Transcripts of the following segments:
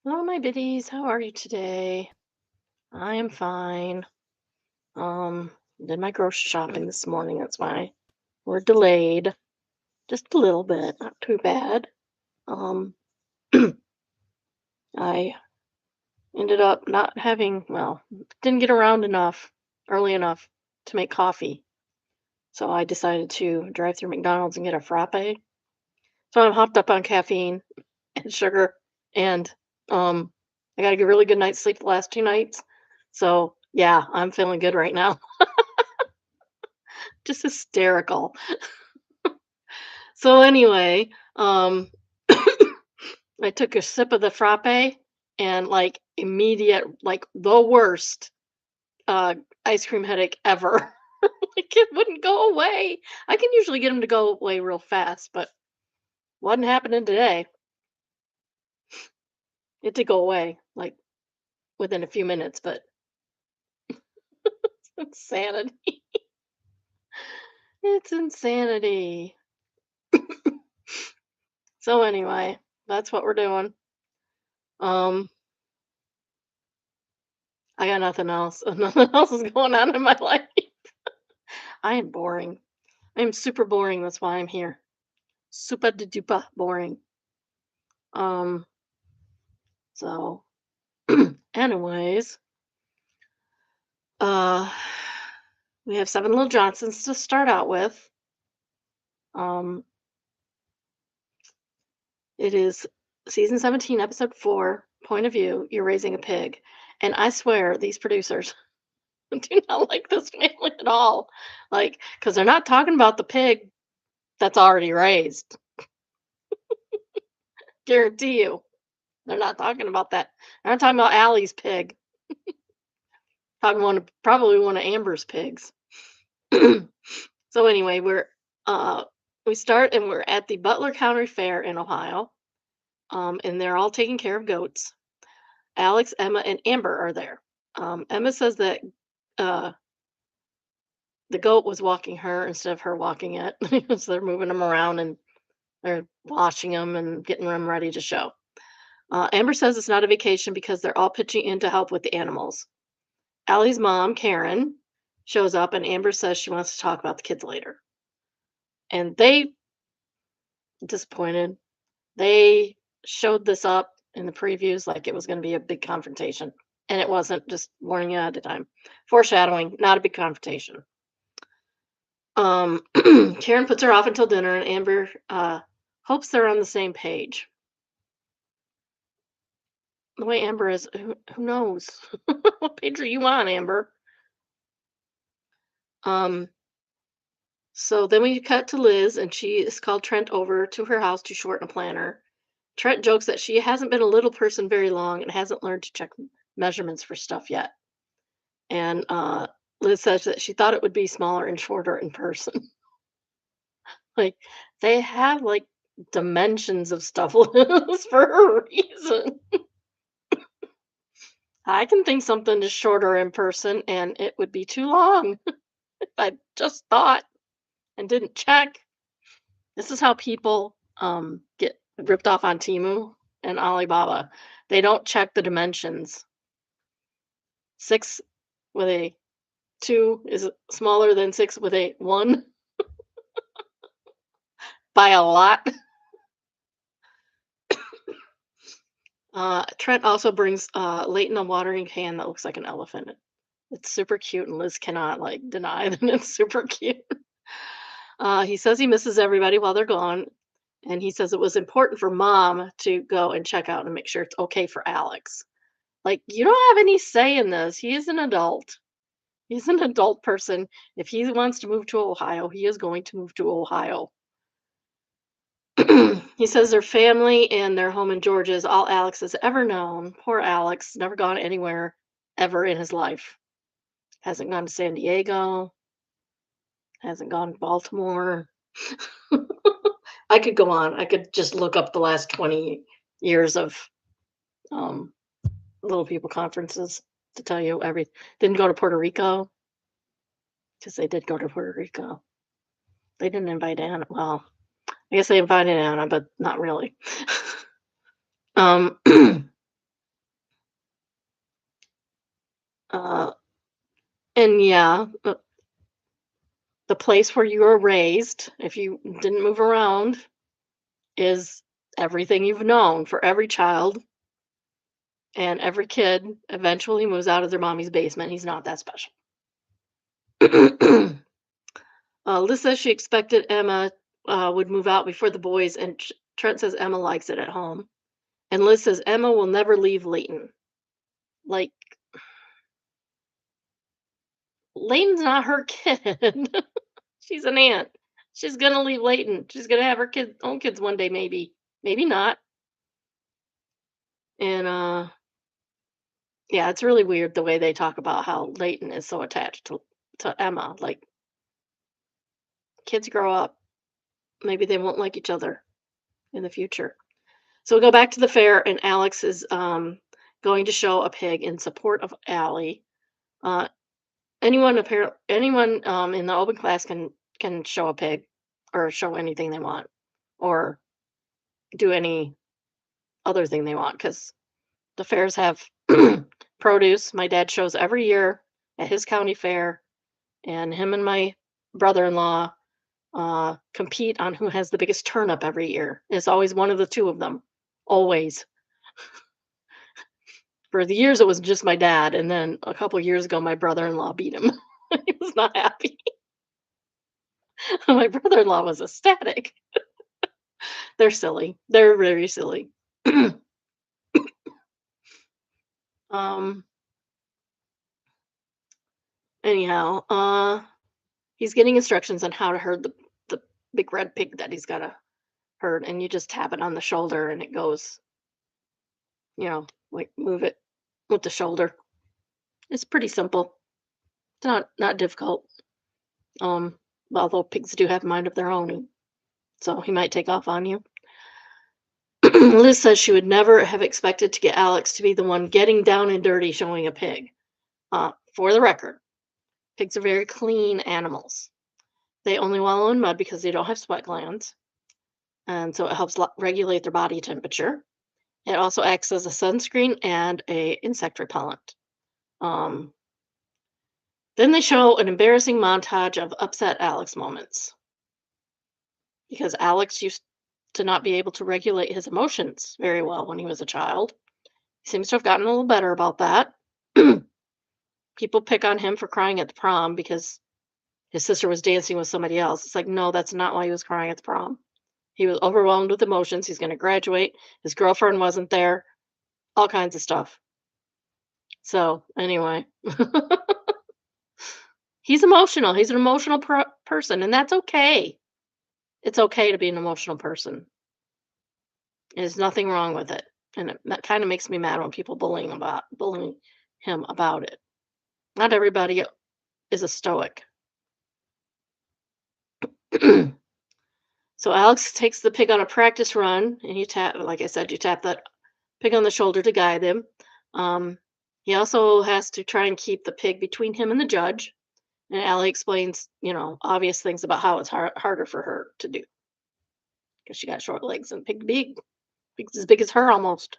Hello, my biddies. How are you today? I am fine. Did my grocery shopping this morning. That's why we're delayed just a little bit. Not too bad. Um, I ended up not having, well, didn't get around enough early enough to make coffee. So I decided to drive through McDonald's and get a frappe. So I'm hopped up on caffeine and sugar, and um, I got a really good night's sleep the last 2 nights. So yeah, I'm feeling good right now. Just hysterical. So anyway, I took a sip of the frappe and like immediate, like the worst uh ice cream headache ever. Like it wouldn't go away. I can usually get them to go away real fast, but wasn't happening today. It did go away like within a few minutes, but it's insanity. It's insanity. So anyway, that's what we're doing. Um, I got nothing else. Nothing else is going on in my life. I am boring. I am super boring. That's why I'm here. Super de duper boring. Um, so anyways, uh we have seven little Johnsons to start out with. Um, it is season 17, episode 4, point of view, you're raising a pig. And I swear these producers do not like this family at all. Like, because they're not talking about the pig that's already raised. Guarantee you. They're not talking about that. They're not talking about Allie's pig. Talking probably one of Amber's pigs. So anyway, uh we start and we're at the Butler County Fair in Ohio. And they're all taking care of goats. Alex, Emma, and Amber are there. Emma says that uh the goat was walking her instead of her walking it. So they're moving them around and they're washing them and getting them ready to show. Amber says it's not a vacation because they're all pitching in to help with the animals. Allie's mom, Karen, shows up and Amber says she wants to talk about the kids later. And they disappointed. They showed this up in the previews like it was going to be a big confrontation. And it wasn't, just warning you ahead of time. Foreshadowing, not a big confrontation. Karen puts her off until dinner and Amber hopes they're on the same page. The way Amber is, who knows? What page are you on, Amber? Um, so then we cut to Liz, and she has called Trent over to her house to shorten a planner. Trent jokes that she hasn't been a little person very long and hasn't learned to check measurements for stuff yet. And Liz says that she thought it would be smaller and shorter in person. Like they have like dimensions of stuff Liz, for a reason. I can think something is shorter in person and it would be too long if I just thought and didn't check. This is how people get ripped off on Timu and Alibaba. They don't check the dimensions. 6 with a 2 is smaller than 6 with a 1 by a lot. Trent also brings Leighton a watering can that looks like an elephant. It's super cute, and Liz cannot like deny that it's super cute. He says he misses everybody while they're gone, and he says it was important for mom to go and check out and make sure it's okay for Alex. Like, you don't have any say in this. He is an adult. He's an adult person. If he wants to move to Ohio, he is going to move to Ohio. He says their family and their home in Georgia is all Alex has ever known. Poor Alex, never gone anywhere ever in his life. Hasn't gone to San Diego, hasn't gone to Baltimore. I could go on. I could just look up the last 20 years of um, little people conferences to tell you everything. Didn't go to Puerto Rico because they did go to Puerto Rico. They didn't invite Anna. Well, I guess they invited Anna, but not really. um, Uh, and yeah, the place where you were raised, if you didn't move around, is everything you've known for every child, and every kid eventually moves out of their mommy's basement. He's not that special. Liz says she expected Emma would move out before the boys, and Trent says Emma likes it at home. And Liz says Emma will never leave Leighton. Like, Leighton's not her kid. She's an aunt. She's gonna leave Leighton. She's gonna have her own kids one day, maybe. Maybe not. And yeah, it's really weird the way they talk about how Leighton is so attached to Emma. Like, kids grow up. Maybe they won't like each other in the future. So we go back to the fair, and Alex is going to show a pig in support of Allie. Uh, anyone in the open class can show a pig, or show anything they want, or do any other thing they want, because the fairs have produce. My dad shows every year at his county fair, and him and my brother-in-law compete on who has the biggest turnip every year. It's always one of the two of them, always. For the years, it was just my dad, and then a couple years ago, my brother-in-law beat him. He was not happy. My brother-in-law was ecstatic. They're silly. They're very silly. um. Anyhow, he's getting instructions on how to herd the big red pig that he's gotta herd, and you just tap it on the shoulder, and it goes. Like, move it with the shoulder. It's pretty simple. It's not difficult. Um, Although pigs do have a mind of their own, and so he might take off on you. Liz says she would never have expected to get Alex to be the one getting down and dirty showing a pig. For the record, pigs are very clean animals. They only wallow in mud because they don't have sweat glands, and so it helps regulate their body temperature. It also acts as a sunscreen and a insect repellent. Um, then they show an embarrassing montage of upset Alex moments, because Alex used to not be able to regulate his emotions very well when he was a child. He seems to have gotten a little better about that. People pick on him for crying at the prom because his sister was dancing with somebody else. It's like, no, that's not why he was crying at the prom. He was overwhelmed with emotions. He's going to graduate. His girlfriend wasn't there. All kinds of stuff. So, anyway, he's emotional. He's an emotional person, and that's okay. It's okay to be an emotional person. There's nothing wrong with it. And that kind of makes me mad when people bullying him about it. Not everybody is a stoic. So Alex takes the pig on a practice run, and like I said, you tap that pig on the shoulder to guide him. He also has to try and keep the pig between him and the judge. And Allie explains, obvious things about how it's harder for her to do, because she got short legs, and pig big. Pig's as big as her almost.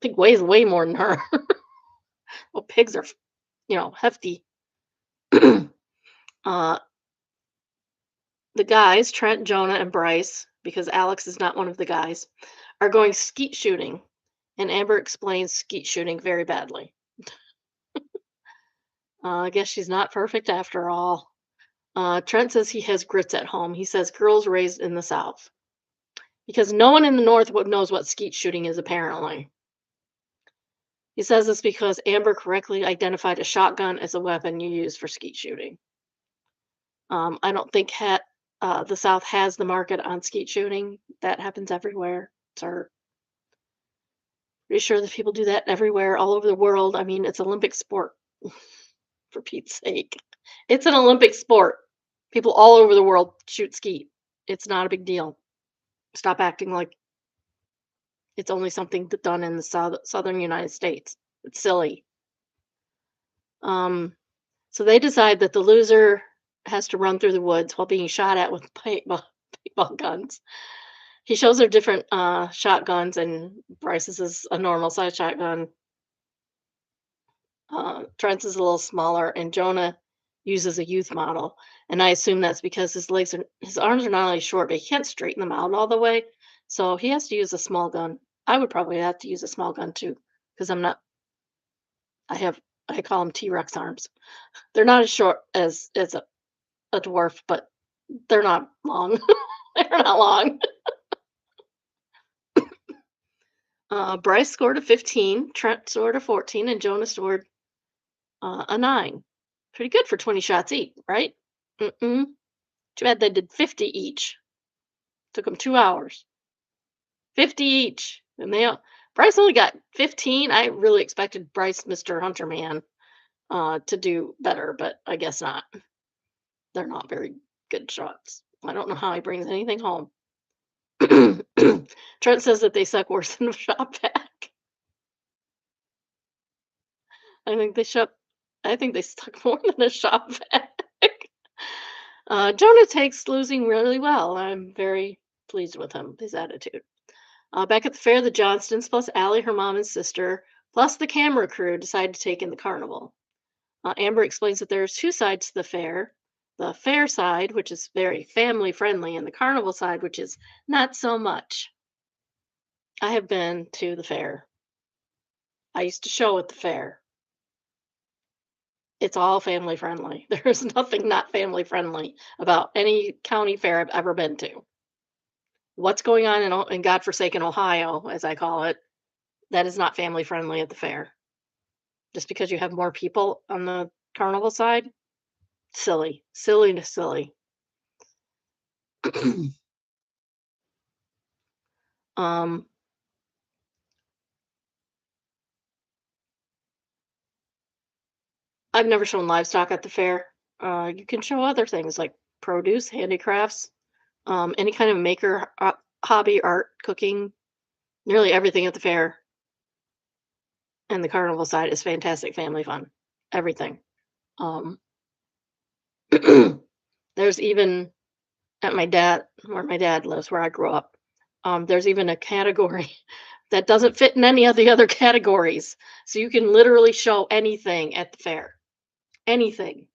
Pig weighs way more than her. Well, pigs are, hefty. uh, the guys, Trent, Jonah, and Bryce, because Alex is not one of the guys, are going skeet shooting. And Amber explains skeet shooting very badly. I guess she's not perfect after all. Trent says he has grits at home. He says girls raised in the South. Because no one in the North knows what skeet shooting is, apparently. He says this because Amber correctly identified a shotgun as a weapon you use for skeet shooting. I don't think the South has the market on skeet shooting. That happens everywhere. Pretty sure that people do that everywhere, all over the world. I mean, it's Olympic sport, for Pete's sake. It's an Olympic sport. People all over the world shoot skeet. It's not a big deal. Stop acting like it's only something done in the southern United States. It's silly. So they decide that the loser has to run through the woods while being shot at with paintball guns. He shows her different shotguns, and Bryce's is a normal size shotgun. Trent's is a little smaller, and Jonah uses a youth model. And I assume that's because his arms are not only short, but he can't straighten them out all the way. So he has to use a small gun. I would probably have to use a small gun too, because I'm not. I have. I call them T-Rex arms. They're not as short as a dwarf, but they're not long. They're not long. Bryce scored a 15, Trent scored a 14, and Jonah scored a 9. Pretty good for 20 shots each, right? Mm-mm. Too bad they did 50 each. Took them 2 hours. 50 each. And Bryce only got 15. I really expected Bryce, Mr. Hunter Man, to do better, but I guess not. They're not very good shots. I don't know how he brings anything home. Trent says that they suck worse than a shop vac. I think they shut. I think they suck more than a shop vac. Jonah takes losing really well. I'm very pleased with him, his attitude. Back at the fair, the Johnstons plus Allie, her mom and sister, plus the camera crew decide to take in the carnival. Amber explains that there's two sides to the fair side, which is very family friendly, and the carnival side, which is not so much. I have been to the fair. I used to show at the fair. It's all family friendly. There's nothing not family friendly about any county fair I've ever been to. What's going on in godforsaken Ohio, as I call it, that is not family friendly at the fair. Just because you have more people on the carnival side, silly, silly to silly. um, I've never shown livestock at the fair. You can show other things like produce, handicrafts, any kind of maker hobby, art, cooking, nearly everything at the fair and the carnival side is fantastic family fun. Everything. Um, there's even at where my dad lives, where I grew up, there's even a category that doesn't fit in any of the other categories. So you can literally show anything at the fair. Anything.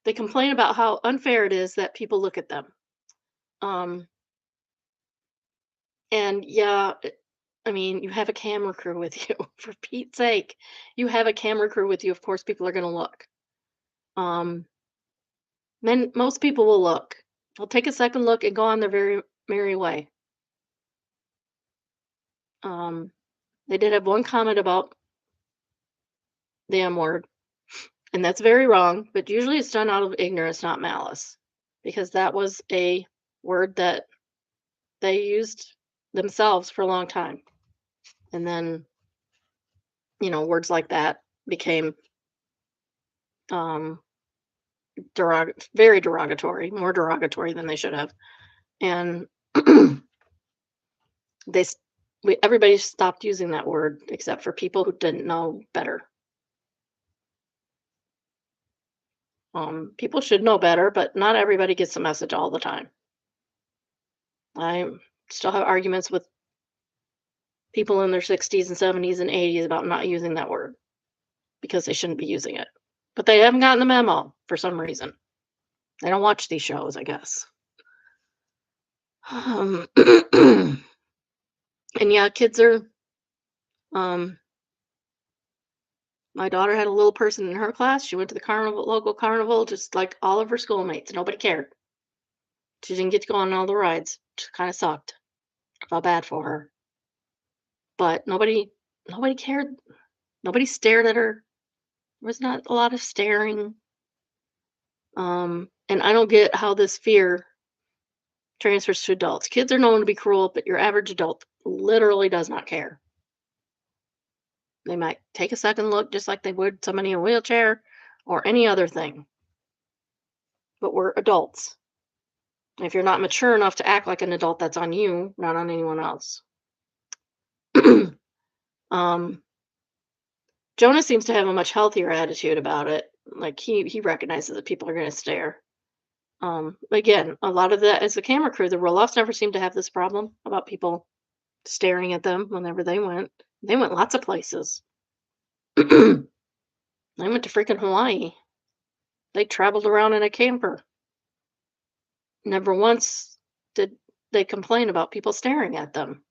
They complain about how unfair it is that people look at them. Um, and yeah, I mean, you have a camera crew with you, for Pete's sake. You have a camera crew with you. Of course, people are going to look. Um, most people will look. They'll take a second look and go on their very merry way. Um, they did have one comment about the M word, and that's very wrong, but usually it's done out of ignorance, not malice, because that was a word that they used themselves for a long time. And then, words like that became um, very derogatory, more derogatory than they should have. And they everybody stopped using that word except for people who didn't know better. People should know better, but not everybody gets the message all the time. I still have arguments with people in their 60s and 70s and 80s about not using that word because they shouldn't be using it. But they haven't gotten the memo for some reason. They don't watch these shows, I guess. And yeah, kids are. My daughter had a little person in her class. She went to the local carnival, just like all of her schoolmates. Nobody cared. She didn't get to go on all the rides. It kind of sucked. I felt bad for her. But nobody cared. Nobody stared at her. There was not a lot of staring. And I don't get how this fear transfers to adults. Kids are known to be cruel, but your average adult literally does not care. They might take a second look just like they would somebody in a wheelchair or any other thing. But we're adults. And if you're not mature enough to act like an adult, that's on you, not on anyone else. Jonah seems to have a much healthier attitude about it. Like he recognizes that people are going to stare. Again, a lot of that is the camera crew. The roll-offs never seem to have this problem about people staring at them whenever they went. They went lots of places. They went to freaking Hawaii. They traveled around in a camper. Never once did they complain about people staring at them,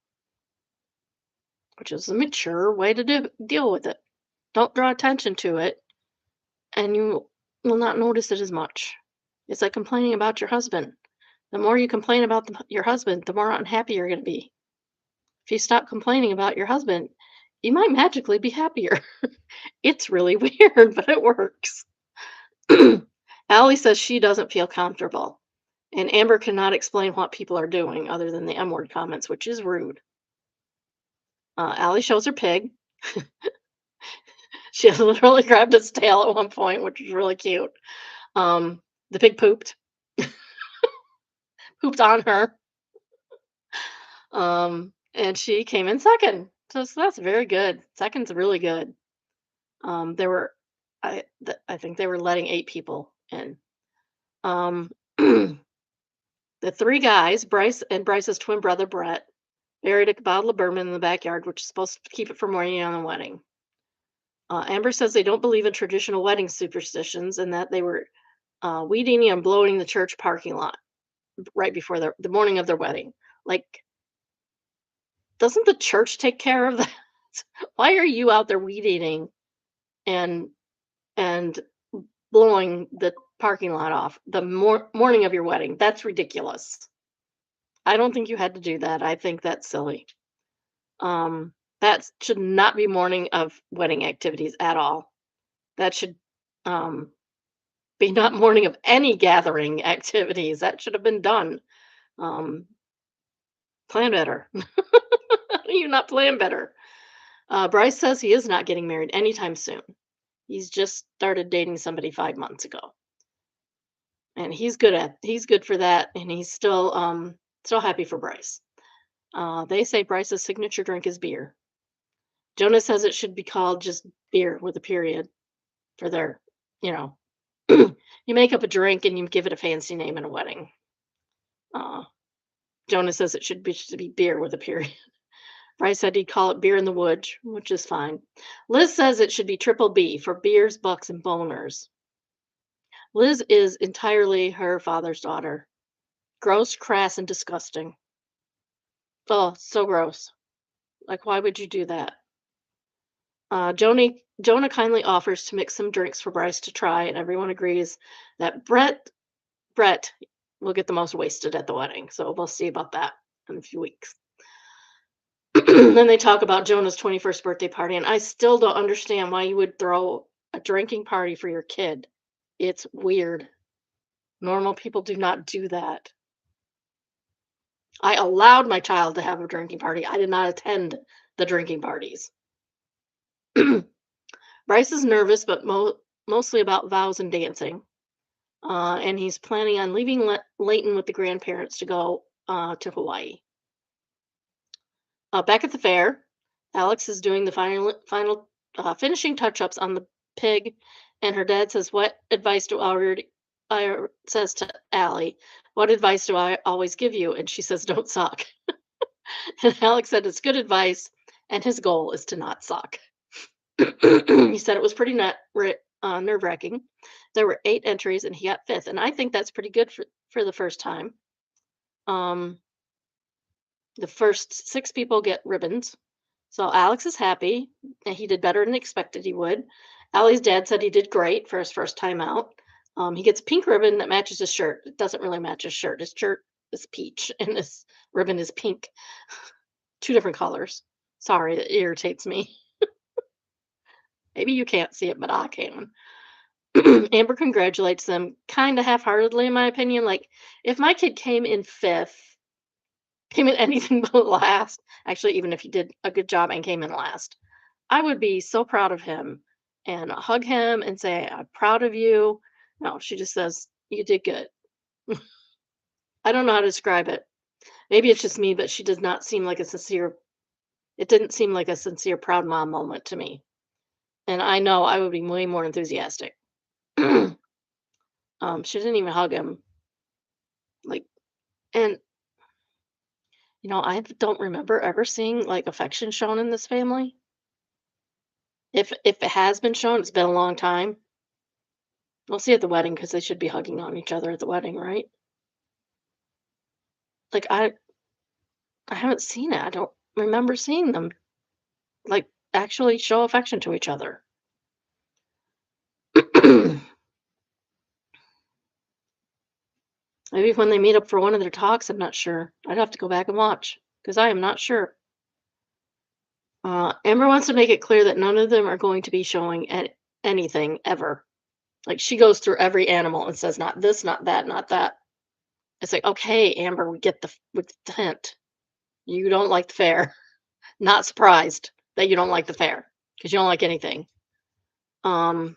which is a mature way to deal with it. Don't draw attention to it, and you will not notice it as much. It's like complaining about your husband. The more you complain about your husband, the more unhappy you're going to be. If you stop complaining about your husband, you might magically be happier. It's really weird, but it works. Allie says she doesn't feel comfortable, and Amber cannot explain what people are doing other than the M word comments, which is rude. Allie shows her pig. She literally grabbed its tail at one point, which was really cute. The pig pooped on her, and she came in second. So that's very good. Second's really good. There were, I think they were letting 8 people in. The three guys, Bryce and Bryce's twin brother Brett, buried a bottle of bourbon in the backyard, which is supposed to keep it from raining on the wedding. Amber says they don't believe in traditional wedding superstitions and that they were weed eating and blowing the church parking lot right before the morning of their wedding. Like, doesn't the church take care of that? Why are you out there weed eating and and blowing the parking lot off the morning of your wedding? That's ridiculous. I don't think you had to do that. I think that's silly. That should not be morning of wedding activities at all. That should um, be not morning of any gathering activities. That should have been done. Um, plan better. You not plan better. Bryce says he is not getting married anytime soon. He's just started dating somebody 5 months ago, and he's good for that, and he's still happy for Bryce. They say Bryce's signature drink is beer. Jonah says it should be called just beer with a period for their, you know, you make up a drink and you give it a fancy name in a wedding. Uh, Jonah says it should be beer with a period. Bryce said he'd call it beer in the woods, which is fine. Liz says it should be triple B for beers, bucks, and boners. Liz is entirely her father's daughter. Gross, crass, and disgusting. Oh, so gross. Like, why would you do that? Jonah kindly offers to mix some drinks for Bryce to try, and everyone agrees that Brett will get the most wasted at the wedding. So we'll see about that in a few weeks. Then they talk about Jonah's 21st birthday party, and I still don't understand why you would throw a drinking party for your kid. It's weird. Normal people do not do that. I allowed my child to have a drinking party. I did not attend the drinking parties. Bryce is nervous, but mostly about vows and dancing. And he's planning on leaving Leighton with the grandparents to go to Hawaii. Back at the fair, Alex is doing the final finishing touch-ups on the pig, and her dad says, "What advice do I says to Allie, what advice do I always give you?" And she says, "Don't suck." And Alex said, "It's good advice, and his goal is to not suck." He said it was pretty nerve-wracking. There were 8 entries, and he got fifth, and I think that's pretty good for the first time. The first 6 people get ribbons. So Alex is happy, and he did better than expected he would. Allie's dad said he did great for his first time out. He gets a pink ribbon that matches his shirt. It doesn't really match his shirt. His shirt is peach, and this ribbon is pink. 2 different colors. Sorry, it irritates me. Maybe you can't see it, but I can. Amber congratulates them kind of half-heartedly, in my opinion. Like, if my kid came in 5th, came in anything but last, actually, even if he did a good job and came in last, I would be so proud of him and hug him and say, "I'm proud of you." No, she just says, "You did good." I don't know how to describe it. Maybe it's just me, but she does not seem like it didn't seem like a sincere proud mom moment to me. And I know I would be way more enthusiastic. She didn't even hug him. Like, and I don't remember ever seeing like affection shown in this family. If it has been shown, it's been a long time. We'll see at the wedding because they should be hugging on each other at the wedding, right? Like, I haven't seen it. I don't remember seeing them, like, actually show affection to each other. Maybe when they meet up for one of their talks, I'm not sure. I'd have to go back and watch because I am not sure. Amber wants to make it clear that none of them are going to be showing anything ever. Like, she goes through every animal and says, "Not this, not that, not that." It's like, "Okay, Amber, we get the hint. You don't like the fair. Not surprised that you don't like the fair because you don't like anything." Um,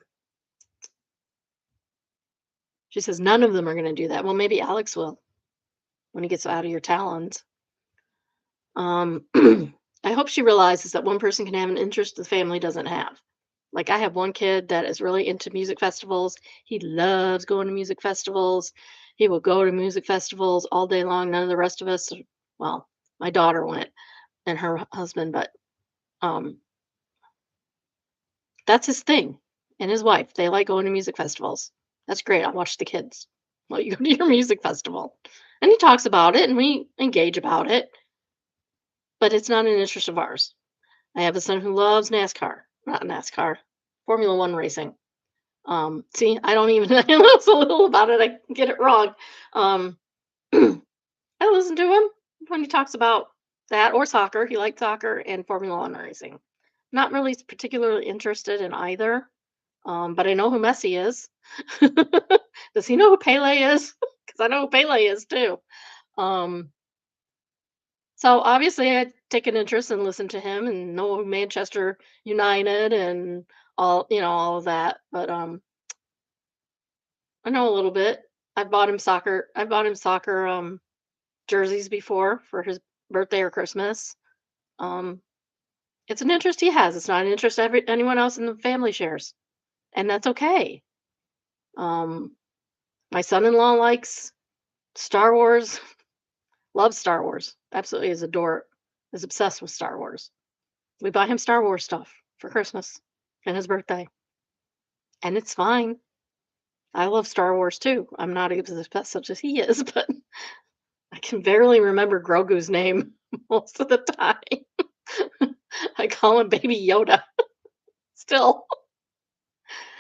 she says, "None of them are gonna do that." Well, maybe Alex will when he gets out of your talons. Um, I hope she realizes that one person can have an interest the family doesn't have. Like, I have one kid that is really into music festivals. He loves going to music festivals. He will go to music festivals all day long. None of the rest of us, well, my daughter went and her husband, but um, that's his thing. And his wife, they like going to music festivals. That's great. I'll watch the kids. Well, you go to your music festival. And he talks about it and we engage about it, but it's not an interest of ours. I have a son who loves NASCAR, not NASCAR, Formula One racing. See, I don't even I know so little about it. I get it wrong. Um, I listen to him when he talks about that or soccer. He likes soccer and Formula One racing. Not really particularly interested in either. But I know who Messi is. Does he know who Pele is? Because I know who Pele is too. Um, so obviously I take an interest and listen to him and know Manchester United and all of that. But I know a little bit. I bought him soccer jerseys before for his birthday or Christmas. Um, it's an interest he has. It's not an interest anyone else in the family shares, and that's okay. Um, my son-in-law likes Star Wars, loves Star Wars. Absolutely is obsessed with Star Wars. We buy him Star Wars stuff for Christmas and his birthday, and it's fine. I love Star Wars too. I'm not as obsessed such as he is, but I can barely remember Grogu's name most of the time. I call him Baby Yoda still.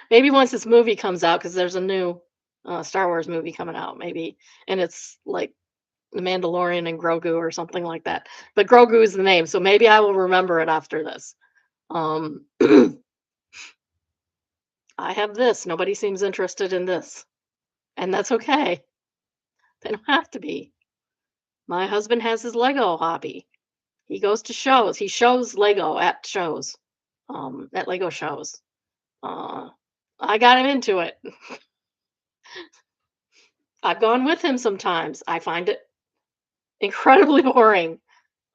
Maybe once this movie comes out, because there's a new Star Wars movie coming out, maybe, and it's like the Mandalorian and Grogu or something like that. But Grogu is the name, so maybe I will remember it after this. I have this. Nobody seems interested in this, and that's okay. They don't have to be. My husband has his Lego hobby. He goes to shows. He shows Lego at shows, at Lego shows. Uh, I got him into it. I've gone with him sometimes. I find it incredibly boring.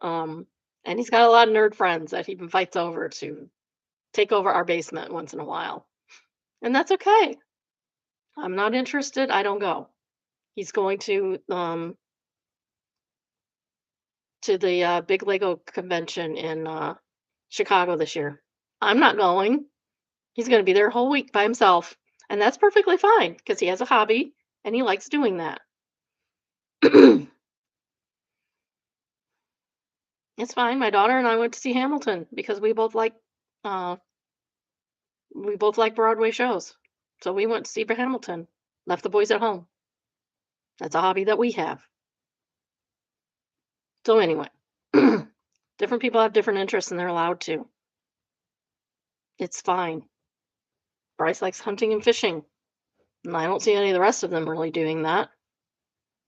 Um, and he's got a lot of nerd friends that he invites over to take over our basement once in a while. And that's okay. I'm not interested. I don't go. He's going to the big Lego convention in Chicago this year. I'm not going. He's going to be there a whole week by himself. And that's perfectly fine because he has a hobby and he likes doing that. It's fine. My daughter and I went to see Hamilton because uh we both like Broadway shows. So we went to see Hamilton. Left the boys at home. That's a hobby that we have. So anyway, different people have different interests and they're allowed to. It's fine. Bryce likes hunting and fishing. And I don't see any of the rest of them really doing that.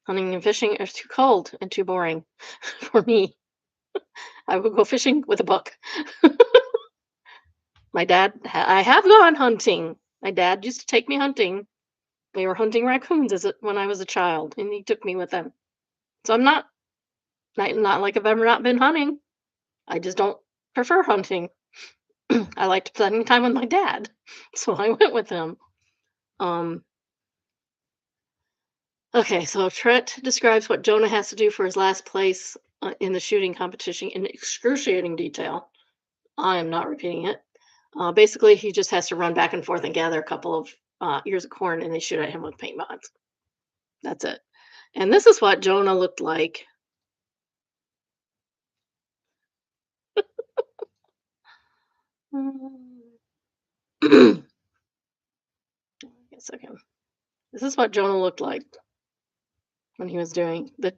Hunting and fishing is too cold and too boring for me. I would go fishing with a book. I have gone hunting. My dad used to take me hunting. We were hunting raccoons when I was a child, and he took me with him. So I'm not like I've ever not been hunting. I just don't prefer hunting. I liked spending time with my dad, so I went with him. Um, okay, so Trent describes what Jonah has to do for his last place in the shooting competition in excruciating detail. I am not repeating it. Basically, he just has to run back and forth and gather a couple of ears of corn, and they shoot at him with paint bombs. That's it. And this is what Jonah looked like. Wait a second. This is what Jonah looked like when he was doing the.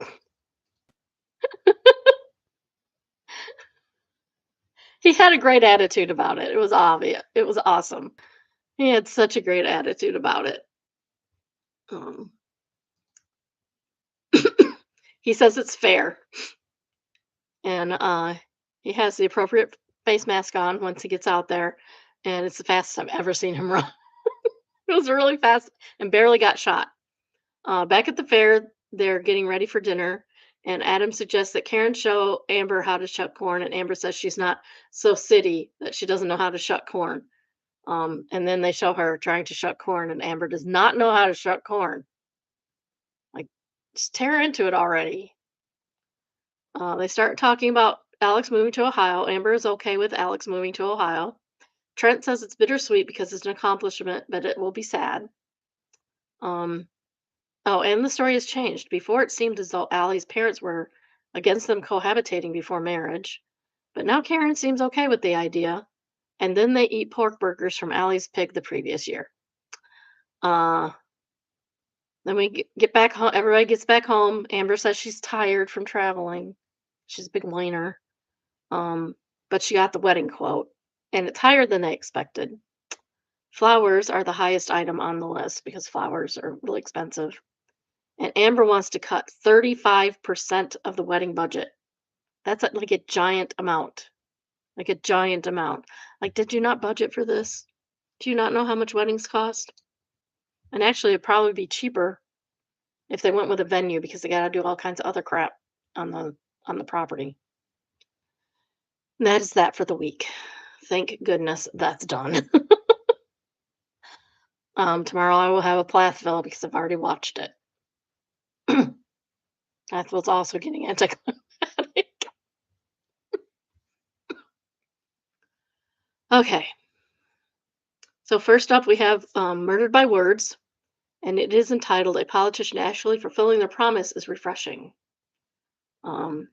He had a great attitude about it. It was obvious. It was awesome. He had such a great attitude about it. Um, he says it's fair, and he has the appropriate face mask on once he gets out there, and it's the fastest I've ever seen him run. It was really fast and barely got shot. Back at the fair, they're getting ready for dinner, and Adam suggests that Karen show Amber how to shuck corn, and Amber says she's not so city that she doesn't know how to shuck corn. And then they show her trying to shuck corn, and Amber does not know how to shuck corn. Like, just tear into it already. They start talking about Alex moving to Ohio. Amber is okay with Alex moving to Ohio. Trent says it's bittersweet because it's an accomplishment, but it will be sad. Um, oh, and the story has changed. Before it seemed as though Allie's parents were against them cohabitating before marriage, but now Karen seems okay with the idea. And then they eat pork burgers from Allie's pig the previous year. Uh, then we get back home. Everybody gets back home. Amber says she's tired from traveling. She's a big whiner. Um, but she got the wedding quote, and it's higher than they expected. Flowers are the highest item on the list because flowers are really expensive. And Amber wants to cut 35% of the wedding budget. That's like a giant amount. Like a giant amount. Like, did you not budget for this? Do you not know how much weddings cost? And actually, it'd probably be cheaper if they went with a venue because they got to do all kinds of other crap on the property. And that is that for the week. Thank goodness that's done. Tomorrow I will have a Plathville because I've already watched it. Plathville's also getting anticlimactic. Okay. So first up, we have Murdered by Words, and it is entitled "A Politician Actually Fulfilling Their Promise is Refreshing." Um,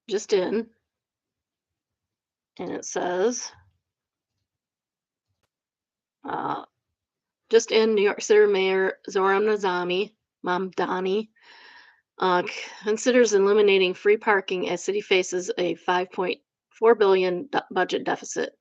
just in, and it says, uh, just in, New York City Mayor Zohran Mamdani, considers eliminating free parking as city faces a 5.4 billion budget deficit.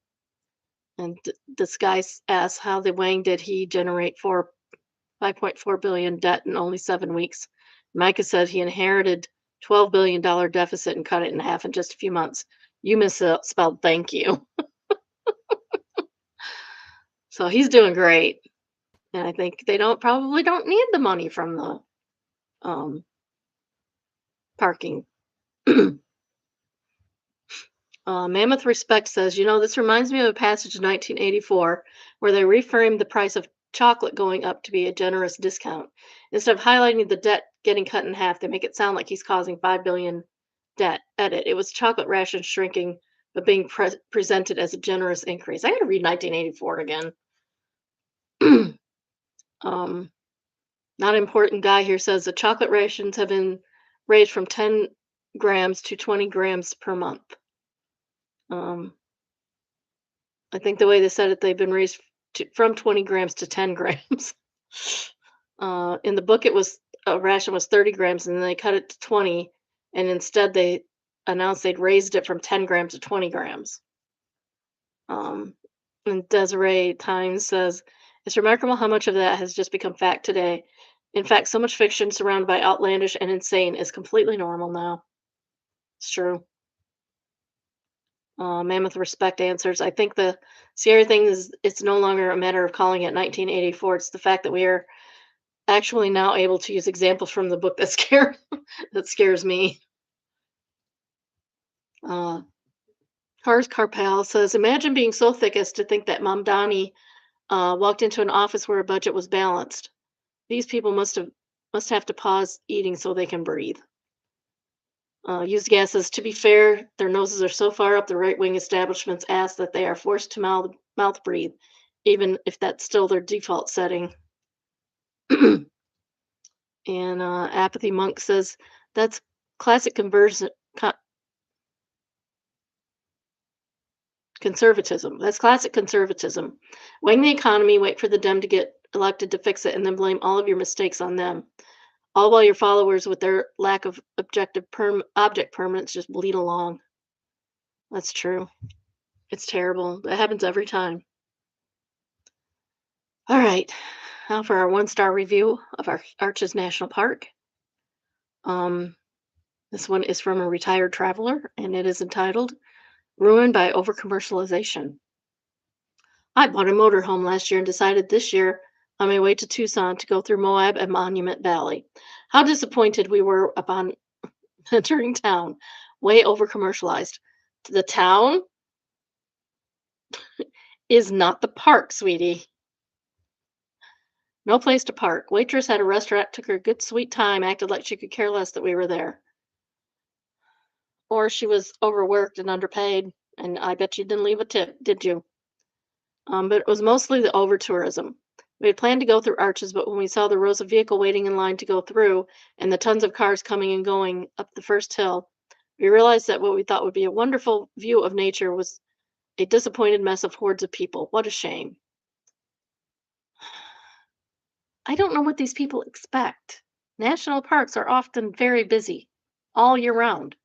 And this guy asks, how the Wang did he generate 5.4 billion debt in only 7 weeks? Micah said he inherited $12 billion deficit and cut it in half in just a few months. You misspelled thank you. So he's doing great. And I think they probably don't need the money from the parking. Mammoth Respect says, this reminds me of a passage in 1984 where they reframed the price of chocolate going up to be a generous discount. Instead of highlighting the debt getting cut in half, they make it sound like he's causing 5 billion debt. Edit. It was chocolate rations shrinking, but being presented as a generous increase. I got to read 1984 again. Not important guy here says the chocolate rations have been raised from 10 grams to 20 grams per month. I think the way they said it, they've been raised from 20 grams to 10 grams. In the book, a ration was 30 grams, and then they cut it to 20, and instead they announced they'd raised it from 10 grams to 20 grams. And Desiree Times says, it's remarkable how much of that has just become fact today. In fact, so much fiction surrounded by outlandish and insane is completely normal now. It's true. Mammoth Respect answers, I think the scary thing is it's no longer a matter of calling it 1984. It's the fact that we are actually now able to use examples from the book that scares me. Cars Carpal says, imagine being so thick as to think that Mamdani walked into an office where a budget was balanced. These people must have must have to pause eating so they can breathe. Used gas says, to be fair, their noses are so far up the right wing establishment's ass that they are forced to mouth breathe, even if that's still their default setting. And Apathy Monk says, that's classic conservatism. That's classic conservatism. Wing the economy, wait for the Dem to get elected to fix it, and then blame all of your mistakes on them. All while your followers, with their lack of object permanence, just bleed along. That's true. It's terrible. It happens every time. All right. Now for our 1-star review of our Arches National Park. Um, this one is from a retired traveler, and it is entitled Ruined by Overcommercialization. I bought a motorhome last year and decided this year on my way to Tucson to go through Moab and Monument Valley. How disappointed we were upon entering town. Way overcommercialized. The town is not the park, sweetie. No place to park. Waitress at a restaurant took her good sweet time, acted like she could care less that we were there. Or she was overworked and underpaid, and I bet you didn't leave a tip, did you? But it was mostly the over tourism. We had planned to go through Arches, but when we saw the rows of vehicle waiting in line to go through and the tons of cars coming and going up the first hill, we realized that what we thought would be a wonderful view of nature was a disappointed mess of hordes of people. What a shame. I don't know what these people expect. National parks are often very busy all year round.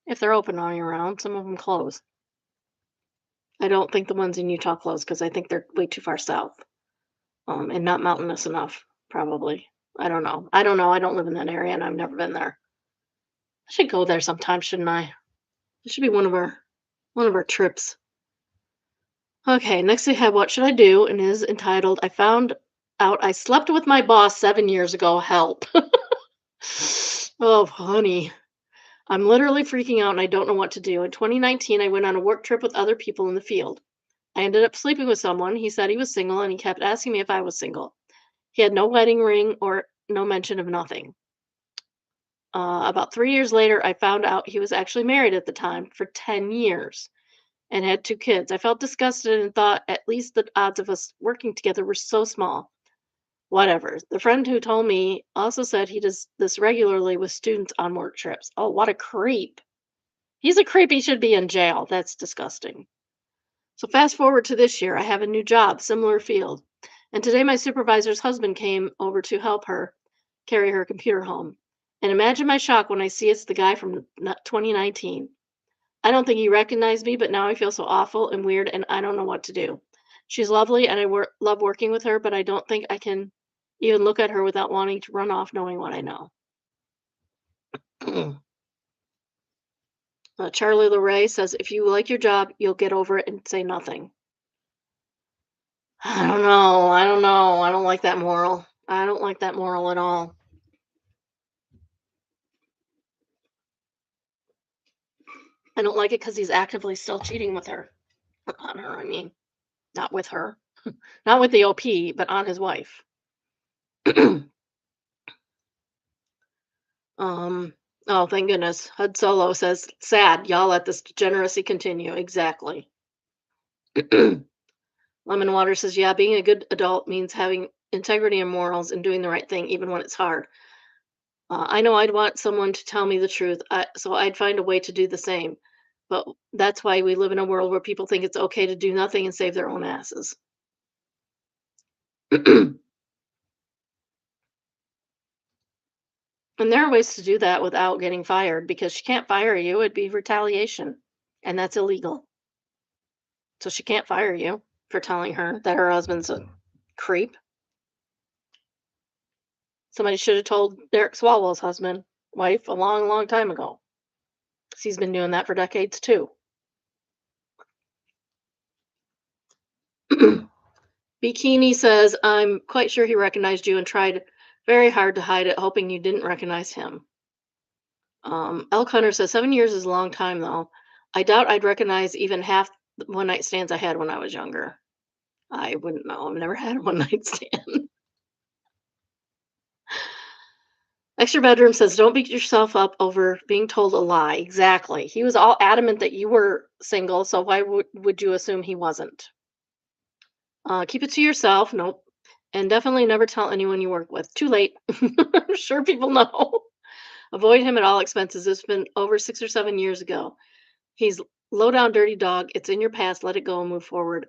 If they're open all year round, some of them close. I don't think the ones in Utah close because I think they're way too far south, and not mountainous enough, probably. I don't know. I don't know. I don't live in that area and I've never been there. I should go there sometime, shouldn't I? It should be one of our trips. Okay, next we have What Should I Do? And is entitled I Found Out I Slept with My Boss 7 years ago. Help. Oh, honey. I'm literally freaking out and I don't know what to do. In 2019, I went on a work trip with other people in the field. I ended up sleeping with someone. He said he was single and he kept asking me if I was single. He had no wedding ring or no mention of nothing. About 3 years later, I found out he was actually married at the time for 10 years and had 2 kids. I felt disgusted and thought at least the odds of us working together were so small. Whatever. The friend who told me also said he does this regularly with students on work trips. Oh, what a creep. He's a creep. He should be in jail. That's disgusting. So fast forward to this year. I have a new job, similar field. And today my supervisor's husband came over to help her carry her computer home. And imagine my shock when I see it's the guy from 2019. I don't think he recognized me, but now I feel so awful and weird and I don't know what to do. She's lovely and I love working with her, but I don't think I can even look at her without wanting to run off knowing what I know. Charlie LeRae says, if you like your job, you'll get over it and say nothing. I don't know. I don't know. I don't like that moral. I don't like that moral at all. I don't like it because he's actively still cheating with her. On her, I mean. Not with her. Not with the OP, but on his wife. Oh, thank goodness. Hud Solo says, sad. Y'all let this degeneracy continue. Exactly. Lemon Water says, yeah, being a good adult means having integrity and morals and doing the right thing, even when it's hard. I know I'd want someone to tell me the truth, so I'd find a way to do the same. But that's why we live in a world where people think it's okay to do nothing and save their own asses. And there are ways to do that without getting fired because she can't fire you. It'd be retaliation, and that's illegal. So she can't fire you for telling her that her husband's a creep. Somebody should have told Derek Swalwell's wife, a long, long time ago. 'Cause he's been doing that for decades too. Bikini says, I'm quite sure he recognized you and tried very hard to hide it, hoping you didn't recognize him. Elk Hunter says, 7 years is a long time, though. I doubt I'd recognize even half the one night stands I had when I was younger. I wouldn't know. I've never had a one night stand. Extra bedroom says, don't beat yourself up over being told a lie. Exactly. He was all adamant that you were single, so why would you assume he wasn't? Keep it to yourself. Nope. And definitely never tell anyone you work with. Too late. I'm sure people know. Avoid him at all expenses. It's been over 6 or 7 years ago. He's low down, dirty dog. It's in your past. Let it go and move forward.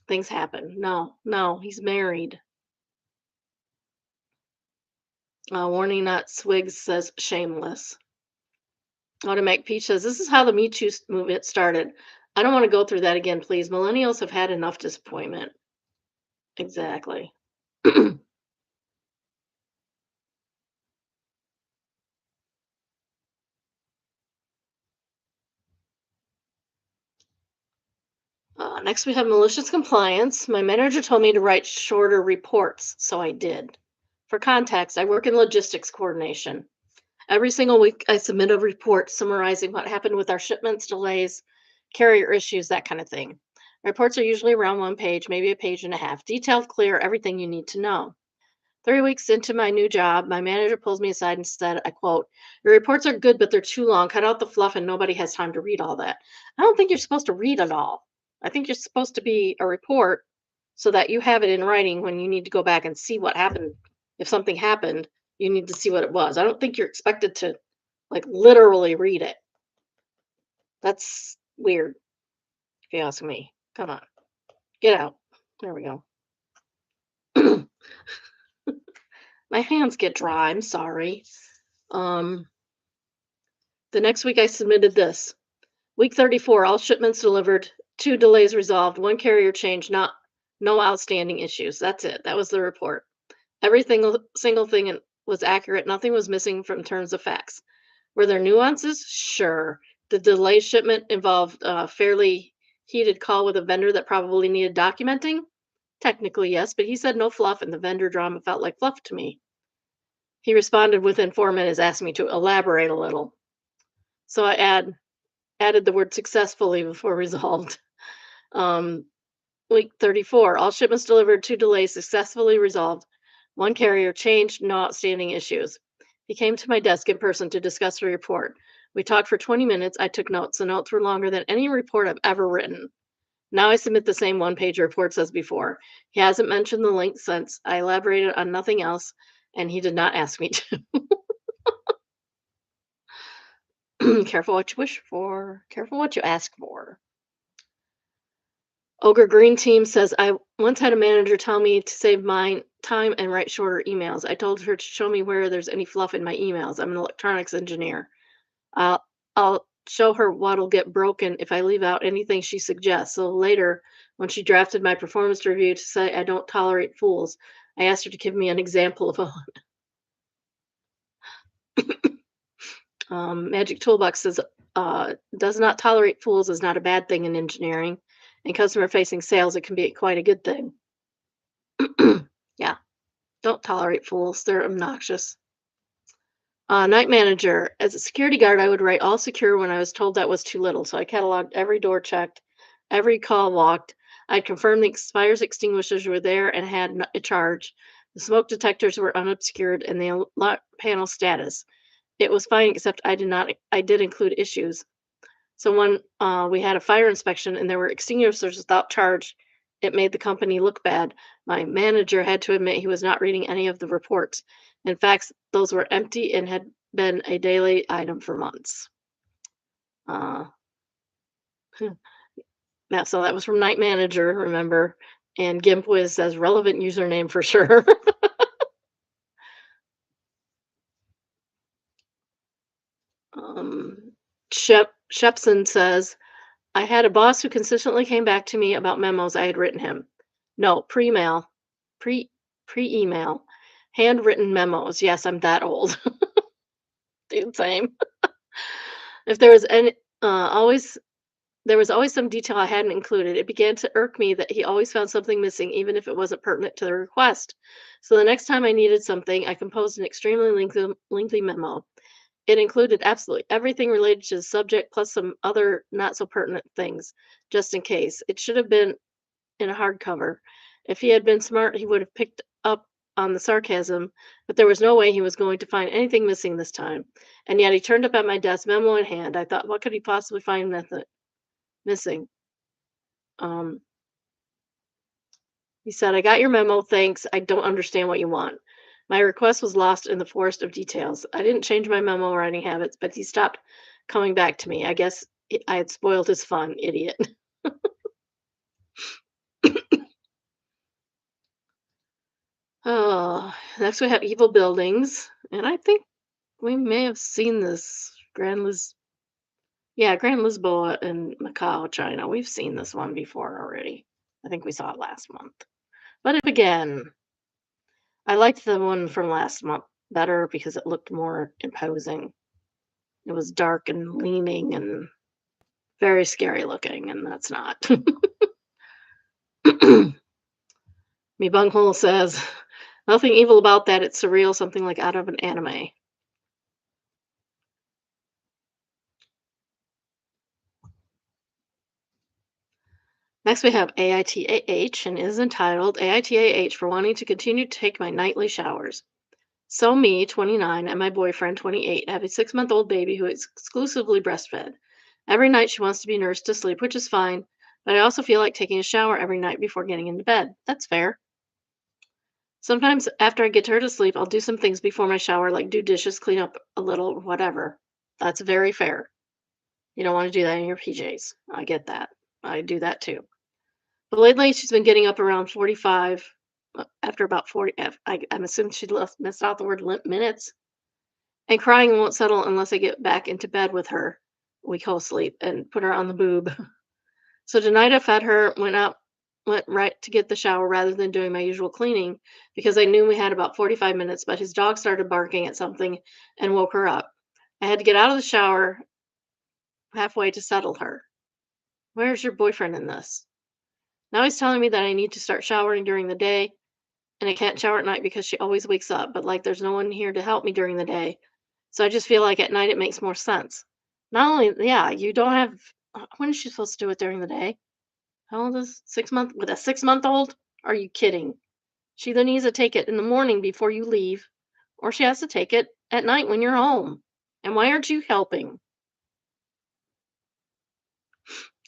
Things happen. No, no, he's married. Warning not Swigs says shameless. Automatic Peach says, this is how the Me Too movement started. I don't want to go through that again, please. Millennials have had enough disappointment. Exactly. Next, we have malicious compliance. My manager told me to write shorter reports, so I did. For context, I work in logistics coordination. Every single week, I submit a report summarizing what happened with our shipments, delays, carrier issues, that kind of thing. Reports are usually around 1 page, maybe a page and a half. Detailed, clear, everything you need to know. 3 weeks into my new job, my manager pulls me aside and said, I quote, your reports are good, but they're too long. Cut out the fluff and nobody has time to read all that. I don't think you're supposed to read it all. I think you're supposed to be a report so that you have it in writing when you need to go back and see what happened. If something happened, you need to see what it was. I don't think you're expected to like literally read it. That's weird, if you ask me. Come on, get out. There we go. My hands get dry. I'm sorry. Um, the next week I submitted this. Week 34, all shipments delivered, 2 delays resolved, 1 carrier change, not no outstanding issues. That's it. That was the report. Every single thing was accurate. Nothing was missing from terms of facts. Were there nuances? Sure. The delay shipment involved a fairly heated call with a vendor that probably needed documenting. Technically, yes, but he said no fluff, and the vendor drama felt like fluff to me. He responded within 4 minutes, asking me to elaborate a little. So I added the word successfully before resolved. Um, week 34, all shipments delivered, 2 delays successfully resolved. 1 carrier changed, no outstanding issues. He came to my desk in person to discuss the report. We talked for 20 minutes. I took notes. The notes were longer than any report I've ever written. Now I submit the same 1 page reports as before. He hasn't mentioned the link since. I elaborated on nothing else, and he did not ask me to. Careful what you wish for. Careful what you ask for. Ogre Green Team says, I once had a manager tell me to save my time and write shorter emails. I told her to show me where there's any fluff in my emails. I'm an electronics engineer. I'll show her what'll get broken if I leave out anything she suggests. So later, when she drafted my performance review to say I don't tolerate fools, I asked her to give me an example of one. Magic Toolbox says, does not tolerate fools is not a bad thing in engineering. In customer facing sales, it can be quite a good thing. Yeah, don't tolerate fools. They're obnoxious. Night manager. As a security guard, I would write all secure when I was told that was too little. So I cataloged every door checked, every call walked. I'd confirmed the fires extinguishers were there and had a charge. The smoke detectors were unobscured and the alert panel status. It was fine, except I did include issues. So when we had a fire inspection and there were extinguishers without charge, it made the company look bad. My manager had to admit he was not reading any of the reports. In fact, those were empty and had been a daily item for months. Uh, yeah, so that was from Night Manager, remember? And GimpWiz says relevant username for sure. um, Shepson says, I had a boss who consistently came back to me about memos I had written him. No, pre-mail, pre pre-email, handwritten memos. Yes, I'm that old. Dude, same. If there was any, always there was always some detail I hadn't included. It began to irk me that he always found something missing, even if it wasn't pertinent to the request. So the next time I needed something, I composed an extremely lengthy memo. It included absolutely everything related to the subject, plus some other not so pertinent things, just in case. It should have been in a hardcover. If he had been smart, he would have picked up on the sarcasm, but there was no way he was going to find anything missing this time. And yet he turned up at my desk, memo in hand. I thought, what could he possibly find missing? Um, he said, I got your memo. Thanks. I don't understand what you want. My request was lost in the forest of details. I didn't change my memo writing habits, but he stopped coming back to me. I guess I had spoiled his fun, idiot. Oh, next we have evil buildings. And I think we may have seen this. Grand Lisboa in Macau, China. We've seen this one before already. I think we saw it last month. But if again, I liked the one from last month better because it looked more imposing. It was dark and leaning and very scary looking, and that's not. Me Bunghole says, nothing evil about that. It's surreal, something like out of an anime. Next, we have AITAH and is entitled AITAH for wanting to continue to take my nightly showers. So, me, 29, and my boyfriend, 28, have a 6-month-old baby who is exclusively breastfed. Every night she wants to be nursed to sleep, which is fine, but I also feel like taking a shower every night before getting into bed. That's fair. Sometimes after I get her to sleep, I'll do some things before my shower, like do dishes, clean up a little, whatever. That's very fair. You don't want to do that in your PJs. I get that. I do that too. But lately, she's been getting up around 45, after about 40. I'm assuming she missed out the word minutes, and crying won't settle unless I get back into bed with her. We co-sleep and put her on the boob. So tonight I fed her, went right to get the shower rather than doing my usual cleaning because I knew we had about 45 minutes, but his dog started barking at something and woke her up. I had to get out of the shower halfway to settle her. Where's your boyfriend in this? Now he's telling me that I need to start showering during the day and I can't shower at night because she always wakes up, but like there's no one here to help me during the day. So I just feel like at night it makes more sense. Not only, yeah, you don't have, when is she supposed to do it during the day? How old is 6 month with a 6-month-old? Are you kidding? She either needs to take it in the morning before you leave, or she has to take it at night when you're home. And why aren't you helping?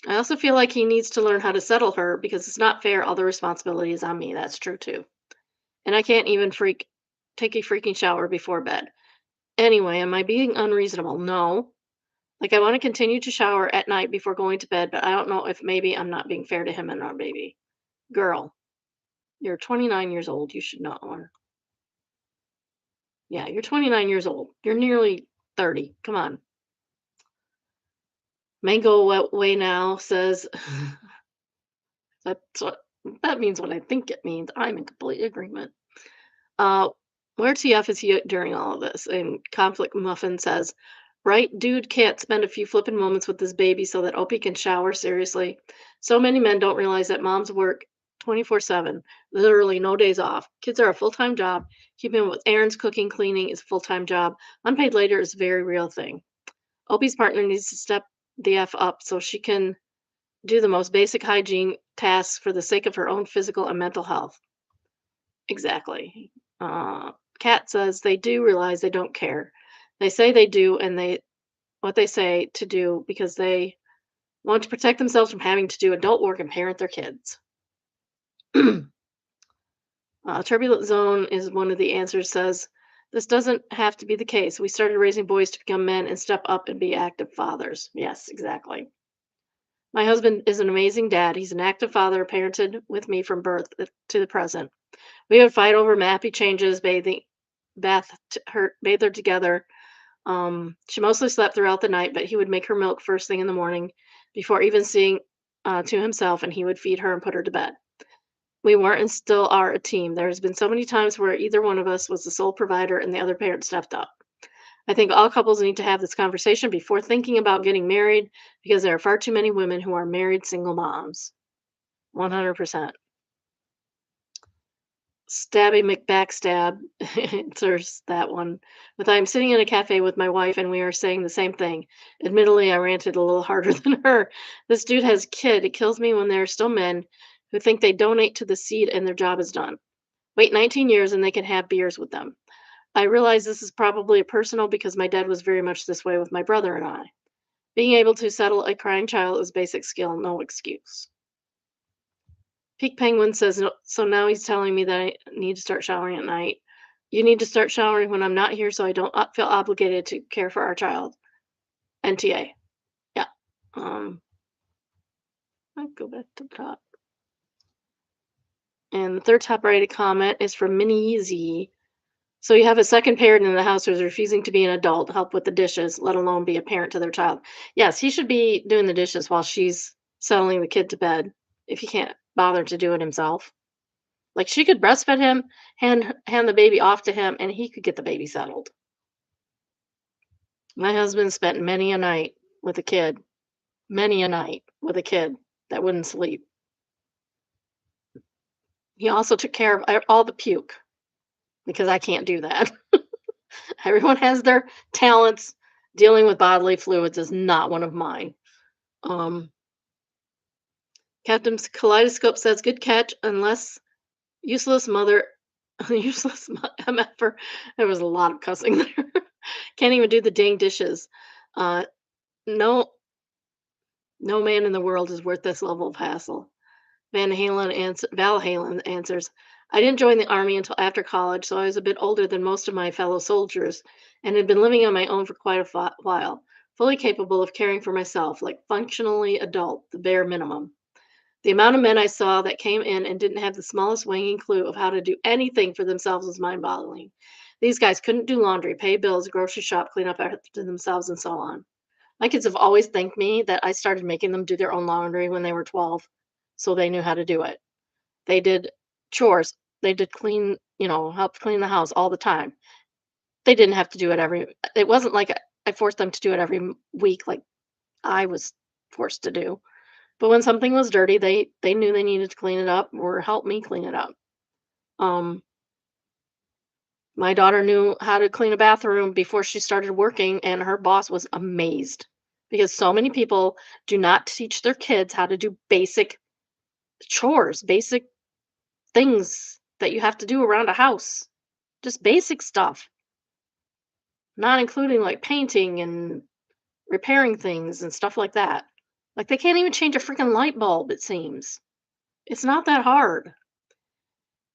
I also feel like he needs to learn how to settle her because it's not fair. All the responsibility is on me. That's true too. And I can't even take a freaking shower before bed. Anyway, am I being unreasonable? No. Like I want to continue to shower at night before going to bed, but I don't know if maybe I'm not being fair to him and our baby. Girl, you're 29 years old. You should know. Or yeah, you're 29 years old. You're nearly 30. Come on. Mango Way Now says that's what that means what I think it means. I'm in complete agreement. Uh, where TF is he during all of this? And Conflict Muffin says, right, dude can't spend a few flippin' moments with this baby so that Opie can shower. Seriously. So many men don't realize that moms work 24/7, literally no days off. Kids are a full time job. Keeping up with errands, cooking, cleaning is a full time job. Unpaid labor is a very real thing. Opie's partner needs to step the F up so she can do the most basic hygiene tasks for the sake of her own physical and mental health. Exactly. Kat says they do realize they don't care. They say they do, and they what they say to do because they want to protect themselves from having to do adult work and parent their kids. Turbulent Zone is one of the answers. Says this doesn't have to be the case. We started raising boys to become men and step up and be active fathers. Yes, exactly. My husband is an amazing dad. He's an active father, parented with me from birth to the present. We would fight over nappy changes, bathe her together. She mostly slept throughout the night, but he would make her milk first thing in the morning before even seeing to himself, and he would feed her and put her to bed. We weren't and still are a team. There's been so many times where either one of us was the sole provider and the other parent stepped up. I think all couples need to have this conversation before thinking about getting married because there are far too many women who are married single moms. 100%. Stabby McBackstab answers that one. But I'm sitting in a cafe with my wife and we are saying the same thing. Admittedly, I ranted a little harder than her. This dude has a kid. It kills me when there are still men who think they donate to the seed and their job is done. Wait 19 years and they can have beers with them. I realize this is probably personal because my dad was very much this way with my brother and I. Being able to settle a crying child is basic skill, no excuse. Peak Penguin says, So now he's telling me that I need to start showering at night. You need to start showering when I'm not here so I don't feel obligated to care for our child. NTA. Yeah. I'll go back to the top. And the third top rated comment is from Minnie Z. So you have a second parent in the house who's refusing to be an adult, help with the dishes, let alone be a parent to their child. Yes, he should be doing the dishes while she's settling the kid to bed if he can't bother to do it himself. Like she could breastfeed him, hand the baby off to him, and he could get the baby settled. My husband spent many a night with a kid, many a night with a kid that wouldn't sleep. He also took care of all the puke because I can't do that. Everyone has their talents. Dealing with bodily fluids is not one of mine. Um, Captain's Kaleidoscope says, "Good catch, unless useless mother, useless MFer." There was a lot of cussing there. Can't even do the dang dishes. Uh, no, no man in the world is worth this level of hassle. Val Halen answers, I didn't join the army until after college, so I was a bit older than most of my fellow soldiers and had been living on my own for quite a while, fully capable of caring for myself, like functionally adult, the bare minimum. The amount of men I saw that came in and didn't have the smallest wanging clue of how to do anything for themselves was mind boggling. These guys couldn't do laundry, pay bills, grocery shop, clean up after themselves, and so on. My kids have always thanked me that I started making them do their own laundry when they were 12, so they knew how to do it. They did chores. They did clean, help clean the house all the time. They didn't have to do it it wasn't like I forced them to do it every week like I was forced to do. But when something was dirty, they knew they needed to clean it up or help me clean it up. Um, my daughter knew how to clean a bathroom before she started working, and her boss was amazed because so many people do not teach their kids how to do basic chores, basic things that you have to do around a house. Just basic stuff, not including like painting and repairing things and stuff like that. Like they can't even change a freaking light bulb, it seems. It's not that hard.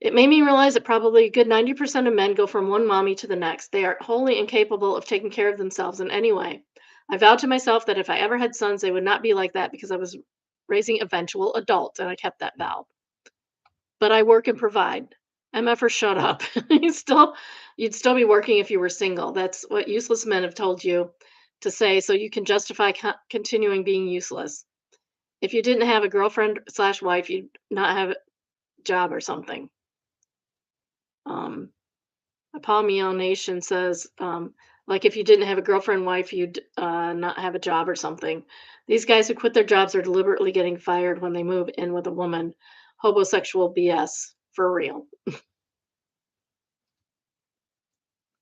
It made me realize that probably a good 90% of men go from one mommy to the next. They are wholly incapable of taking care of themselves in any way. I vowed to myself that if I ever had sons, they would not be like that because I was raising eventual adults, and I kept that vow. But I work and provide. MFer, shut up. You'd still be working if you were single. That's what useless men have told you to say so you can justify continuing being useless. If you didn't have a girlfriend slash wife, you'd not have a job or something. Um, Paul Meow Nation says, like if you didn't have a girlfriend, wife, you'd not have a job or something. These guys who quit their jobs are deliberately getting fired when they move in with a woman. Homosexual BS for real.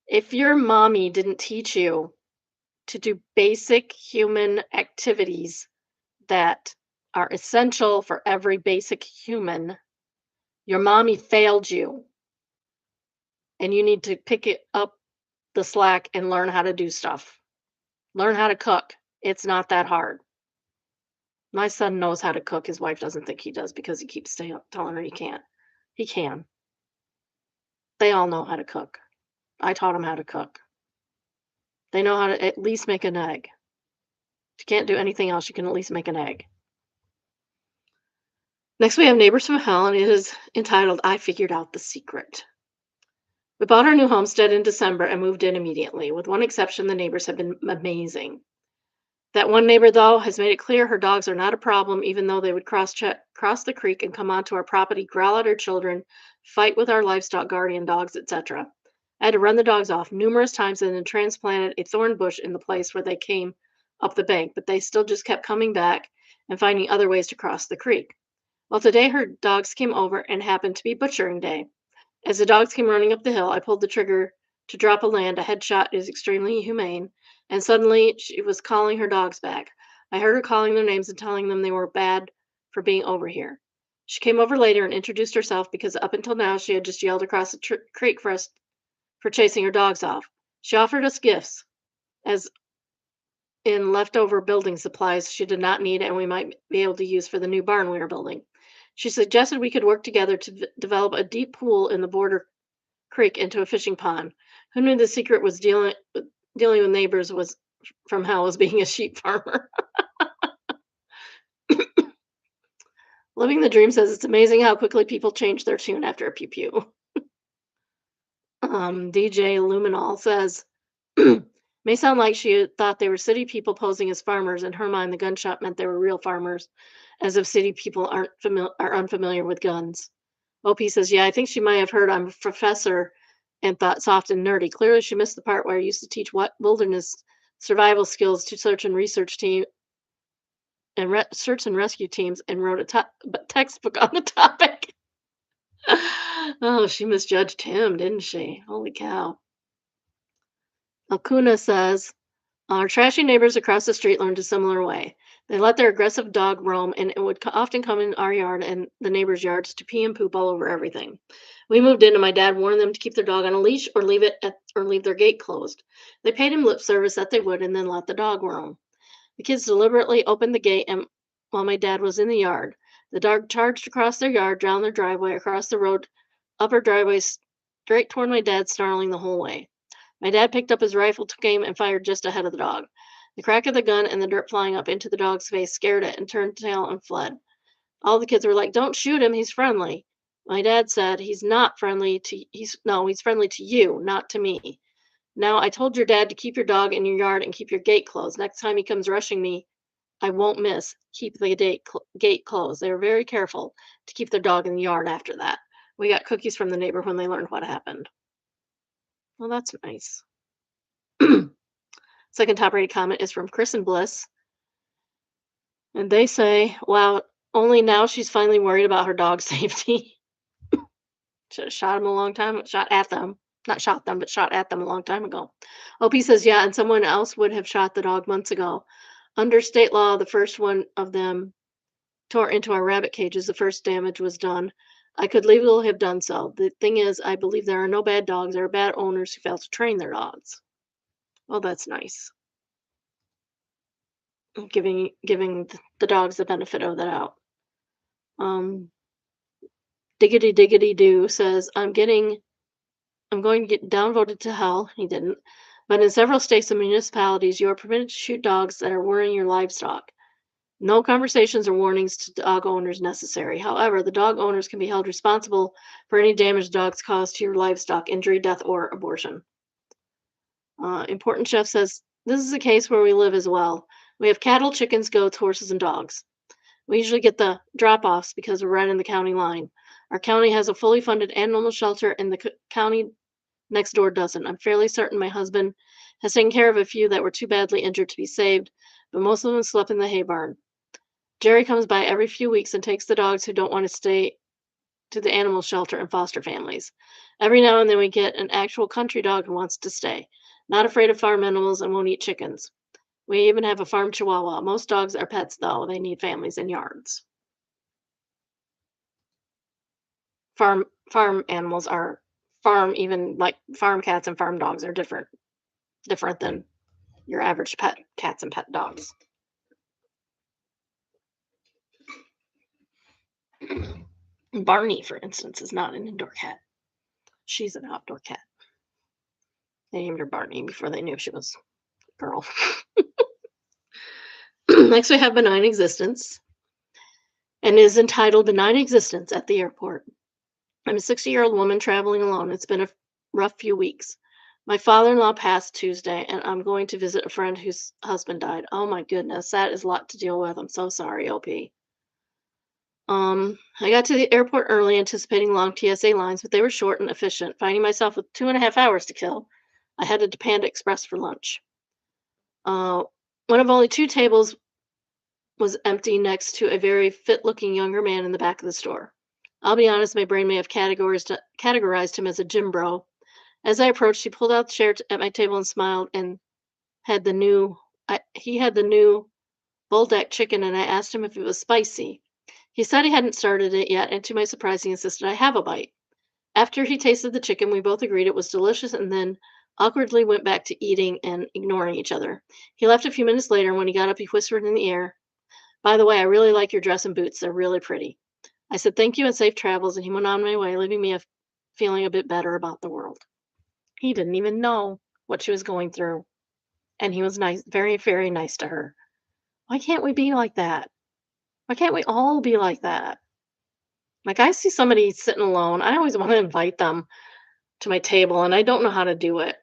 If your mommy didn't teach you to do basic human activities that are essential for every basic human, your mommy failed you, and you need to pick it up the slack and learn how to do stuff. Learn how to cook. It's not that hard. My son knows how to cook. His wife doesn't think he does because he keeps telling her he can't. He can. They all know how to cook. I taught them how to cook. They know how to at least make an egg. If you can't do anything else, you can at least make an egg. Next, we have Neighbors from Hell, and it is entitled I Figured Out the Secret. We bought our new homestead in December and moved in immediately. With one exception, the neighbors have been amazing. That one neighbor, though, has made it clear her dogs are not a problem, even though they would cross the creek and come onto our property, growl at our children, fight with our livestock guardian dogs, etc. I had to run the dogs off numerous times and then transplanted a thorn bush in the place where they came up the bank, but they still just kept coming back and finding other ways to cross the creek. Well, today her dogs came over and happened to be butchering day. As the dogs came running up the hill, I pulled the trigger to drop a land. A headshot is extremely humane, and suddenly she was calling her dogs back. I heard her calling their names and telling them they were bad for being over here. She came over later and introduced herself because up until now she had just yelled across the creek for us for chasing her dogs off. She offered us gifts, as in leftover building supplies she did not need and we might be able to use for the new barn we were building. She suggested we could work together to develop a deep pool in the border creek into a fishing pond. Who knew the secret was dealing with neighbors was from hell as being a sheep farmer? Living the dream says it's amazing how quickly people change their tune after a pew pew. DJ Luminol says, may sound like she thought they were city people posing as farmers. In her mind, the gunshot meant they were real farmers, as if city people are unfamiliar with guns. OP says, yeah, I think she might have heard I'm a professor and thought soft and nerdy. Clearly, she missed the part where I used to teach what wilderness survival skills to search and research team and search and rescue teams and wrote a textbook on the topic. Oh, she misjudged him, didn't she? Holy cow. Alcuna says, our trashy neighbors across the street learned a similar way. They let their aggressive dog roam, and it would often come in our yard and the neighbors' yards to pee and poop all over everything. We moved in, and my dad warned them to keep their dog on a leash or leave their gate closed. They paid him lip service that they would, and then let the dog roam. The kids deliberately opened the gate, and while my dad was in the yard, the dog charged across their yard, down their driveway, across the road, up her driveway, straight toward my dad, snarling the whole way. My dad picked up his rifle, took aim, and fired just ahead of the dog. The crack of the gun and the dirt flying up into the dog's face scared it and turned tail and fled. All the kids were like, "Don't shoot him, he's friendly." My dad said, "He's not friendly to he's friendly to you, not to me. Now I told your dad to keep your dog in your yard and keep your gate closed. Next time he comes rushing me, I won't miss. Keep the gate closed." They were very careful to keep their dog in the yard after that. We got cookies from the neighbor when they learned what happened. Well, that's nice. Second top rated comment is from Chris and Bliss. And they say, wow, only now she's finally worried about her dog's safety. Should have shot him a long time, shot at them. Not shot them, but shot at them a long time ago. OP says, yeah, and someone else would have shot the dog months ago. Under state law, the first one of them tore into our rabbit cages. The first damage was done. I could legally have done so. The thing is, I believe there are no bad dogs. There are bad owners who fail to train their dogs. Well, that's nice. Giving the dogs the benefit of the doubt. Diggity diggity do says, I'm going to get downvoted to hell. He didn't. But in several states and municipalities, you are permitted to shoot dogs that are worrying your livestock. No conversations or warnings to dog owners necessary. However, the dog owners can be held responsible for any damage dogs cause to your livestock, injury, death, or abortion. Important Chef says, this is a case where we live as well. We have cattle, chickens, goats, horses, and dogs. We usually get the drop-offs because we're right in the county line. Our county has a fully funded animal shelter, and the county next door doesn't. I'm fairly certain my husband has taken care of a few that were too badly injured to be saved, but most of them slept in the hay barn. Jerry comes by every few weeks and takes the dogs who don't want to stay to the animal shelter and foster families. Every now and then we get an actual country dog who wants to stay, not afraid of farm animals and won't eat chickens. We even have a farm chihuahua. Most dogs are pets, though. They need families and yards. Farm animals are even like farm cats and farm dogs are different than your average pet cats and pet dogs. Barney, for instance, is not an indoor cat. She's an outdoor cat. They named her Barney before they knew she was a girl. Next, we have Benign Existence, and is entitled Benign Existence at the Airport. I'm a 60-year-old woman traveling alone. It's been a rough few weeks. My father-in-law passed Tuesday, and I'm going to visit a friend whose husband died. Oh my goodness, that is a lot to deal with. I'm so sorry, OP. I got to the airport early, anticipating long TSA lines, but they were short and efficient. Finding myself with 2.5 hours to kill, I headed to Panda Express for lunch. One of only 2 tables was empty next to a very fit-looking younger man in the back of the store. I'll be honest, my brain may have categorized him as a gym bro. As I approached, he pulled out the chair at my table and smiled, and he had the new bull deck chicken, and I asked him if it was spicy. He said he hadn't started it yet, and to my surprise, he insisted I have a bite. After he tasted the chicken, we both agreed it was delicious and then awkwardly went back to eating and ignoring each other. He left a few minutes later, and when he got up, he whispered in the air, "By the way, I really like your dress and boots. They're really pretty." I said, "Thank you and safe travels," and he went on my way, leaving me feeling a bit better about the world. He didn't even know what she was going through, and he was nice, very, very nice to her. Why can't we be like that? Why can't we all be like that? Like, I see somebody sitting alone, I always want to invite them to my table, and I don't know how to do it.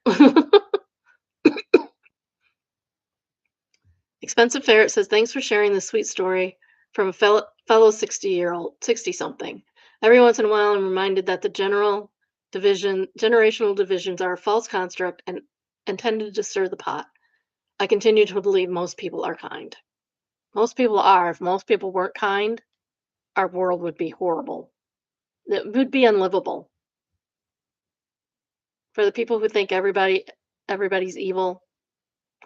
Expensive Ferret says, "Thanks for sharing this sweet story from a fellow 60-year-old, 60 something. Every once in a while, I'm reminded that the generational divisions are a false construct and intended to stir the pot. I continue to believe most people are kind. Most people are. If most people weren't kind, our world would be horrible. It would be unlivable. For the people who think everybody's evil,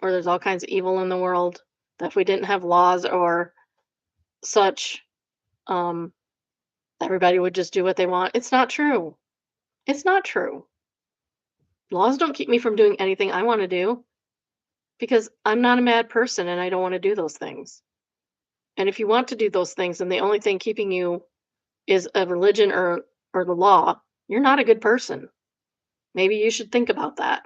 or there's all kinds of evil in the world, that if we didn't have laws or such, um, everybody would just do what they want. It's not true. It's not true. Laws don't keep me from doing anything I want to do because I'm not a mad person and I don't want to do those things. And if you want to do those things and the only thing keeping you is a religion or the law, you're not a good person. Maybe you should think about that.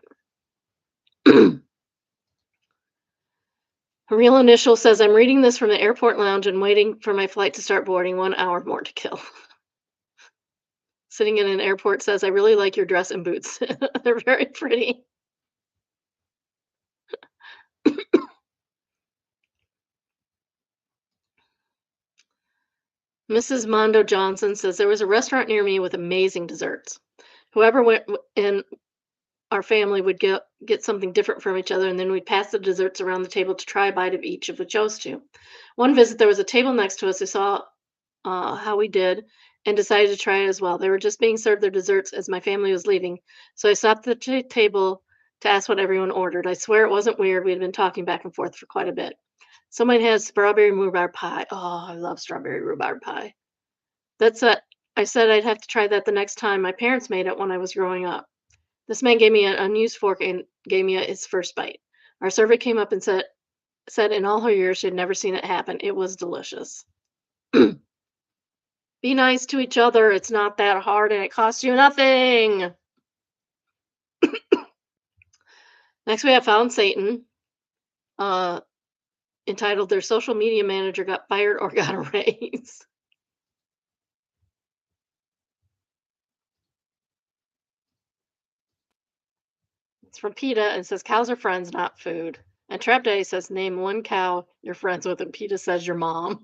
Real Initial says, "I'm reading this from the airport lounge and waiting for my flight to start boarding. 1 hour more to kill." Sitting in an airport says, "I really like your dress and boots. They're very pretty." Mrs. Mondo Johnson says, "There was a restaurant near me with amazing desserts. Whoever went in our family would get something different from each other, and then we'd pass the desserts around the table to try a bite of each if we chose to. One visit, there was a table next to us who saw how we did and decided to try it as well. They were just being served their desserts as my family was leaving, so I stopped at the table to ask what everyone ordered. I swear it wasn't weird. We had been talking back and forth for quite a bit. Someone has strawberry rhubarb pie. Oh, I love strawberry rhubarb pie. That's a I said I'd have to try that the next time. My parents made it when I was growing up. This man gave me an unused fork and gave me his first bite. Our server came up and said in all her years she had never seen it happen. It was delicious." Be nice to each other. It's not that hard and it costs you nothing. Next, we have Found Satan, uh, entitled "Their Social Media Manager Got Fired or Got a Raise." It's from PETA and says, "Cows are friends, not food." And Trap Daddy says, "Name one cow you're friends with," and PETA says, "Your mom."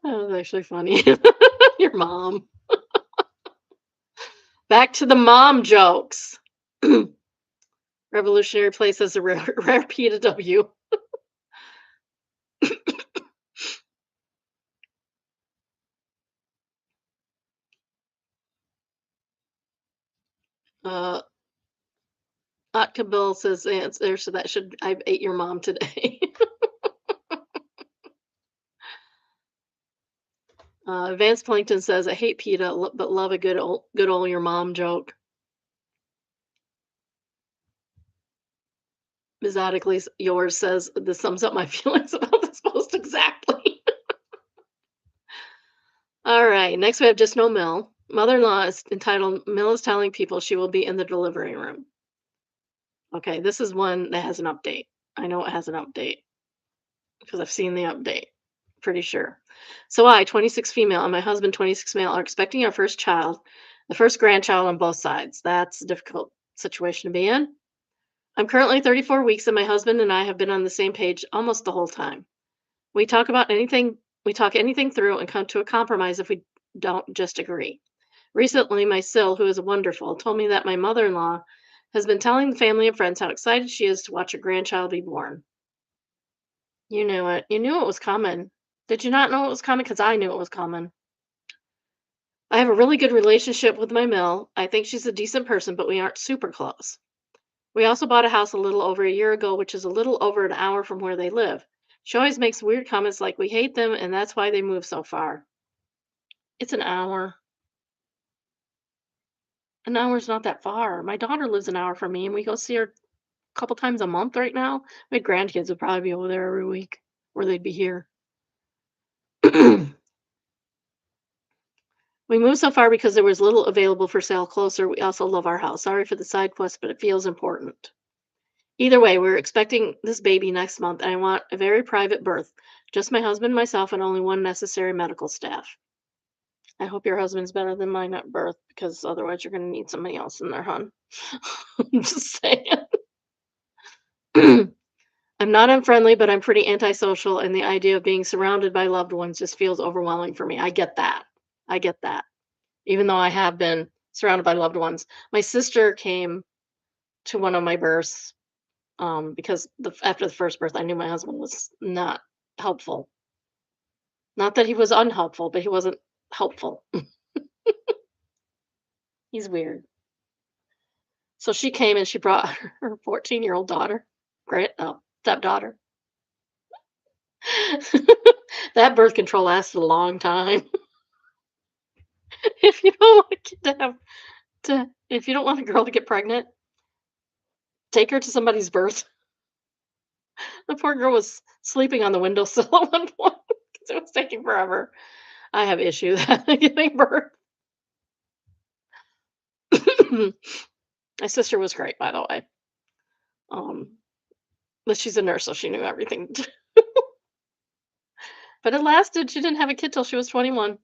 That was actually funny. Your mom. Back to the mom jokes. Revolutionary Place says a rare PETA W. Uh, Atka Bill says the answer so that should I ate your mom today. Advanced Plankton says, "I hate PETA, but love a good old your mom joke." Methodically yours says, "This sums up my feelings about this post exactly." All right, next we have Just No Mill. Mother-in-law is entitled, "Mill is telling people she will be in the delivery room." Okay, this is one that has an update. I know it has an update because I've seen the update. Pretty sure. So I, 26 female, and my husband, 26 male, are expecting our first child, the first grandchild on both sides. That's a difficult situation to be in. I'm currently 34 weeks, and my husband and I have been on the same page almost the whole time. We talk about anything, we talk anything through and come to a compromise if we don't just agree. Recently, my Sil, who is wonderful, told me that my mother in law has been telling the family and friends how excited she is to watch her grandchild be born. You knew it. You knew it was coming. Did you not know it was coming? Because I knew it was coming. I have a really good relationship with my Mill. I think she's a decent person, but we aren't super close. We also bought a house a little over a year ago, which is a little over an hour from where they live. She always makes weird comments like we hate them and that's why they move so far. It's an hour. An hour's not that far. My daughter lives an hour from me and we go see her a couple times a month right now. My grandkids would probably be over there every week or they'd be here. We moved so far because there was little available for sale closer. We also love our house. Sorry for the side quest, but it feels important. Either way, we're expecting this baby next month, and I want a very private birth. Just my husband, myself, and only one necessary medical staff. I hope your husband's better than mine at birth, because otherwise you're going to need somebody else in there, hon. I'm just saying. I'm not unfriendly, but I'm pretty antisocial, and the idea of being surrounded by loved ones just feels overwhelming for me. I get that. I get that. Even though I have been surrounded by loved ones. My sister came to one of my births because after the first birth, I knew my husband was not helpful. Not that he was unhelpful, but he wasn't helpful. He's weird. So she came and she brought her 14-year-old daughter, stepdaughter. That birth control lasted a long time. If you don't want a kid to have if you don't want a girl to get pregnant, take her to somebody's birth. The poor girl was sleeping on the windowsill at one point because it was taking forever. I have issues giving birth. My sister was great, by the way. Um, but she's a nurse, so she knew everything. But it lasted. She didn't have a kid till she was 21.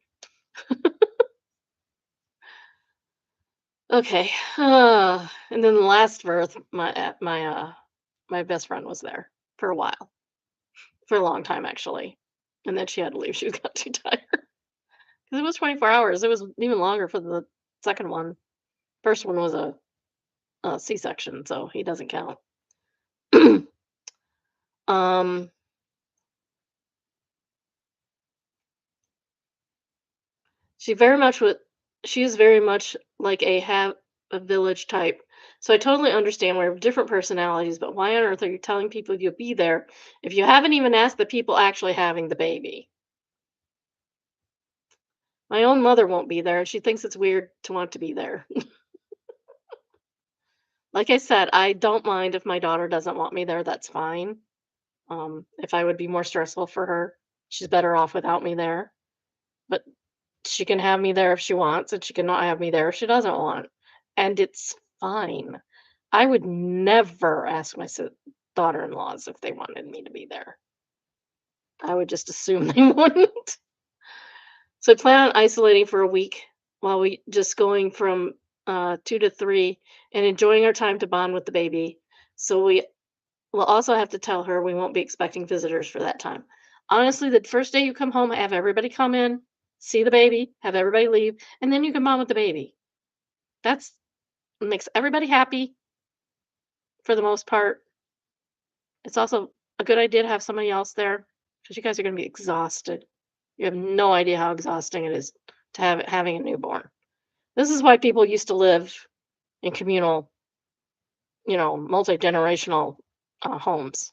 Okay. And then the last birth, my best friend was there for a while, for a long time actually, and then she had to leave. She got too tired because it was 24 hours. It was even longer for the second one. First one was a C-section, so he doesn't count. um, She very much would she is very much like have a village type. So I totally understand we have different personalities, but why on earth are you telling people you'll be there if you haven't even asked the people actually having the baby? My own mother won't be there and she thinks it's weird to want to be there. Like I said, I don't mind if my daughter doesn't want me there, that's fine. If I would be more stressful for her, she's better off without me there. But she can have me there if she wants, and she cannot have me there if she doesn't want, and it's fine. I would never ask my daughter-in-laws if they wanted me to be there. I would just assume they wouldn't. So I plan on isolating for a week while we just going from 2 to 3 and enjoying our time to bond with the baby. So we will also have to tell her we won't be expecting visitors for that time. Honestly, the first day you come home, have everybody come in, see the baby, have everybody leave, and then you can bond with the baby. That's makes everybody happy for the most part. It's also a good idea to have somebody else there because you guys are going to be exhausted. You have no idea how exhausting it is to having a newborn. This is why people used to live in communal, multi-generational homes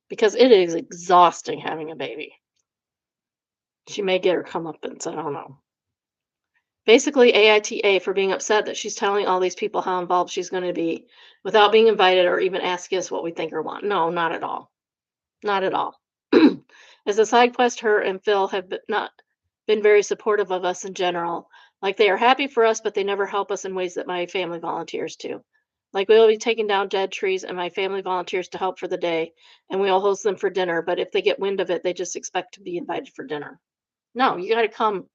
because it is exhausting having a baby. She may get her comeuppance, I don't know. Basically, AITA for being upset that she's telling all these people how involved she's going to be without being invited or even asking us what we think or want. No, not at all. Not at all. As a side quest, her and Phil have not been very supportive of us in general. Like they are happy for us, but they never help us in ways that my family volunteers to. Like we'll be taking down dead trees, and my family volunteers to help for the day, and we'll host them for dinner. But if they get wind of it, they just expect to be invited for dinner. No, you got to come.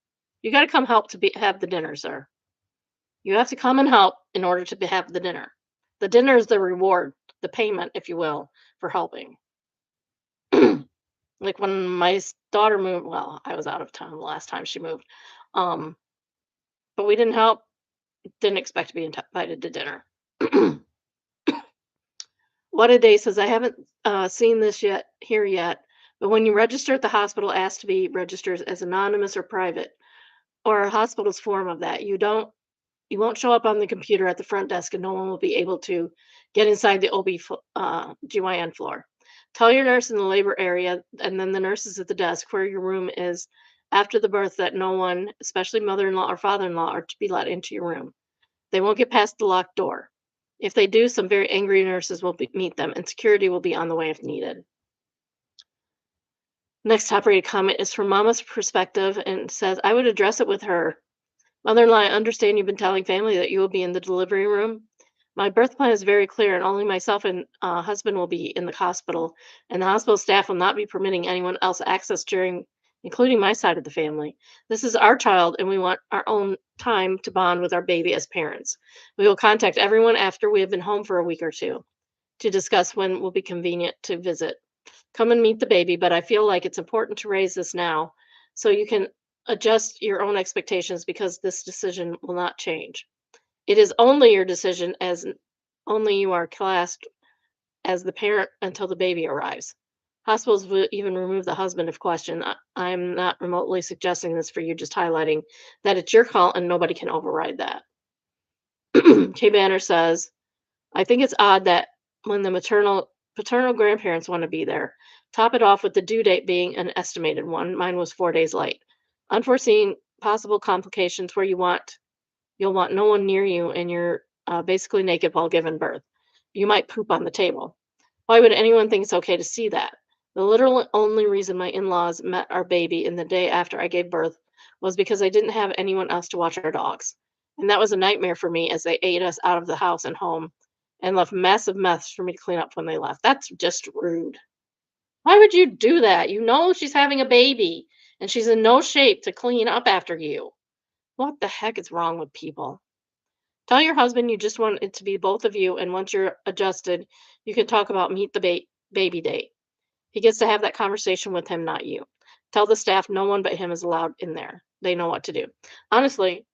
You got to come help to have the dinner, sir. You have to come and help in order to have the dinner. The dinner is the reward, the payment, if you will, for helping. Like when my daughter moved, well, I was out of town the last time she moved. Um, but we didn't help, didn't expect to be invited to dinner. What a day says I haven't seen this yet here yet, but when you register at the hospital, ask to be registered as anonymous or private, or a hospital's form of that. You don't. You won't show up on the computer at the front desk and no one will be able to get inside the GYN floor. Tell your nurse in the labor area and then the nurses at the desk where your room is after the birth that no one, especially mother in law or father in law, are to be let into your room. They won't get past the locked door. If they do, some very angry nurses will meet them and security will be on the way if needed. Next top rated comment is from Mama's perspective and says, I would address it with her. Mother-in-law, I understand you've been telling family that you will be in the delivery room. My birth plan is very clear, and only myself and husband will be in the hospital, and the hospital staff will not be permitting anyone else access during, including my side of the family. This is our child, and we want our own time to bond with our baby as parents. We will contact everyone after we have been home for a week or two to discuss when will be convenient to visit. Come and meet the baby, but I feel like it's important to raise this now so you can adjust your own expectations because this decision will not change. It is only your decision as only you are classed as the parent until the baby arrives. Hospitals will even remove the husband if questioned. I'm not remotely suggesting this for you, just highlighting that it's your call and nobody can override that. Kay Banner says, I think it's odd that when the paternal grandparents want to be there, top it off with the due date being an estimated one. Mine was 4 days late. Unforeseen possible complications where you'll want no one near you and you're basically naked while giving birth. You might poop on the table. Why would anyone think it's okay to see that? The literal only reason my in-laws met our baby in the day after I gave birth was because I didn't have anyone else to watch our dogs. And that was a nightmare for me as they ate us out of the house and home and left massive mess for me to clean up when they left. That's just rude. Why would you do that? You know she's having a baby and she's in no shape to clean up after you. What the heck is wrong with people? Tell your husband you just want it to be both of you, and once you're adjusted, you can talk about meet the baby date. He gets to have that conversation with him, not you. Tell the staff no one but him is allowed in there. They know what to do. Honestly,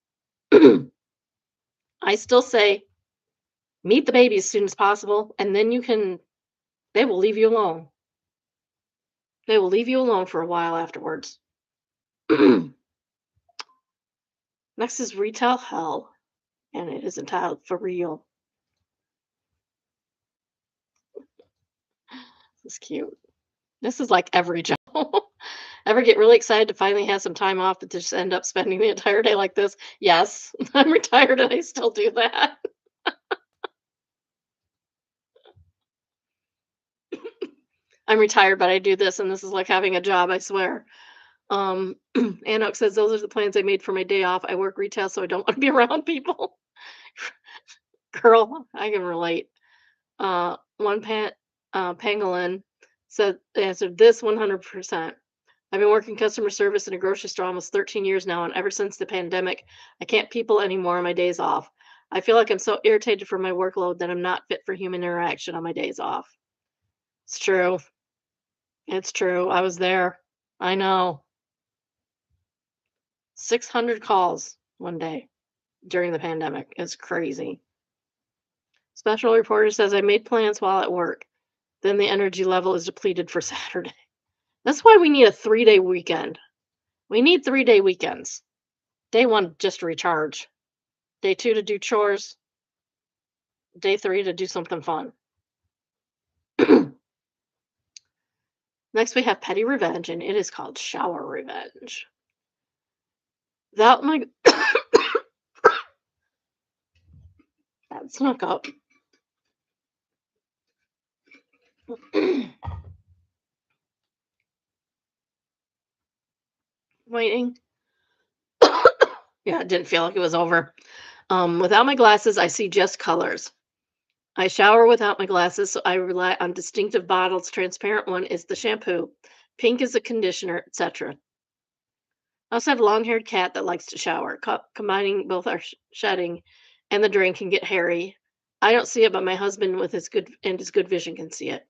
I still say meet the baby as soon as possible, and then they will leave you alone. They will leave you alone for a while afterwards. Next is Retail Hell, and it is entitled For Real. This is cute. This is like every job. Ever get really excited to finally have some time off, but just end up spending the entire day like this? Yes, I'm retired and I still do that. I'm retired, but I do this, and this is like having a job, I swear. Anok says, those are the plans I made for my day off. I work retail, so I don't want to be around people. Girl, I can relate. One pangolin said, answered this 100%. I've been working customer service in a grocery store almost 13 years now, and ever since the pandemic, I can't people anymore on my days off. I feel like I'm so irritated from my workload that I'm not fit for human interaction on my days off. It's true. It's true. I was there. I know. 600 calls one day during the pandemic. It's crazy. Special reporter says I made plans while at work. Then the energy level is depleted for Saturday. That's why we need a 3-day weekend. We need 3-day weekends. Day one, just to recharge. Day two, to do chores. Day three, to do something fun. Next, we have Petty Revenge, and it is called Shower Revenge. Without my. That snuck up. Waiting. Yeah, it didn't feel like it was over. Without my glasses, I see just colors. I shower without my glasses, so I rely on distinctive bottles. Transparent one is the shampoo, pink is the conditioner, etc. I also have a long-haired cat that likes to shower. Combining both our shedding and the drain can get hairy. I don't see it, but my husband with his good vision can see it.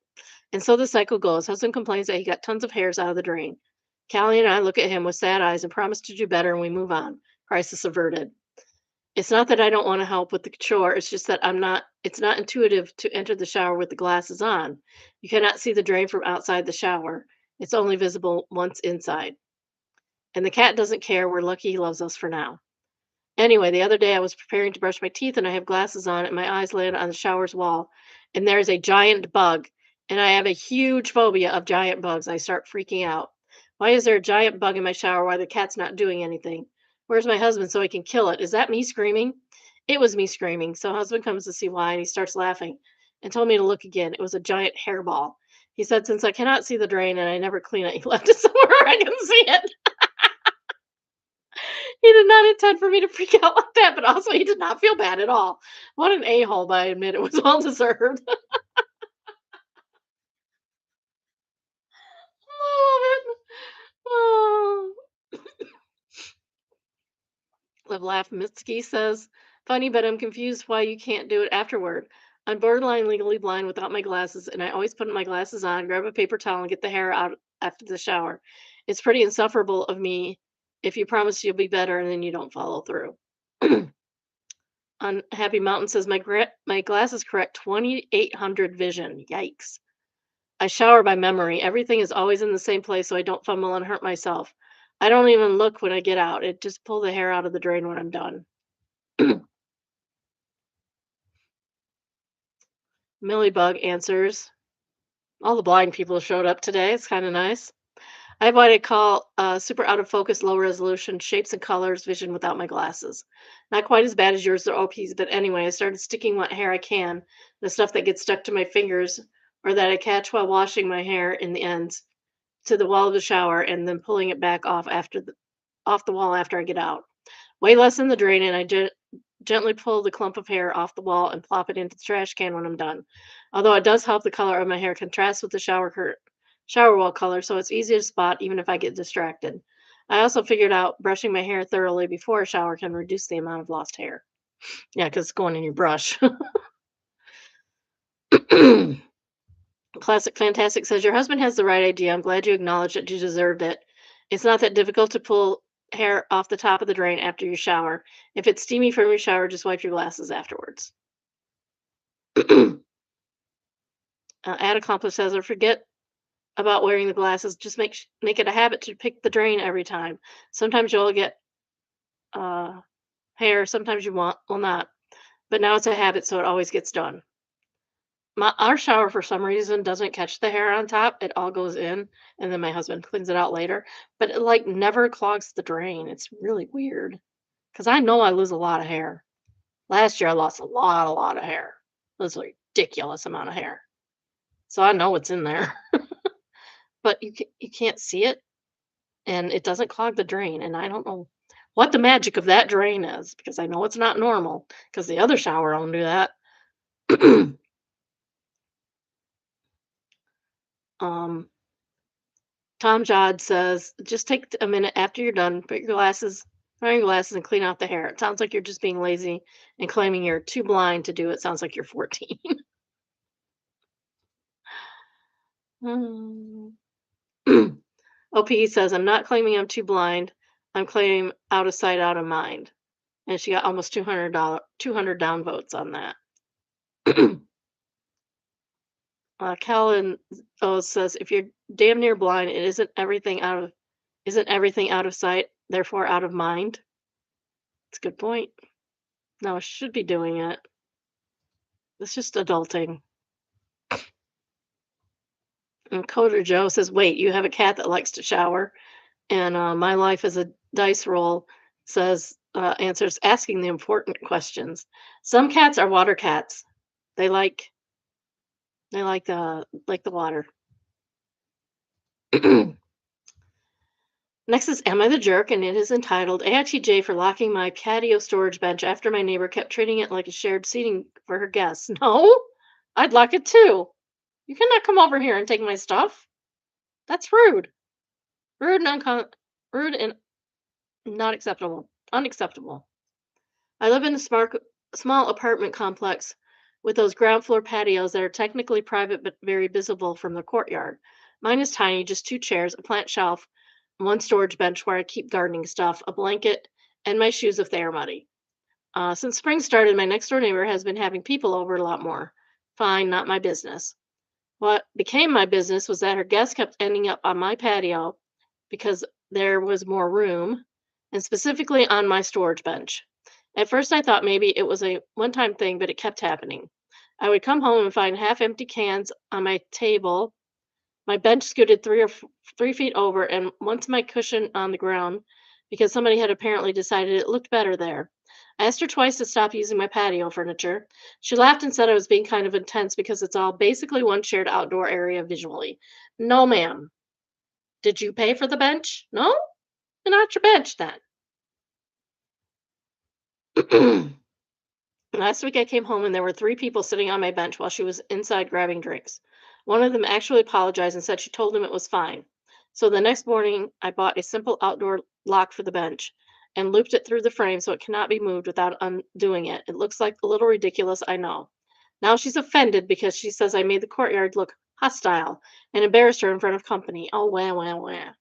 And so the cycle goes. Husband complains that he got tons of hairs out of the drain. Callie and I look at him with sad eyes and promise to do better, and we move on. Crisis averted. It's not that I don't want to help with the chore. It's just that it's not intuitive to enter the shower with the glasses on. You cannot see the drain from outside the shower. It's only visible once inside. And the cat doesn't care. We're lucky he loves us for now. Anyway, the other day I was preparing to brush my teeth and I have glasses on and my eyes land on the shower's wall and there's a giant bug. And I have a huge phobia of giant bugs. I start freaking out. Why is there a giant bug in my shower while the cat's not doing anything? Where's my husband so he can kill it? Is that me screaming? It was me screaming. So husband comes to see why and he starts laughing and told me to look again. It was a giant hairball. He said, since I cannot see the drain and I never clean it, he left it somewhere I can see it. He did not intend for me to freak out like that, but also he did not feel bad at all. What an a-hole, but I admit it was well deserved. I love it. Oh. Live Laugh Mitski says, funny, but I'm confused why you can't do it afterward. I'm borderline legally blind without my glasses, and I always put my glasses on, grab a paper towel, and get the hair out after the shower. It's pretty insufferable of me if you promise you'll be better and then you don't follow through. Unhappy Mountain says, my glasses correct 2800 vision. Yikes. I shower by memory. Everything is always in the same place so I don't fumble and hurt myself. I don't even look when I get out. It just pull the hair out of the drain when I'm done. Millybug answers, all the blind people showed up today. It's kind of nice. I have what I call super out of focus, low resolution, shapes and colors vision without my glasses. Not quite as bad as yours or OP's, but anyway, I started sticking what hair I can, the stuff that gets stuck to my fingers or that I catch while washing my hair in the ends, to the wall of the shower and then pulling it back off the wall after I get out. Way less in the drain, and I gently pull the clump of hair off the wall and plop it into the trash can when I'm done. Although it does help the color of my hair contrast with the shower wall color, so it's easy to spot even if I get distracted. I also figured out brushing my hair thoroughly before a shower can reduce the amount of lost hair. Yeah, because it's going in your brush. Classic Fantastic says, your husband has the right idea. I'm glad you acknowledged that you deserved it. It's not that difficult to pull hair off the top of the drain after you shower. If it's steamy from your shower, just wipe your glasses afterwards. Ad Accomplice says, or forget about wearing the glasses. Just make it a habit to pick the drain every time. Sometimes you'll get uh, hair, sometimes you will not. But now it's a habit, so it always gets done. Our shower, for some reason, doesn't catch the hair on top. It all goes in, and then my husband cleans it out later. But it like never clogs the drain. It's really weird because I know I lose a lot of hair. Last year, I lost a lot of hair. It was a ridiculous amount of hair. So I know what's in there, but you can't see it, and it doesn't clog the drain. And I don't know what the magic of that drain is because I know it's not normal because the other shower don't do that. um, Tom Jod says, just take a minute after you're done, put your glasses and clean out the hair. It sounds like you're just being lazy and claiming you're too blind to do it. Sounds like you're 14. Mm. OPE says, I'm not claiming I'm too blind. I'm claiming out of sight, out of mind. And she got almost 200 downvotes on that. Callan says, if you're damn near blind, it isn't everything out of sight, therefore out of mind. It's a good point. No, I should be doing it. It's just adulting. And Coder Joe says, wait, you have a cat that likes to shower. And my life as a dice roll says, answers asking the important questions. Some cats are water cats. They like the water. Next is Am I the Jerk? And it is entitled AITJ for locking my patio storage bench after my neighbor kept treating it like a shared seating for her guests. No, I'd lock it too. You cannot come over here and take my stuff. That's rude. Rude rude and not acceptable. Unacceptable. I live in a small apartment complex with those ground floor patios that are technically private but very visible from the courtyard. Mine is tiny, just two chairs, a plant shelf, one storage bench where I keep gardening stuff, a blanket, and my shoes if they are muddy. Since spring started, my next door neighbor has been having people over a lot more. Fine, not my business. What became my business was that her guests kept ending up on my patio because there was more room, and specifically on my storage bench. At first, I thought maybe it was a one time thing, but it kept happening. I would come home and find half empty cans on my table, my bench scooted 3 feet over, and once my cushion on the ground because somebody had apparently decided it looked better there. I asked her twice to stop using my patio furniture. She laughed and said I was being kind of intense because it's all basically one shared outdoor area visually. No, ma'am. Did you pay for the bench? No? Not your bench then. Last week I came home and there were 3 people sitting on my bench while she was inside grabbing drinks. One of them actually apologized and said she told him it was fine. So the next morning I bought a simple outdoor lock for the bench and looped it through the frame so it cannot be moved without undoing it. It looks like a little ridiculous, I know. Now she's offended because she says I made the courtyard look hostile and embarrassed her in front of company. Oh, wah, wah, wah.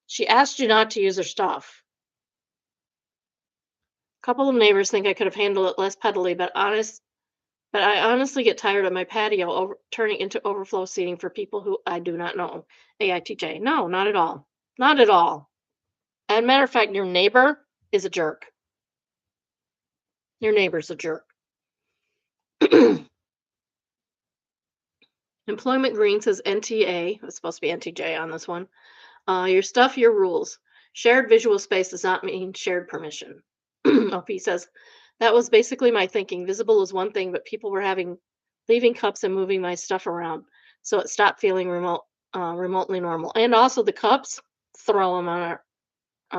She asked you not to use her stuff. A couple of neighbors think I could have handled it less pettily, but I honestly get tired of my patio turning into overflow seating for people who I do not know. AITJ. No, not at all. Not at all. As a matter of fact, your neighbor is a jerk. Your neighbor's a jerk. Employment Green says NTA. It's supposed to be NTJ on this one. Your stuff, your rules. Shared visual space does not mean shared permission. OP says, that was basically my thinking. Visible is one thing, but people were leaving cups and moving my stuff around. So it stopped feeling remotely normal. And also the cups, throw them on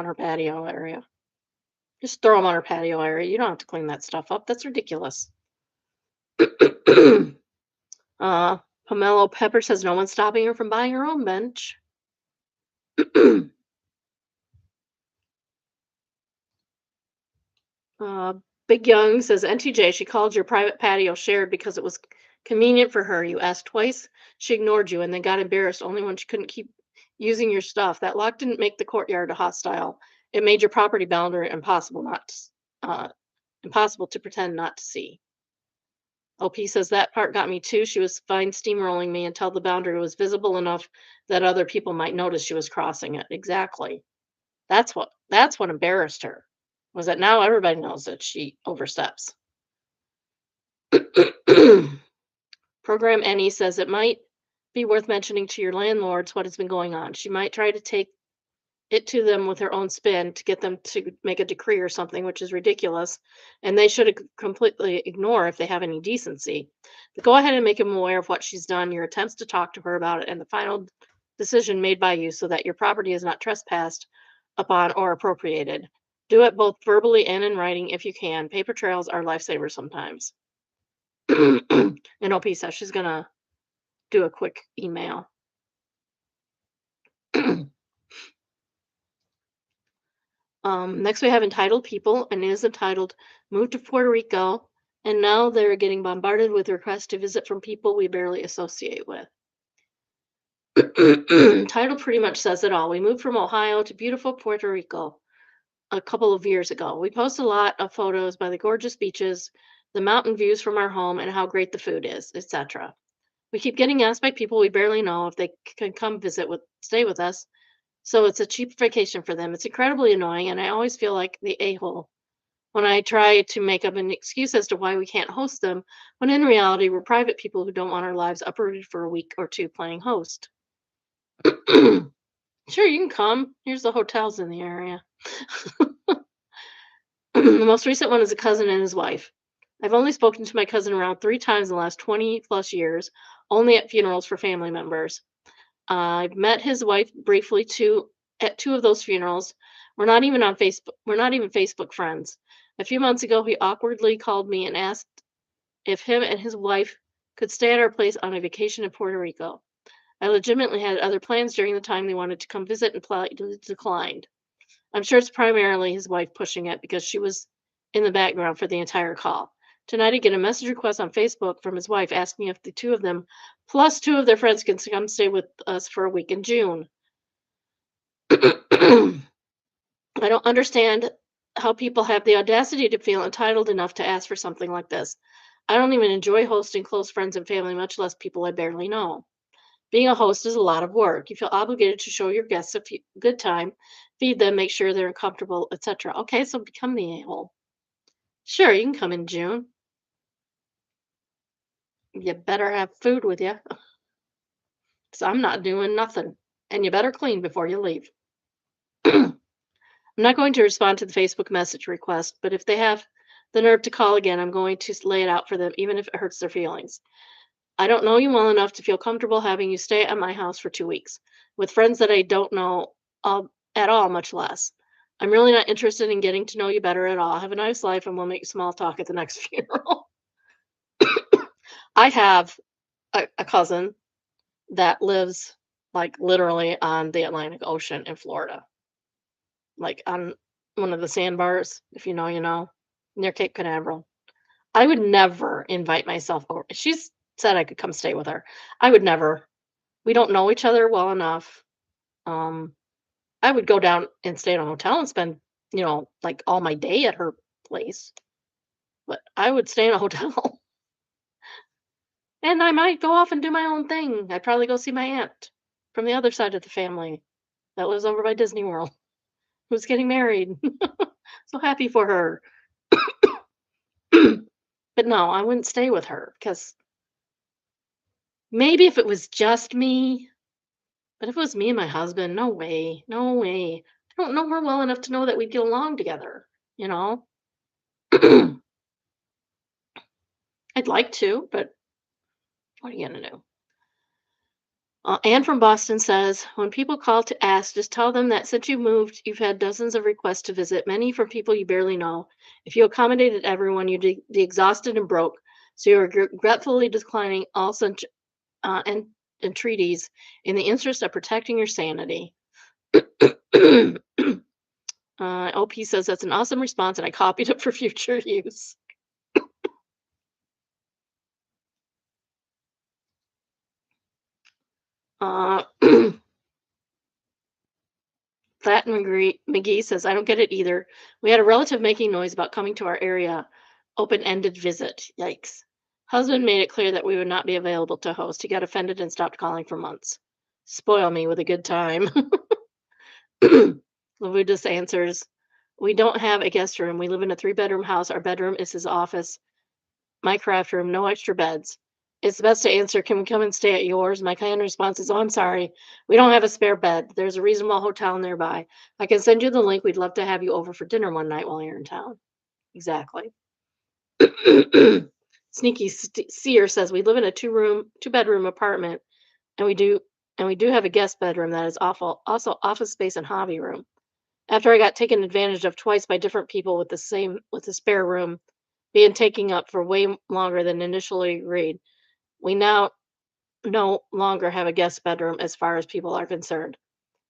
her patio area. Just throw them on her patio area. You don't have to clean that stuff up. That's ridiculous. Pomelo Pepper says no one's stopping her from buying her own bench. Uh, Big Young says, NTJ, she called your private patio shared because it was convenient for her. You asked twice, she ignored you, and then got embarrassed only when she couldn't keep using your stuff. That lock didn't make the courtyard hostile. It made your property boundary impossible to pretend not to see. OP says that part got me too. She was fine steamrolling me until the boundary was visible enough that other people might notice she was crossing it. Exactly. That's what embarrassed her. Was that now everybody knows that she oversteps. Program Annie says it might be worth mentioning to your landlords what has been going on. She might try to take it to them with her own spin to get them to make a decree or something, which is ridiculous. And they should completely ignore if they have any decency. But go ahead and make them aware of what she's done, your attempts to talk to her about it, and the final decision made by you so that your property is not trespassed upon or appropriated. Do it both verbally and in writing if you can. Paper trails are lifesavers sometimes. And OP says she's going to do a quick email. Next, we have entitled people, and it is entitled Moved to Puerto Rico, and now they're getting bombarded with requests to visit from people we barely associate with. Title pretty much says it all. We moved from Ohio to beautiful Puerto Rico a couple of years ago. We post a lot of photos by the gorgeous beaches, the mountain views from our home, and how great the food is, etc. We keep getting asked by people we barely know if they can come stay with us. So it's a cheap vacation for them. It's incredibly annoying, and I always feel like the a-hole when I try to make up an excuse as to why we can't host them, when in reality, we're private people who don't want our lives uprooted for a week or two playing host. Sure, you can come. Here's the hotels in the area. The most recent one is a cousin and his wife. I've only spoken to my cousin around 3 times in the last 20 plus years, only at funerals for family members. I've met his wife briefly at 2 of those funerals. We're not even on Facebook. We're not even Facebook friends. A few months ago, he awkwardly called me and asked if him and his wife could stay at our place on a vacation in Puerto Rico. I legitimately had other plans during the time they wanted to come visit and politely declined. I'm sure it's primarily his wife pushing it because she was in the background for the entire call. Tonight, I get a message request on Facebook from his wife asking if the 2 of them, plus 2 of their friends, can come stay with us for a week in June. I don't understand how people have the audacity to feel entitled enough to ask for something like this. I don't even enjoy hosting close friends and family, much less people I barely know. Being a host is a lot of work. You feel obligated to show your guests a good time, feed them, make sure they're comfortable, etc. Okay, so become the a-hole. Sure, you can come in June. You better have food with you, 'cause I'm not doing nothing. And you better clean before you leave. I'm not going to respond to the Facebook message request, but if they have the nerve to call again, I'm going to lay it out for them, even if it hurts their feelings. I don't know you well enough to feel comfortable having you stay at my house for 2 weeks with friends that I don't know at all, much less. I'm really not interested in getting to know you better at all. Have a nice life, and we'll make small talk at the next funeral. I have a cousin that lives like literally on the Atlantic Ocean in Florida, like on one of the sandbars. If you know, you know, near Cape Canaveral. I would never invite myself over. She's said I could come stay with her. I would never. We don't know each other well enough. Um, I would go down and stay in a hotel and spend, like all my day at her place, but I would stay in a hotel and I might go off and do my own thing. I'd probably go see my aunt from the other side of the family that lives over by Disney World, who's getting married. So happy for her. But no, I wouldn't stay with her because maybe if it was just me, but if it was me and my husband, no way, no way. I don't know her well enough to know that we'd get along together, you know? I'd like to, but what are you gonna do? Anne from Boston says, when people call to ask, just tell them that since you've moved, you've had dozens of requests to visit, many from people you barely know. If you accommodated everyone, you'd be exhausted and broke. So you're regretfully declining all such entreaties in the interest of protecting your sanity. OP says that's an awesome response, and I copied it for future use. Uh, Flat McGee says, I don't get it either. We had a relative making noise about coming to our area, open ended visit. Yikes. Husband made it clear that we would not be available to host. He got offended and stopped calling for months. Spoil me with a good time. Lavue just answers, we don't have a guest room. We live in a 3-bedroom house. Our bedroom is his office, my craft room, no extra beds. It's best to answer, can we come and stay at yours? My kind response is, oh, I'm sorry. We don't have a spare bed. There's a reasonable hotel nearby. I can send you the link. We'd love to have you over for dinner one night while you're in town. Exactly. Sneaky Seer says we live in a 2-bedroom apartment, and we do have a guest bedroom that is awful, also office space and hobby room. After I got taken advantage of twice by different people with the spare room being taken up for way longer than initially agreed, we now no longer have a guest bedroom as far as people are concerned.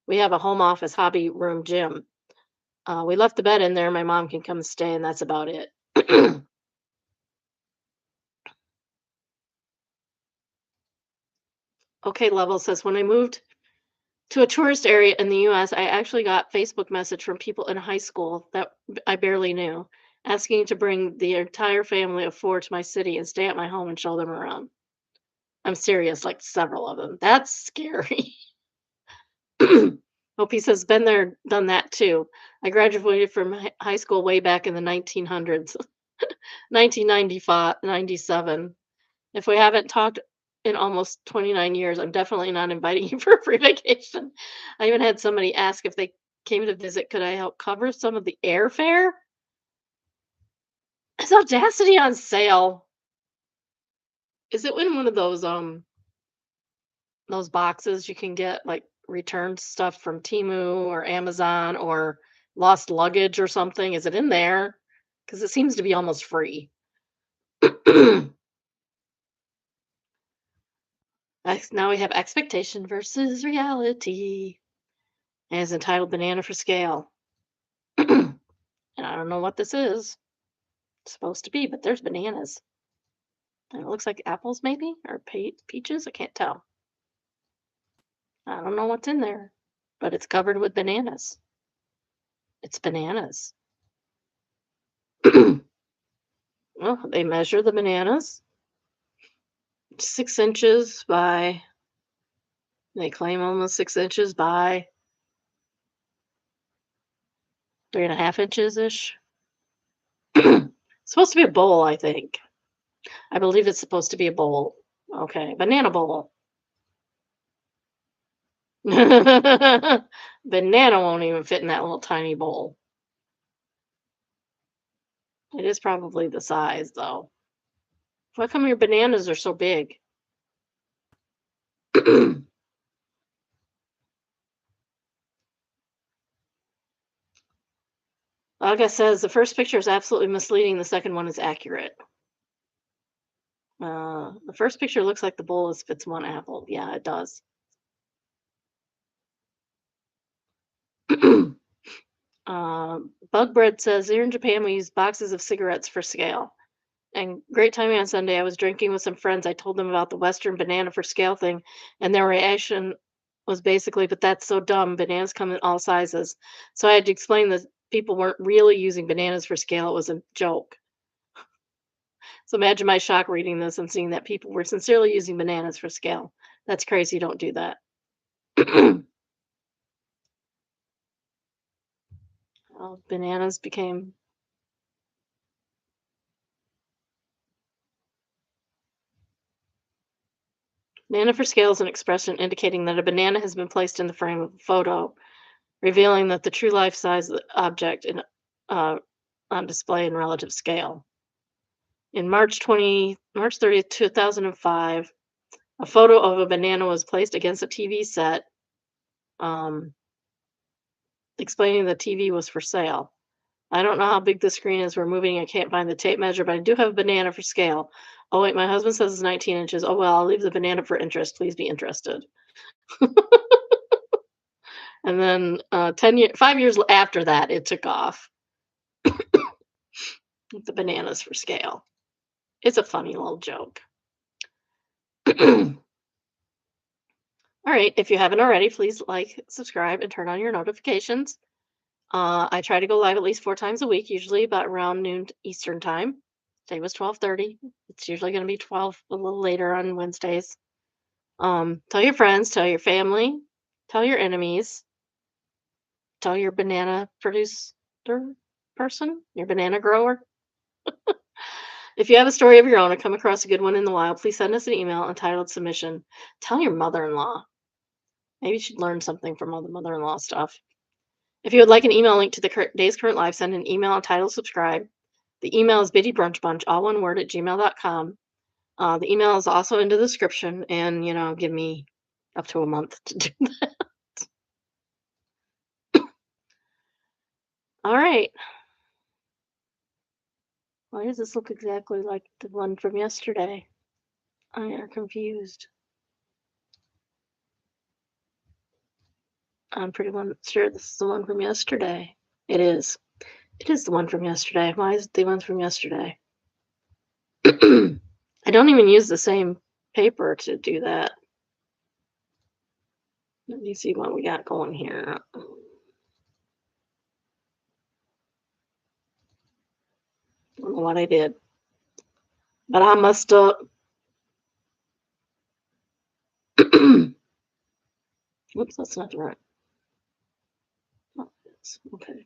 We have a home office, hobby room, gym. We left the bed in there. My mom can come stay, and that's about it. Okay, Level says when I moved to a tourist area in the US, I actually got Facebook message from people in high school that I barely knew, asking to bring the entire family of 4 to my city and stay at my home and show them around. I'm serious, like several of them. That's scary. OP says, been there, done that too. I graduated from high school way back in the 1900s, 1995, 97. If we haven't talked in almost 29 years, I'm definitely not inviting you for a free vacation. I even had somebody ask if they came to visit, could I help cover some of the airfare? Is Audacity on sale? Is it in one of those boxes you can get like returned stuff from Temu or Amazon or lost luggage or something? Is it in there? Because it seems to be almost free. Now we have expectation versus reality. And it's entitled Banana for Scale. And I don't know what this is. It's supposed to be, but there's bananas. And it looks like apples, maybe, or peaches. I can't tell. I don't know what's in there, but it's covered with bananas. It's bananas. Well, they measure the bananas 6 inches by, they claim almost 6 inches by 3.5 inches ish. Supposed to be a bowl, I think. I believe it's supposed to be a bowl. Okay, banana bowl. Banana won't even fit in that little tiny bowl. It is probably the size, though. How come your bananas are so big? August says the first picture is absolutely misleading. The second one is accurate. The first picture looks like the bowl is fits one apple. Yeah, it does. Bug Bread says here in Japan we use boxes of cigarettes for scale. And great timing on Sunday. I was drinking with some friends. I told them about the Western banana for scale thing, and their reaction was basically, "But that's so dumb. Bananas come in all sizes." So I had to explain that people weren't really using bananas for scale. It was a joke. So imagine my shock reading this and seeing that people were sincerely using bananas for scale. That's crazy. Don't do that. Well, bananas became banana for scale is an expression indicating that a banana has been placed in the frame of a photo, revealing that the true life size of the object in uh, on display in relative scale. In March 30th, 2005, a photo of a banana was placed against a TV set, um, explaining the TV was for sale. I don't know how big the screen is. We're moving. I can't find the tape measure, but I do have a banana for scale. Oh, wait, my husband says it's 19 inches. Oh, well, I'll leave the banana for interest. Please be interested. And then 5 years after that, it took off. The bananas for scale. It's a funny little joke. All right. If you haven't already, please like, subscribe, and turn on your notifications. I try to go live at least 4 times a week, usually about around noon Eastern time. Today was 12:30. It's usually going to be 12 a little later on Wednesdays. Tell your friends, tell your family, tell your enemies, tell your banana producer person, your banana grower. If you have a story of your own or come across a good one in the wild, please send us an email entitled submission. Tell your mother-in-law. Maybe you should learn something from all the mother-in-law stuff. If you would like an email link to the day's current live, send an email entitled subscribe. The email is biddybrunchbunch, all one word, at gmail.com. The email is also in the description, and, give me up to a month to do that. All right. Why does this look exactly like the one from yesterday? I am confused. I'm pretty sure this is the one from yesterday. It is. It is the one from yesterday. Why is it the one from yesterday? I don't even use the same paper to do that. Let me see what we got going here. I don't know what I did, but I must have. Whoops, that's not the right. Oh, yes. Okay.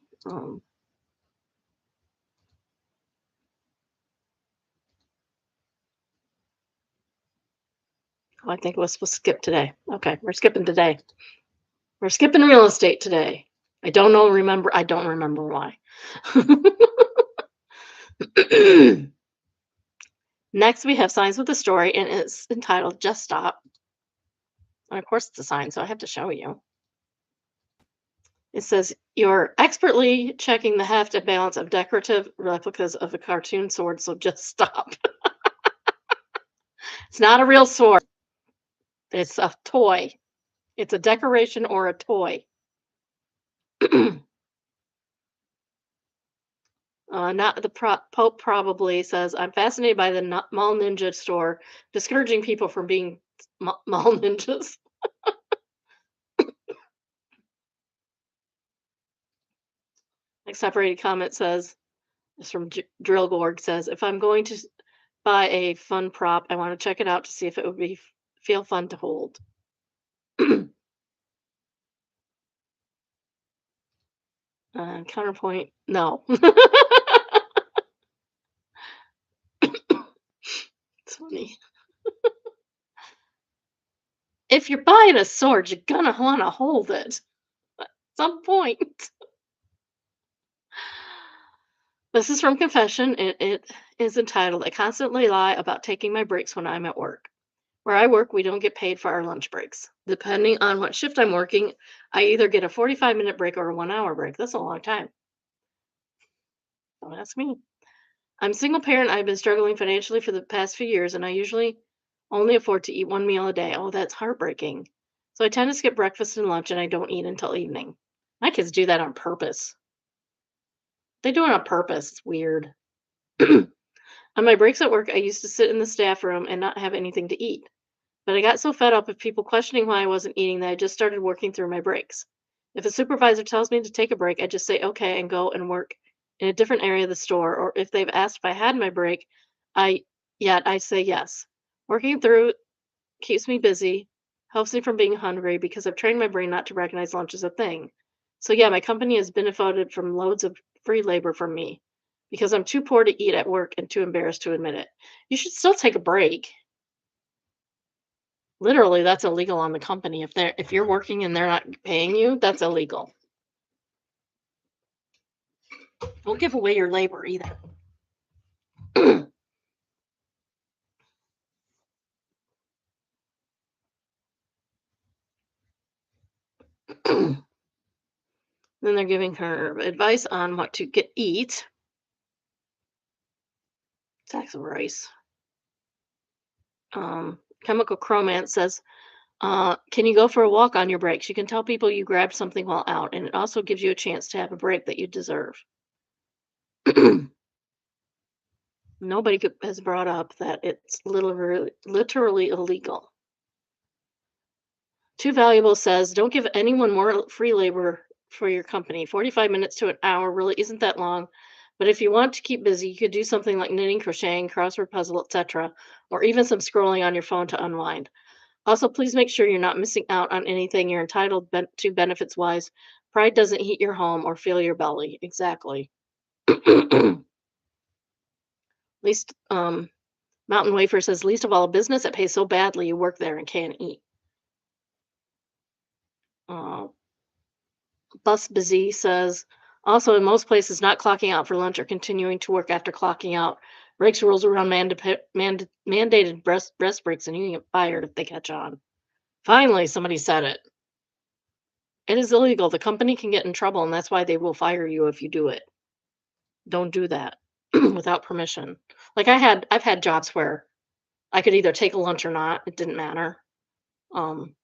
I think it was supposed to skip today. Okay, we're skipping today. We're skipping real estate today. I don't remember why. Next, we have Signs with a Story, and it's entitled Just Stop. And of course, it's a sign, so I have to show you. It says, "You're expertly checking the heft and balance of decorative replicas of a cartoon sword, so just stop." It's not a real sword, it's a toy. It's a decoration or a toy. Not the Pope probably says, "I'm fascinated by the mall ninja store, discouraging people from being mall ninjas." Next separated comment says, it's from Drillgorg, says, "If I'm going to buy a fun prop, I want to check it out to see if it would feel fun to hold." Counterpoint, no. funny. If you're buying a sword, you're gonna want to hold it at some point. This is from Confession. It is entitled "I constantly lie about taking my breaks when I'm at work. Where I work, we don't get paid for our lunch breaks. Depending on what shift I'm working, I either get a 45-minute break or a 1 hour break. That's a long time. Don't ask me. I'm a single parent. I've been struggling financially for the past few years, and I usually only afford to eat one meal a day. Oh, that's heartbreaking. So I tend to skip breakfast and lunch, and I don't eat until evening. My kids do that on purpose. They do it on purpose. It's weird. On my breaks at work, I used to sit in the staff room and not have anything to eat. But I got so fed up of people questioning why I wasn't eating that I just started working through my breaks. If a supervisor tells me to take a break, I just say okay and go and work in a different area of the store. Or if they've asked if I had my break, I I say yes. Working through keeps me busy, helps me from being hungry because I've trained my brain not to recognize lunch as a thing. So yeah, my company has benefited from loads of free labor from me because I'm too poor to eat at work and too embarrassed to admit it. You should still take a break. Literally, that's illegal on the company. If you're working and they're not paying you, that's illegal. Don't give away your labor either. Then they're giving her advice on what to eat. Sacks of rice. Chemical Chromance says, can you go for a walk on your breaks? You can tell people you grabbed something while out, and it also gives you a chance to have a break that you deserve. Nobody has brought up that it's literally illegal. Too Valuable says, don't give anyone more free labor for your company. 45 minutes to an hour really isn't that long. But if you want to keep busy, you could do something like knitting, crocheting, crossword puzzle, etc., or even some scrolling on your phone to unwind. Also, please make sure you're not missing out on anything you're entitled to benefits wise. Pride doesn't heat your home or fill your belly. Exactly. Least Mountain Wafer says, least of all, a business that pays so badly you work there and can't eat. Uh, Bus Busy says, also in most places, not clocking out for lunch or continuing to work after clocking out breaks rules around mandated breast breaks, and you can get fired if they catch on. Finally, somebody said it. It is illegal. The company can get in trouble, and that's why they will fire you if you do it. Don't do that without permission. Like I've had jobs where I could either take a lunch or not. It didn't matter. Um,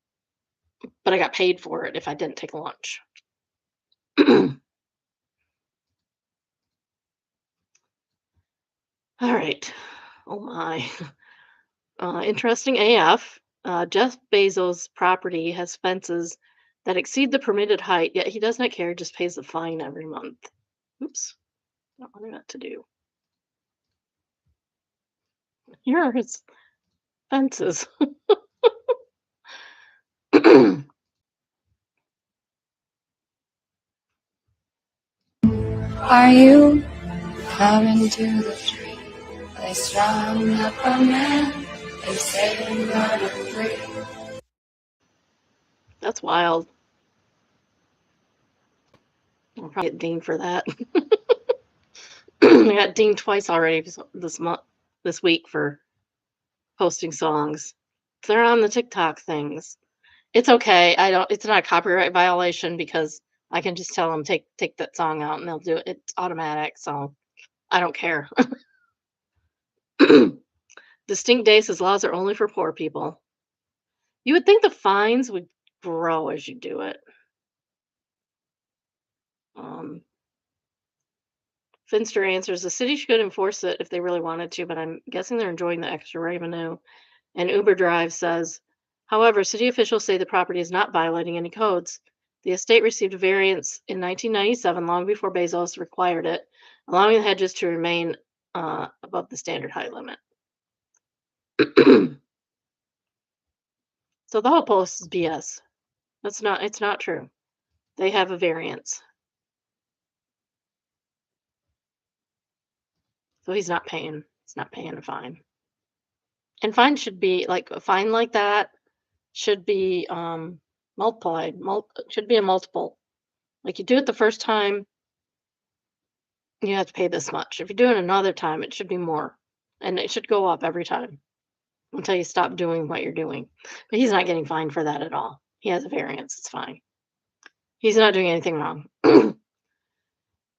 but I got paid for it if I didn't take a lunch. All right. Oh my. Interesting AF. Jeff Bezos' property has fences that exceed the permitted height, yet he does not care, just pays the fine every month. Oops. Not what I meant to do. Here are his fences. Are you coming to the street? They strung up a man. They say you're not free. That's wild. I'll probably get dinged for that. I got dinged twice already this week for posting songs. They're on the TikTok things. It's okay. It's not a copyright violation because I can just tell them take that song out and they'll do it. It's automatic, so I don't care. Distinct Day says laws are only for poor people. You would think the fines would grow as you do it. Um, Finster answers the city should enforce it if they really wanted to, but I'm guessing they're enjoying the extra revenue. And Uber Drive says, however, city officials say the property is not violating any codes. The estate received a variance in 1997, long before Bezos required it, allowing the hedges to remain above the standard height limit. So the whole post is BS. It's not true. They have a variance. So he's not paying a fine. And fine should be like a fine like that should be multiplied. Should be a multiple. Like you do it the first time, you have to pay this much. If you do it another time, it should be more. And it should go up every time until you stop doing what you're doing. But he's not getting fined for that at all. He has a variance. It's fine. He's not doing anything wrong.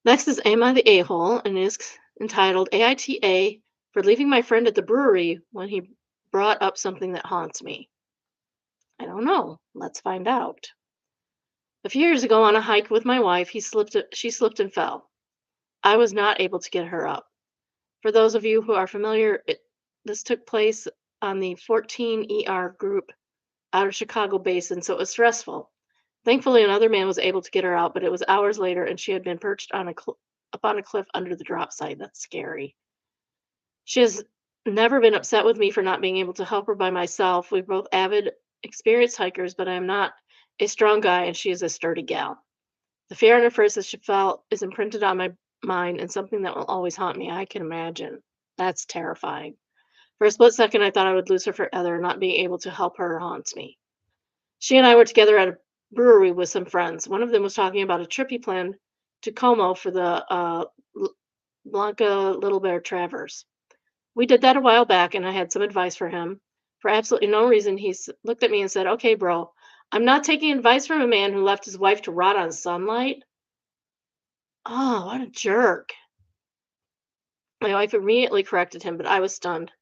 Next is Am I the A-hole? And is entitled AITA for leaving my friend at the brewery when he brought up something that haunts me. I don't know. Let's find out. A few years ago on a hike with my wife, she slipped and fell. I was not able to get her up. For those of you who are familiar, this took place on the 14 ER group out of Chicago Basin, so it was stressful. Thankfully, another man was able to get her out, but it was hours later, and she had been perched on up on a cliff under the drop site. That's scary. She has never been upset with me for not being able to help her by myself. We're both avid, experienced hikers, but I am not a strong guy, and she is a sturdy gal. The fear on her face as she fell is imprinted on my mind and something that will always haunt me. I can imagine. That's terrifying. For a split second, I thought I would lose her forever. Not being able to help her haunts me. She and I were together at a brewery with some friends. One of them was talking about a trip he planned to Como for the Blanca Little Bear Travers. We did that a while back, and I had some advice for him. For absolutely no reason, looked at me and said, "Okay, bro, I'm not taking advice from a man who left his wife to rot on sunlight." Oh, what a jerk. My wife immediately corrected him, but I was stunned.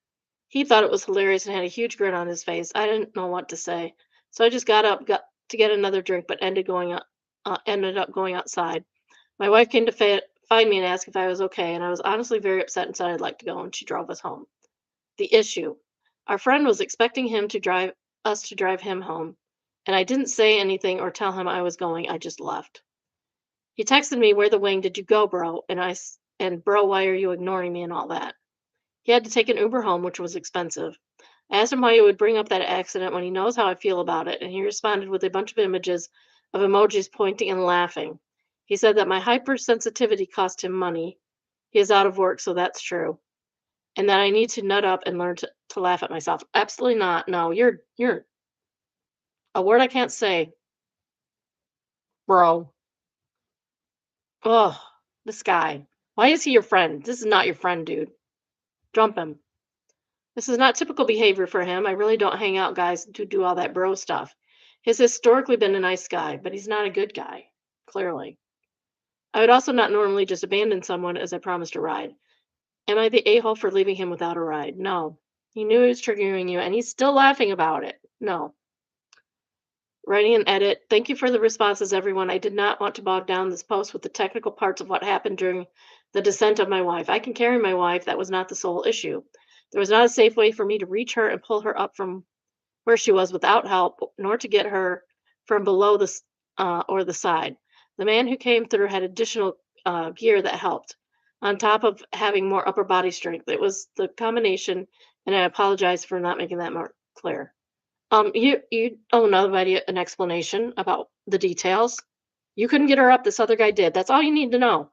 He thought it was hilarious and had a huge grin on his face. I didn't know what to say. So I just got up, got to get another drink, but ended up going outside. My wife came to find me and ask if I was okay, and I was honestly very upset and said I'd like to go, and she drove us home. The issue. Our friend was expecting him to drive us to drive him home, and I didn't say anything or tell him I was going. I just left. He texted me, "Where the wing did you go, bro?" And bro, why are you ignoring me and all that? He had to take an Uber home, which was expensive. I asked him why he would bring up that accident when he knows how I feel about it, and he responded with a bunch of images of emojis pointing and laughing. He said that my hypersensitivity cost him money. He is out of work, so that's true. And that I need to nut up and learn to laugh at myself. Absolutely not. No, you're a word I can't say, bro. Oh, this guy. Why is he your friend? This is not your friend, dude. Dump him. This is not typical behavior for him. I really don't hang out guys to do all that bro stuff. He's historically been a nice guy, but he's not a good guy, clearly. I would also not normally just abandon someone as I promised a ride. Am I the a-hole for leaving him without a ride? No. He knew he was triggering you, and he's still laughing about it. No. Writing an edit. Thank you for the responses, everyone. I did not want to bog down this post with the technical parts of what happened during the descent of my wife. I can carry my wife. That was not the sole issue. There was not a safe way for me to reach her and pull her up from where she was without help, nor to get her from below or the side. The man who came through had additional gear that helped, on top of having more upper body strength. It was the combination, and I apologize for not making that more clear. You owe nobody an explanation about the details. You couldn't get her up. This other guy did. That's all you need to know.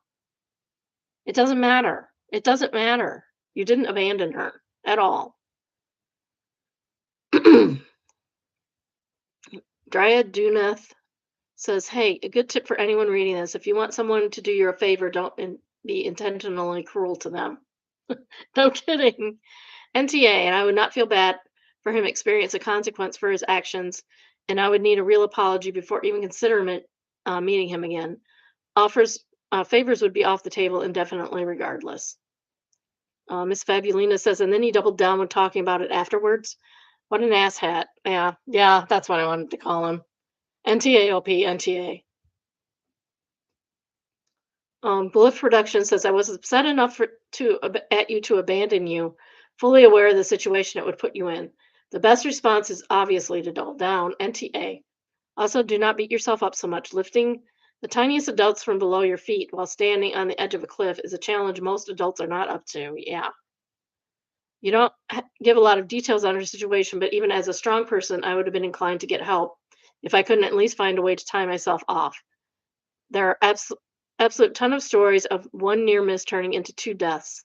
It doesn't matter. It doesn't matter. You didn't abandon her at all. Dryad Duneth says, "Hey, a good tip for anyone reading this: if you want someone to do you a favor, don't be intentionally cruel to them." No kidding. NTA, and I would not feel bad for him experience a consequence for his actions, and I would need a real apology before even considering meeting him again. Offers Favors would be off the table indefinitely, regardless. Miss Fabulina says, and then he doubled down when talking about it afterwards. What an asshat. Yeah, that's what I wanted to call him. NTAOP, NTA. Bluff Production says, I was upset enough at you to abandon you, fully aware of the situation it would put you in. The best response is obviously to double down. NTA. Also, do not beat yourself up so much. Lifting the tiniest adults from below your feet while standing on the edge of a cliff is a challenge most adults are not up to. Yeah. You don't give a lot of details on her situation, but even as a strong person, I would have been inclined to get help if I couldn't at least find a way to tie myself off. There are absolute ton of stories of one near miss turning into two deaths.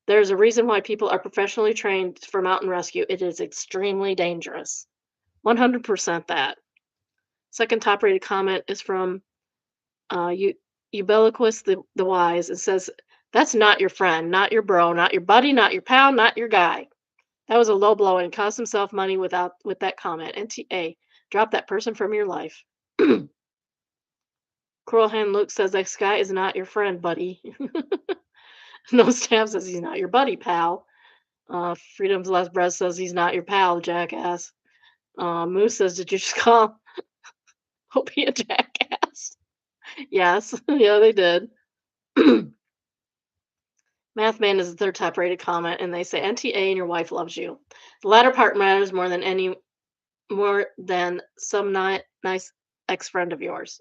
There's a reason why people are professionally trained for mountain rescue. It is extremely dangerous. 100% that. Second top rated comment is from you Ubeliquus the Wise. It says, "That's not your friend, not your bro, not your buddy, not your pal, not your guy. That was a low blow and cost himself money with that comment. NTA, drop that person from your life." Cruel Hand Luke says, "This guy is not your friend, buddy." No Stab says, "He's not your buddy, pal." Freedom's Last Breath says, "He's not your pal, jackass." Moose says, "Did you just call Opie a jackass?" Yes, yeah, they did. Mathman is the third top rated comment, and they say, "NTA and your wife loves you. The latter part matters more than some nice ex friend of yours."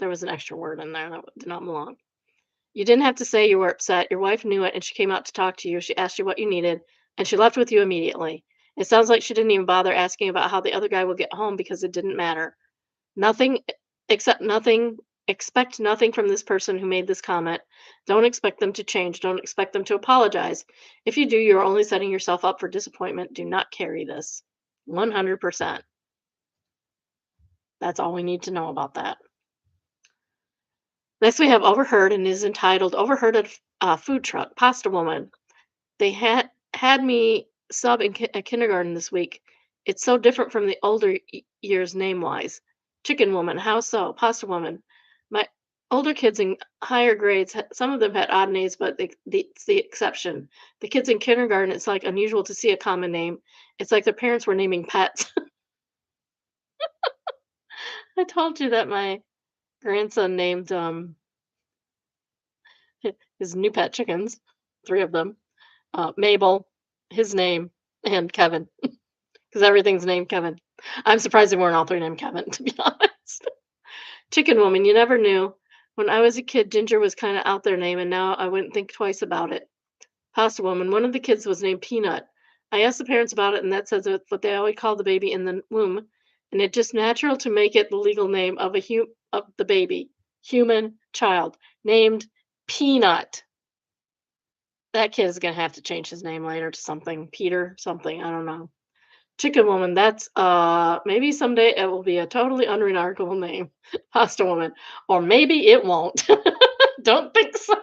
There was an extra word in there that did not belong. "You didn't have to say you were upset. Your wife knew it and she came out to talk to you. She asked you what you needed and she left with you immediately. It sounds like she didn't even bother asking about how the other guy will get home because it didn't matter. Nothing Accept nothing, expect nothing from this person who made this comment. Don't expect them to change. Don't expect them to apologize. If you do, you're only setting yourself up for disappointment. Do not carry this." 100%. That's all we need to know about that. Next, we have Overheard and is entitled Overheard at Food Truck, Pasta Woman. They had me sub in kindergarten this week. It's so different from the older years name wise. Chicken Woman, how so? Pasta Woman. My older kids in higher grades, some of them had odd names, but it's the exception. The kids in kindergarten, it's like unusual to see a common name. It's like their parents were naming pets. I told you that my grandson named his new pet chickens, three of them. Mabel, his name, and Kevin, because everything's named Kevin. I'm surprised they weren't all three named Kevin, to be honest. Chicken Woman, you never knew. When I was a kid, Ginger was kind of out there name, and now I wouldn't think twice about it. Pasta Woman, one of the kids was named Peanut. I asked the parents about it, and that says it's what they always call the baby in the womb, and it's just natural to make it the legal name of of the baby, human child, named Peanut. That kid is gonna have to change his name later to something, Peter something, I don't know. Chicken Woman, that's, maybe someday it will be a totally unremarkable name, Pasta Woman, or maybe it won't. Don't think so.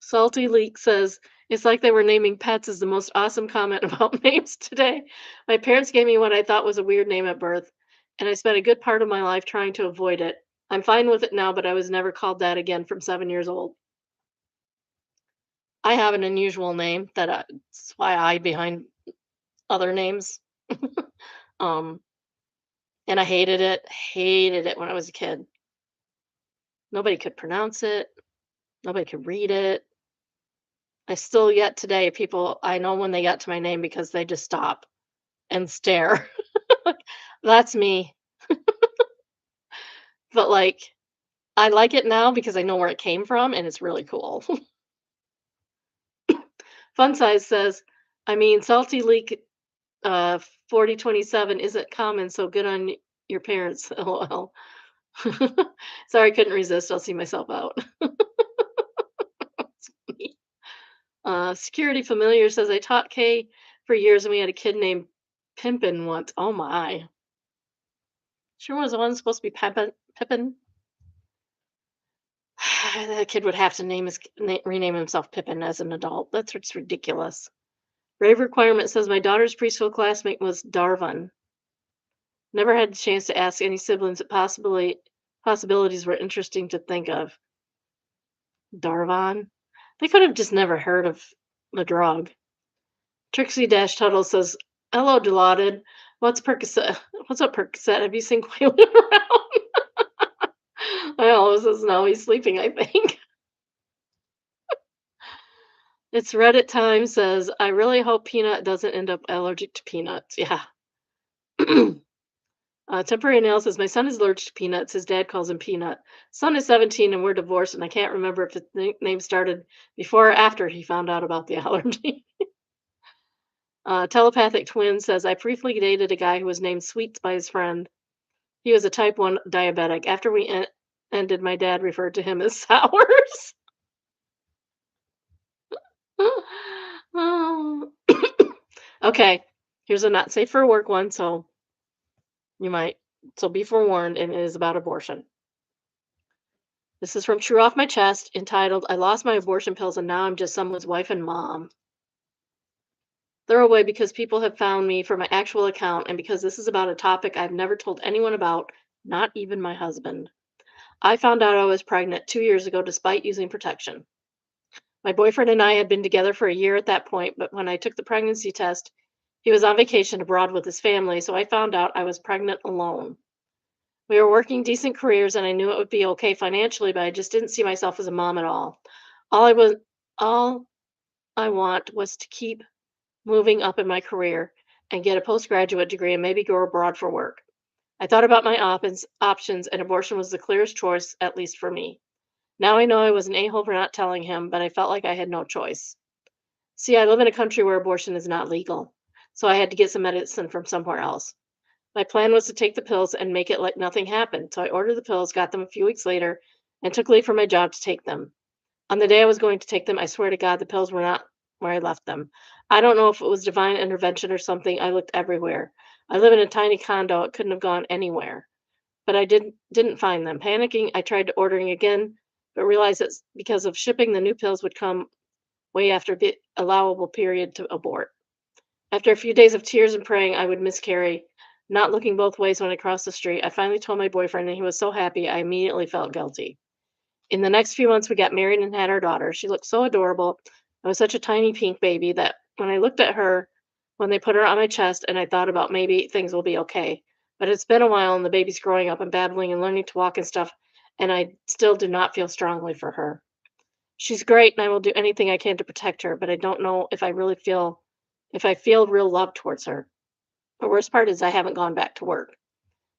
Salty Leak says, "It's like they were naming pets is the most awesome comment about names today. My parents gave me what I thought was a weird name at birth, and I spent a good part of my life trying to avoid it. I'm fine with it now, but I was never called that again from 7 years old." I have an unusual name that's why I hide behind other names. Um, and I hated it when I was a kid. Nobody could pronounce it. Nobody could read it. I still yet today, people I know when they get to my name because they just stop and stare. That's me. But like, I like it now because I know where it came from and it's really cool. Fun Size says, I mean, Salty Leak 4027 isn't common, so good on your parents. LOL. Sorry, I couldn't resist. I'll see myself out. Security Familiar says, I taught K for years and we had a kid named Pimpin once. Oh my. Sure was the one supposed to be Pippin? That kid would have to rename himself Pippin as an adult. That's just ridiculous. Rave Requirement says, my daughter's preschool classmate was Darvin. Never had the chance to ask any siblings if possibilities were interesting to think of. Darvon? They could have just never heard of the drug. Trixie Dash Tuttle says, "Hello, Dilaudid. What's Percocet? What's up, Percocet? Have you seen Quaylen around?" I always says, "No, he's sleeping, I think." It's Reddit time says, "I really hope Peanut doesn't end up allergic to peanuts." Yeah. Temporary Nail says, "My son is allergic to peanuts. His dad calls him Peanut. Son is 17 and we're divorced, and I can't remember if the name started before or after he found out about the allergy." Telepathic Twin says, "I briefly dated a guy who was named Sweets by his friend. He was a type 1 diabetic. After we ended, my dad referred to him as Sours." Okay, here's a not safe for work one, so you might so be forewarned, and it is about abortion. This is from True Off My Chest, entitled I Lost My Abortion Pills and Now I'm Just Someone's Wife and Mom. Throwaway because people have found me for my actual account and because this is about a topic I've never told anyone about, not even my husband. I found out I was pregnant 2 years ago despite using protection. My boyfriend and I had been together for a year at that point, but when I took the pregnancy test, he was on vacation abroad with his family, so I found out I was pregnant alone. We were working decent careers and I knew it would be okay financially, but I just didn't see myself as a mom at all. All I was all I want was to keep moving up in my career and get a postgraduate degree and maybe go abroad for work. I thought about my options and abortion was the clearest choice, at least for me. Now I know I was an a-hole for not telling him, but I felt like I had no choice. See, I live in a country where abortion is not legal, so I had to get some medicine from somewhere else. My plan was to take the pills and make it like nothing happened, so I ordered the pills, got them a few weeks later, and took leave from my job to take them. On the day I was going to take them, I swear to God, the pills were not where I left them. I don't know if it was divine intervention or something. I looked everywhere. I live in a tiny condo. It couldn't have gone anywhere. But I didn't find them. Panicking, I tried ordering again, but realized that because of shipping, the new pills would come way after the allowable period to abort. After a few days of tears and praying I would miscarry, not looking both ways when I crossed the street, I finally told my boyfriend, and he was so happy I immediately felt guilty. In the next few months, we got married and had our daughter. She looked so adorable. I was such a tiny pink baby that when I looked at her, when they put her on my chest, and I thought about maybe things will be okay. But it's been a while, and the baby's growing up and babbling and learning to walk and stuff, and I still do not feel strongly for her. She's great, and I will do anything I can to protect her, but I don't know if I feel real love towards her. The worst part is I haven't gone back to work.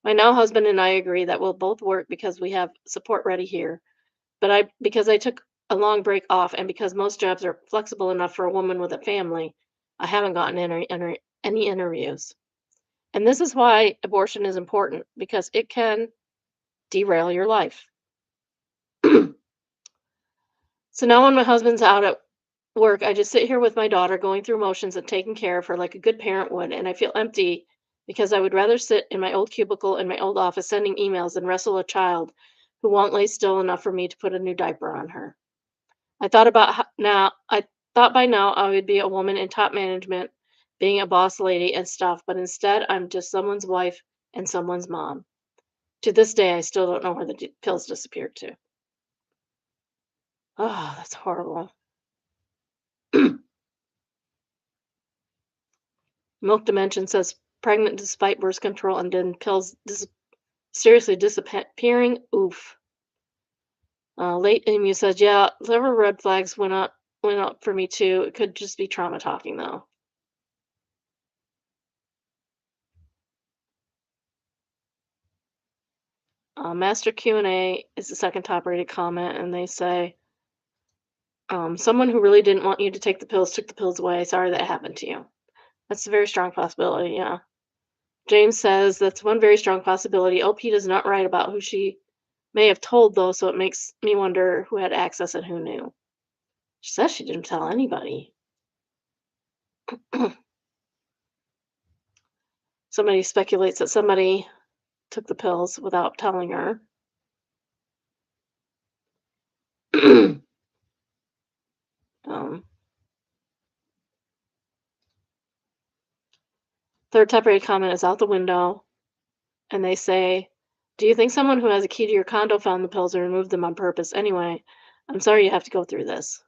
My now husband and I agree that we'll both work because we have support ready here. But because I took a long break off and because most jobs are flexible enough for a woman with a family, I haven't gotten any interviews. And this is why abortion is important because it can derail your life. So now when my husband's out at work, I just sit here with my daughter going through motions and taking care of her like a good parent would, and I feel empty because I would rather sit in my old cubicle in my old office sending emails than wrestle a child who won't lay still enough for me to put a new diaper on her. I thought by now I would be a woman in top management, being a boss lady and stuff, but instead I'm just someone's wife and someone's mom. To this day, I still don't know where the pills disappeared to. Oh, that's horrible. Milk Dimension says pregnant despite birth control and then pills seriously disappearing. Oof. Late Emu says, yeah, several red flags went up for me too. It could just be trauma talking though. Master Q&A is the second top rated comment, and they say, someone who really didn't want you to take the pills took the pills away. Sorry that happened to you. That's a very strong possibility, yeah. James says that's one very strong possibility. OP does not write about who she may have told, though, so it makes me wonder who had access and who knew. She says she didn't tell anybody. Somebody speculates that somebody took the pills without telling her. um, third top rated comment is out the window, and they say, do you think someone who has a key to your condo found the pills and removed them on purpose? Anyway, I'm sorry you have to go through this.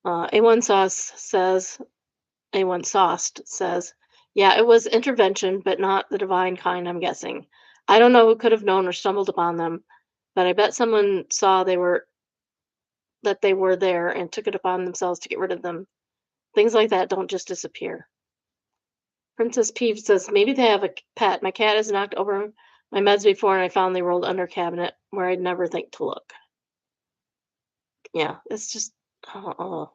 A1 Sauce says, A1 Sauced says, yeah, it was intervention, but not the divine kind, I'm guessing. I don't know who could have known or stumbled upon them, but I bet someone saw they were there and took it upon themselves to get rid of them. Things like that don't just disappear. Princess Peeve says, maybe they have a pet. My cat has knocked over my meds before and I found they rolled under a cabinet where I'd never think to look. Yeah, it's just, oh.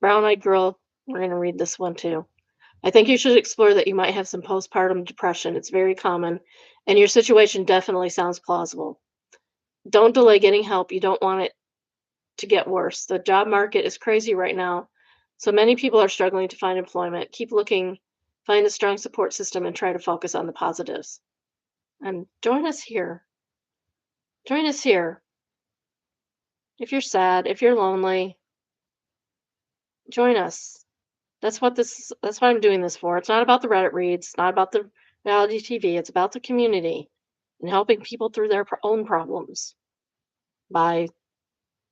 Brown Eyed Girl, we're going to read this one too. I think you should explore that you might have some postpartum depression. It's very common, and your situation definitely sounds plausible. Don't delay getting help. You don't want it to get worse. The job market is crazy right now, So many people are struggling to find employment. Keep looking, find a strong support system, and try to focus on the positives. And join us here. Join us here. If you're sad, if you're lonely, join us. That's what I'm doing this for. It's not about the Reddit reads, it's not about the reality TV, it's about the community and helping people through their own problems by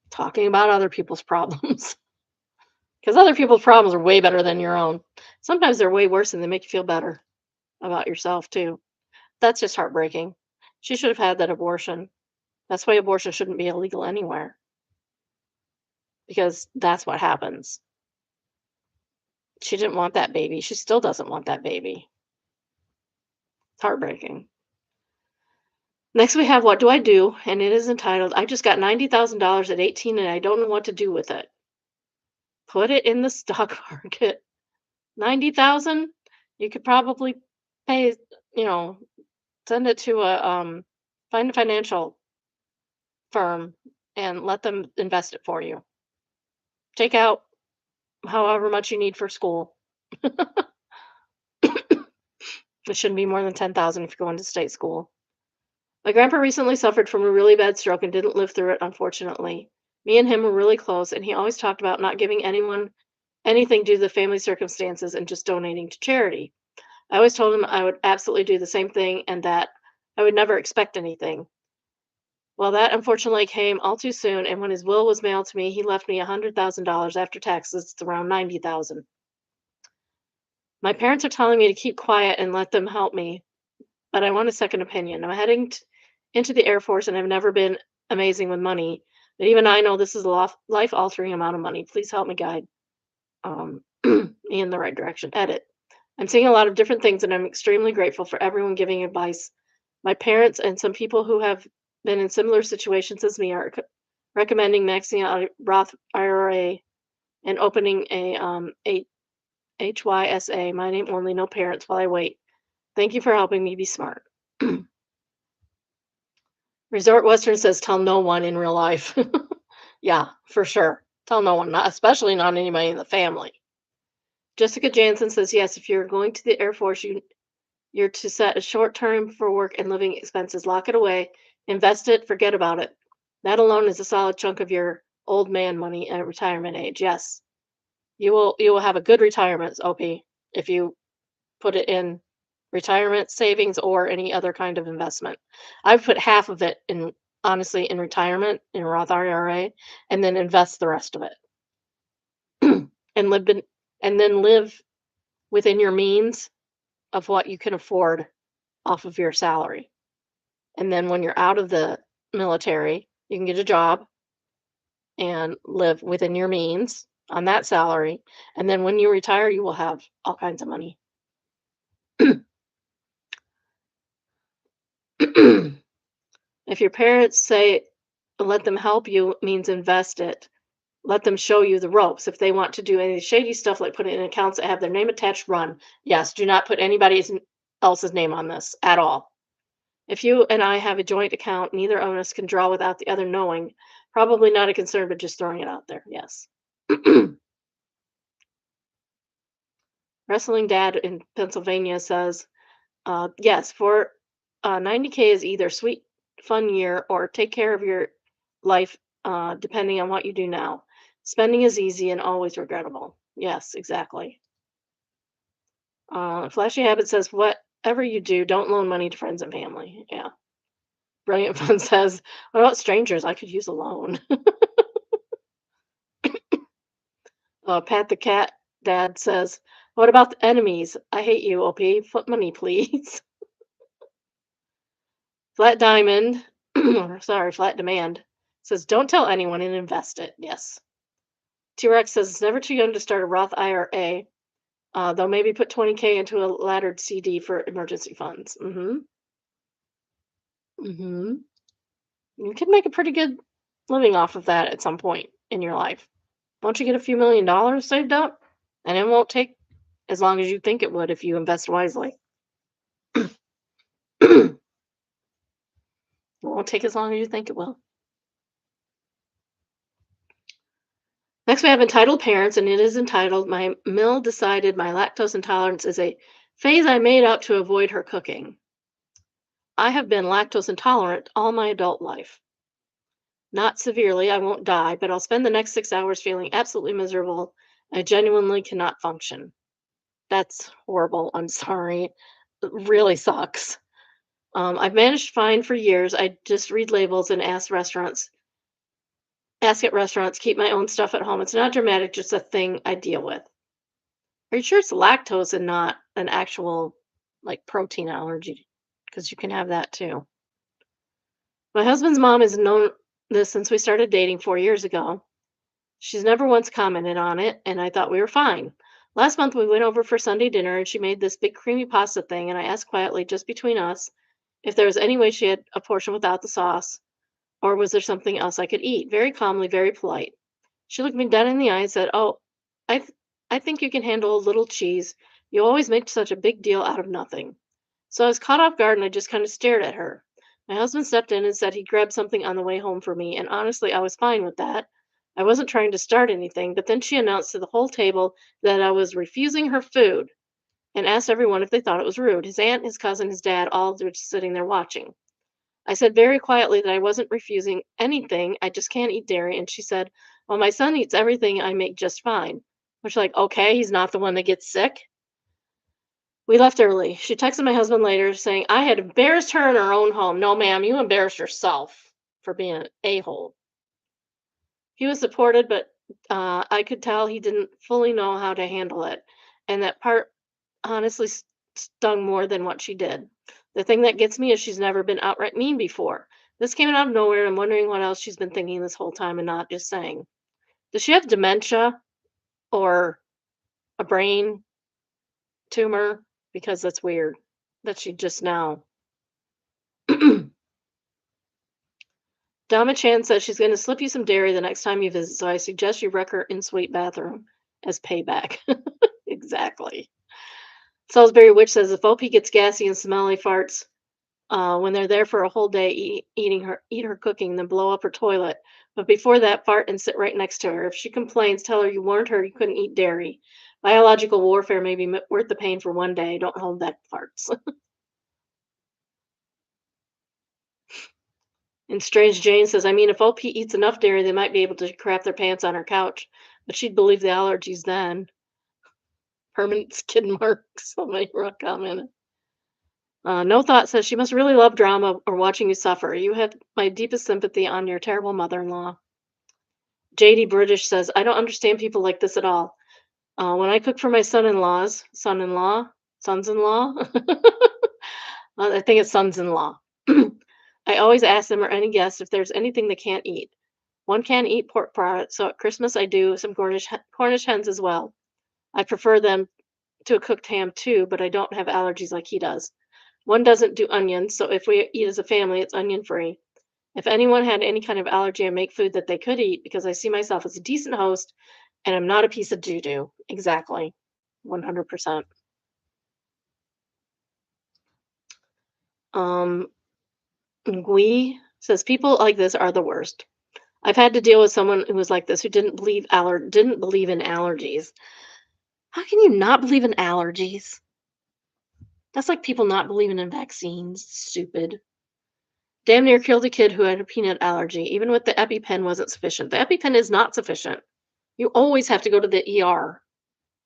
talking about other people's problems. Because other people's problems are way better than your own. Sometimes they're way worse and they make you feel better about yourself too. That's just heartbreaking. She should have had that abortion. That's why abortion shouldn't be illegal anywhere, because that's what happens. She didn't want that baby. She still doesn't want that baby. It's heartbreaking. Next, we have What Do I Do? And it is entitled, I just got $90,000 at 18 and I don't know what to do with it. Put it in the stock market. 90,000? You could probably pay, you know, send it to find a financial firm and let them invest it for you. Take out however much you need for school. It shouldn't be more than 10,000 if you're going to state school. My grandpa recently suffered from a really bad stroke and didn't live through it, unfortunately. Me and him were really close, and he always talked about not giving anyone anything due to the family circumstances and just donating to charity. I always told him I would absolutely do the same thing and that I would never expect anything. Well, that unfortunately came all too soon, and when his will was mailed to me, he left me $100,000 after taxes. It's around 90,000. My parents are telling me to keep quiet and let them help me, but I want a second opinion. I'm heading into the Air Force and I've never been amazing with money, but even I know this is a life altering amount of money. Please help me guide me in the right direction. Edit. I'm seeing a lot of different things and I'm extremely grateful for everyone giving advice. My parents and some people who have been in similar situations as me are recommending maxing out a Roth IRA and opening a HYSA, my name only, no parents, while I wait. Thank you for helping me be smart. Resort Western says tell no one in real life. Yeah, for sure. Tell no one, not, especially not anybody in the family. Jessica Jansen says yes, if you're going to the Air Force, you're to set a short term for work and living expenses. Lock it away, invest it, forget about it. That alone is a solid chunk of your old man money at retirement age. Yes. You will have a good retirement, OP, if you put it in retirement savings or any other kind of investment. I've put half of it in, honestly, in retirement in Roth IRA and then invest the rest of it. and live in, and then live within your means of what you can afford off of your salary. And then when you're out of the military, you can get a job and live within your means on that salary. And then when you retire, you will have all kinds of money. If your parents say let them help you means invest it. Let them show you the ropes. If they want to do any shady stuff like put it in accounts that have their name attached, run. Yes, do not put anybody else's name on this at all. If you and I have a joint account, neither of us can draw without the other knowing. Probably not a concern, but just throwing it out there. Yes. Wrestling Dad in Pennsylvania says, yes, for 90K is either sweet, fun year or take care of your life depending on what you do now. Spending is easy and always regrettable. Yes, exactly. Flashy Habit says, whatever you do, don't loan money to friends and family. Yeah. Brilliant Fun says, what about strangers? I could use a loan. Pat the Cat Dad says, what about the enemies? I hate you, OP. Foot money, please. Flat Diamond, sorry, Flat Demand says, don't tell anyone and invest it. Yes. T-Rex says, it's never too young to start a Roth IRA. They'll maybe put 20K into a laddered CD for emergency funds. Mm-hmm. Mm-hmm. You could make a pretty good living off of that at some point in your life. Once you get a few $1,000,000 saved up, and it won't take as long as you think it would if you invest wisely. It won't take as long as you think it will. Next, we have entitled parents, and it is entitled My Mill Decided My Lactose Intolerance is a Phase I Made Up to Avoid Her Cooking. I have been lactose intolerant all my adult life. Not severely, I won't die, but I'll spend the next 6 hours feeling absolutely miserable. I genuinely cannot function. That's horrible. I'm sorry. It really sucks. I've managed fine for years. I just read labels and ask at restaurants, keep my own stuff at home. It's not dramatic, just a thing I deal with. Are you sure it's lactose and not an actual like protein allergy? Because you can have that too. My husband's mom has known this since we started dating 4 years ago. She's never once commented on it, and I thought we were fine. Last month, we went over for Sunday dinner, and she made this big creamy pasta thing, and I asked quietly, just between us, if there was any way she had a portion without the sauce, or was there something else I could eat? Very calmly, very polite. She looked me dead in the eye and said, "Oh, I, th- I think you can handle a little cheese. You always make such a big deal out of nothing." So I was caught off guard and I just kind of stared at her. My husband stepped in and said he grabbed something on the way home for me, and honestly, I was fine with that. I wasn't trying to start anything, but then she announced to the whole table that I was refusing her food and asked everyone if they thought it was rude. His aunt, his cousin, his dad, all were just sitting there watching. I said very quietly that I wasn't refusing anything. I just can't eat dairy. And she said, "Well, my son eats everything I make just fine." Which, like, okay, he's not the one that gets sick. We left early. She texted my husband later saying, "I had embarrassed her in her own home." No, ma'am, you embarrassed yourself for being an a hole. He was supported, but I could tell he didn't fully know how to handle it. And that part honestly stung more than what she did. The thing that gets me is she's never been outright mean before. This came out of nowhere, and I'm wondering what else she's been thinking this whole time and not just saying. Does she have dementia or a brain tumor? Because that's weird that she just now. Dama Chan says she's going to slip you some dairy the next time you visit, so I suggest you wreck her in suite bathroom as payback. Exactly. Salisbury Witch says if OP gets gassy and smelly farts when they're there for a whole day eat her cooking, then blow up her toilet. But before that, fart and sit right next to her. If she complains, tell her you warned her you couldn't eat dairy. Biological warfare may be worth the pain for one day. Don't hold back farts. And Strange Jane says, I mean, if OP eats enough dairy, they might be able to crap their pants on her couch. But she'd believe the allergies then. Permanent skid marks. Somebody commented. No Thought says she must really love drama or watching you suffer. You have my deepest sympathy on your terrible mother-in-law. JD British says, I don't understand people like this at all. When I cook for my sons-in-law, I think it's sons-in-law. I always ask them or any guest if there's anything they can't eat. One can't eat pork products, so at Christmas I do some Cornish hens as well. I prefer them to a cooked ham too, but I don't have allergies like he does. One doesn't do onions, so if we eat as a family, it's onion free. If anyone had any kind of allergy, I make food that they could eat because I see myself as a decent host and I'm not a piece of doo doo. Exactly. 100%. Um, Gui says people like this are the worst. I've had to deal with someone who was like this who didn't believe in allergies. How can you not believe in allergies? That's like people not believing in vaccines. Stupid. Damn near killed a kid who had a peanut allergy. Even with the EpiPen wasn't sufficient. The EpiPen is not sufficient. You always have to go to the ER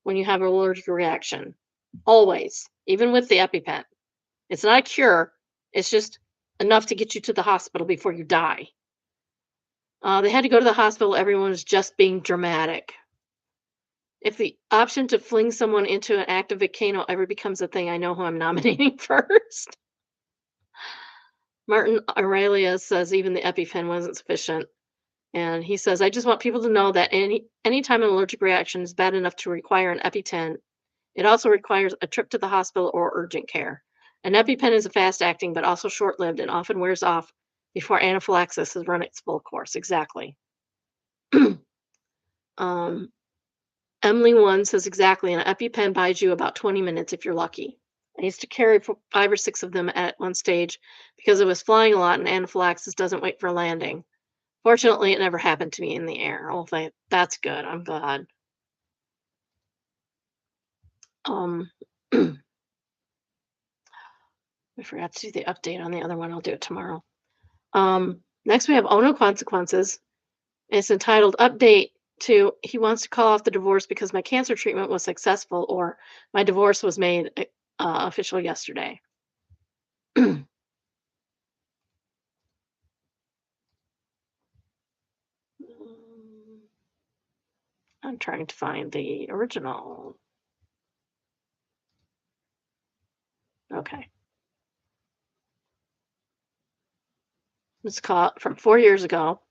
when you have an allergic reaction. Always. Even with the EpiPen. It's not a cure. It's just enough to get you to the hospital before you die. They had to go to the hospital. Everyone was just being dramatic. If the option to fling someone into an active volcano ever becomes a thing, I know who I'm nominating first. Martin Aurelius says even the EpiPen wasn't sufficient. And he says, I just want people to know that anytime an allergic reaction is bad enough to require an EpiPen, it also requires a trip to the hospital or urgent care. An EpiPen is a fast acting, but also short lived and often wears off before anaphylaxis has run its full course. Exactly. um, Emily One says exactly, an EpiPen buys you about 20 minutes if you're lucky. I used to carry 5 or 6 of them at one stage because I was flying a lot and anaphylaxis doesn't wait for landing. Fortunately, it never happened to me in the air. Oh, that's good. I'm glad. Um, I forgot to do the update on the other one. I'll do it tomorrow. Next, we have Oh No Consequences. It's entitled Update to He Wants to Call Off the Divorce Because My Cancer Treatment Was Successful, or My Divorce Was Made Official Yesterday. I'm trying to find the original. Okay. It's caught from 4 years ago.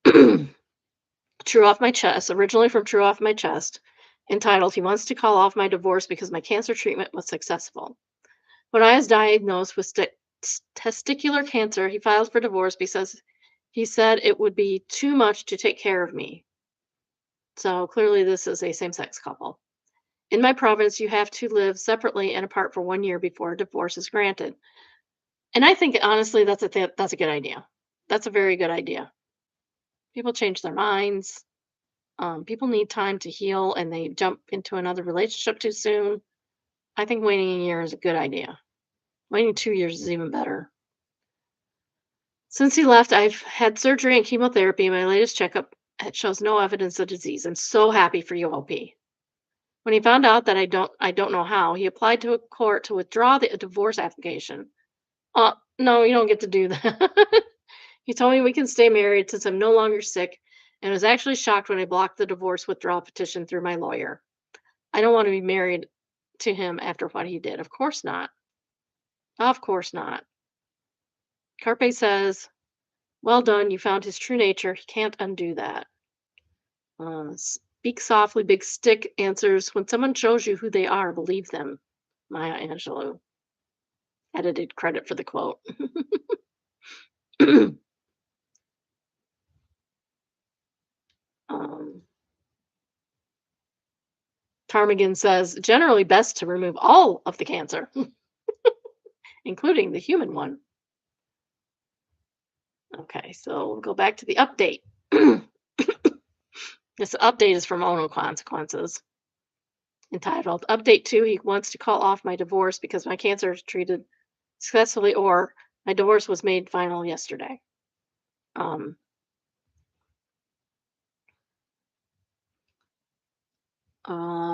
True Off My Chest, originally from True Off My Chest, entitled He Wants to Call Off My Divorce Because My Cancer Treatment Was Successful. When I was diagnosed with testicular cancer, he filed for divorce because he said it would be too much to take care of me. So clearly, this is a same sex couple. In my province, you have to live separately and apart for 1 year before a divorce is granted. And I think, honestly, that's a good idea. That's a very good idea. People change their minds. People need time to heal and they jump into another relationship too soon. I think waiting a year is a good idea. Waiting 2 years is even better. Since he left, I've had surgery and chemotherapy. My latest checkup it shows no evidence of disease. I'm so happy for you, OP. When he found out that I don't know how, he applied to a court to withdraw the divorce application. No, you don't get to do that. He told me we can stay married since I'm no longer sick, and was actually shocked when I blocked the divorce withdrawal petition through my lawyer. I don't want to be married to him after what he did. Of course not. Of course not. Carpe says, well done, you found his true nature. He can't undo that. Speak softly, big stick answers, when someone shows you who they are, believe them. Maya Angelou. Edited credit for the quote. um, Ptarmigan says, generally best to remove all of the cancer, including the human one. Okay, so we'll go back to the update. This update is from Ono Consequences, entitled Update 2, He Wants to Call Off My Divorce Because My Cancer is Treated Successfully, or My Divorce Was Made Final Yesterday.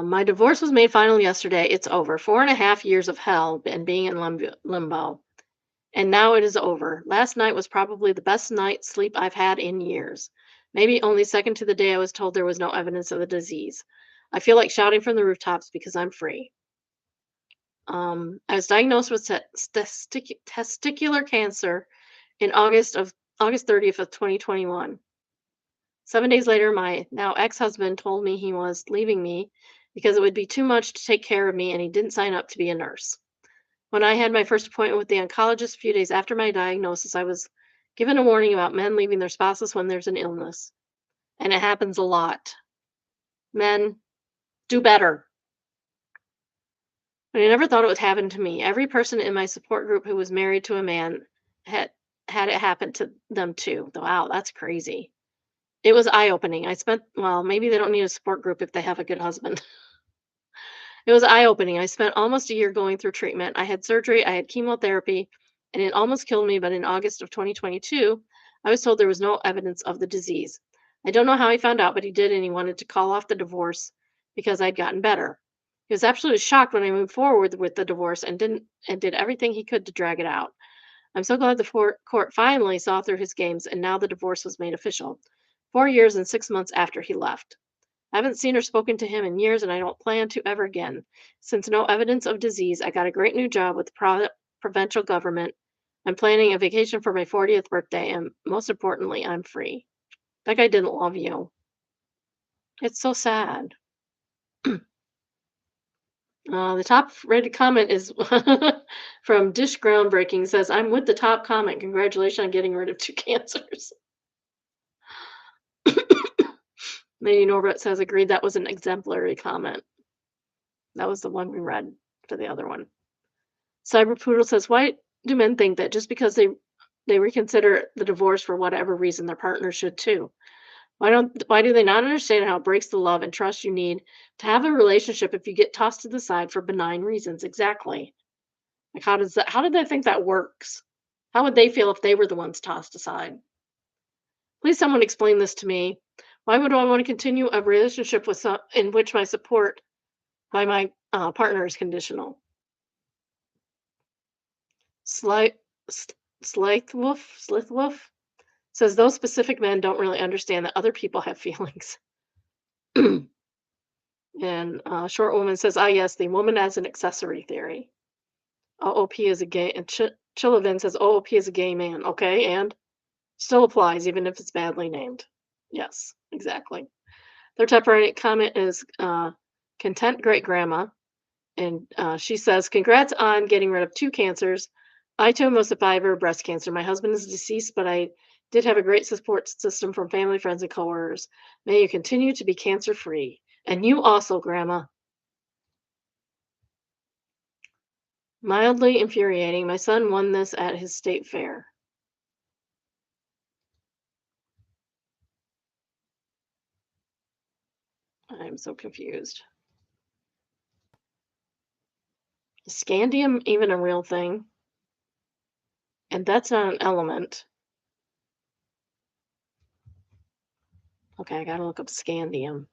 My divorce was made final yesterday. It's over. 4.5 years of hell and being in limbo. And now it is over. Last night was probably the best night's sleep I've had in years. Maybe only second to the day I was told there was no evidence of the disease. I feel like shouting from the rooftops because I'm free. I was diagnosed with testicular cancer in August 30th of 2021. 7 days later, my now ex-husband told me he was leaving me because it would be too much to take care of me and he didn't sign up to be a nurse. When I had my first appointment with the oncologist a few days after my diagnosis, I was given a warning about men leaving their spouses when there's an illness. And it happens a lot. Men, do better. But I never thought it would happen to me. Every person in my support group who was married to a man had it happen to them too. Wow, that's crazy. It was eye-opening. Well, maybe they don't need a support group if they have a good husband. It was eye-opening. I spent almost a year going through treatment. I had surgery, I had chemotherapy, and it almost killed me, but in August of 2022, I was told there was no evidence of the disease. I don't know how he found out, but he did, and he wanted to call off the divorce because I'd gotten better. He was absolutely shocked when I moved forward with the divorce and did everything he could to drag it out. I'm so glad the court finally saw through his games, and now the divorce was made official. 4 years and 6 months after he left. I haven't seen or spoken to him in years, and I don't plan to ever again. Since no evidence of disease, I got a great new job with the provincial government. I'm planning a vacation for my 40th birthday, and most importantly, I'm free. That guy didn't love you. It's so sad. The top rated comment is from Dish Groundbreaking says, I'm with the top comment. Congratulations on getting rid of 2 cancers. Lady Norbert says, agreed, that was an exemplary comment. That was the one we read for the other one. Cyber Poodle says, why do men think that just because they they reconsider the divorce for whatever reason. Their partner should too. Why do they not understand how it breaks the love and trust you need to have a relationship if you get tossed to the side for benign reasons? Exactly. Like how did they think that works? How would they feel if they were the ones tossed aside? Please someone explain this to me. Why would I want to continue a relationship with in which my support by my partner is conditional? Slight Slithwolf says those specific men don't really understand that other people have feelings. And Short Woman says, ah, yes, the woman as an accessory theory. OOP is a gay, and Chillivan says OOP is a gay man. Okay, and still applies even if it's badly named. Yes, exactly. Their temporary comment is content great grandma. And she says, congrats on getting rid of two cancers. I too am a survivor of breast cancer. My husband is deceased, but I did have a great support system from family, friends, and coworkers. May you continue to be cancer free. And you also, Grandma. Mildly infuriating. My son won this at his state fair. I'm so confused. Is scandium even a real thing? And that's not an element. Okay, I gotta look up scandium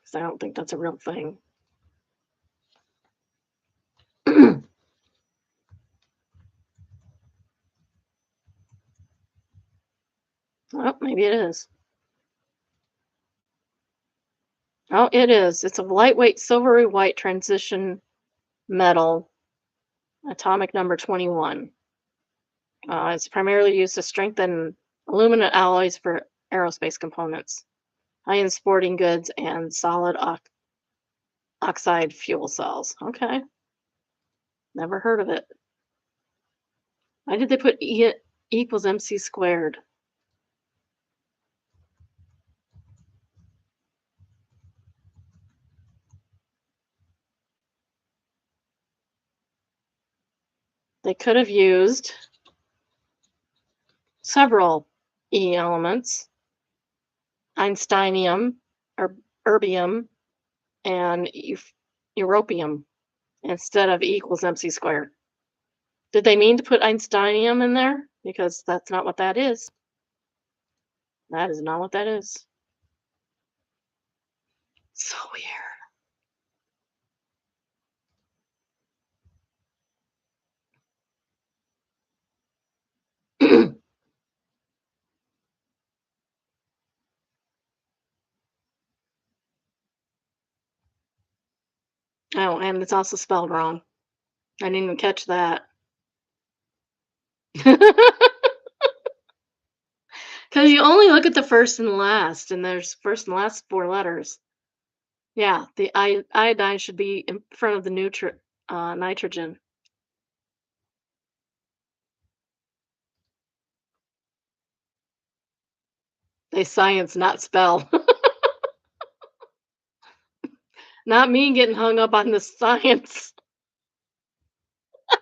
because I don't think that's a real thing. Well, maybe it is. Oh, it is. It's a lightweight silvery white transition metal, atomic number 21. It's primarily used to strengthen aluminum alloys for aerospace components, high-end sporting goods, and solid oxide fuel cells. Okay, never heard of it. Why did they put E equals MC squared? They could have used several E elements, Einsteinium, or erbium, and europium instead of E equals MC squared. Did they mean to put Einsteinium in there? Because that's not what that is. That is not what that is. So weird. Oh, and it's also spelled wrong. I didn't even catch that. Because you only look at the first and last, and there's first and last four letters. Yeah, the iodine should be in front of the nitrogen. They science, not spell. Not me getting hung up on the science. And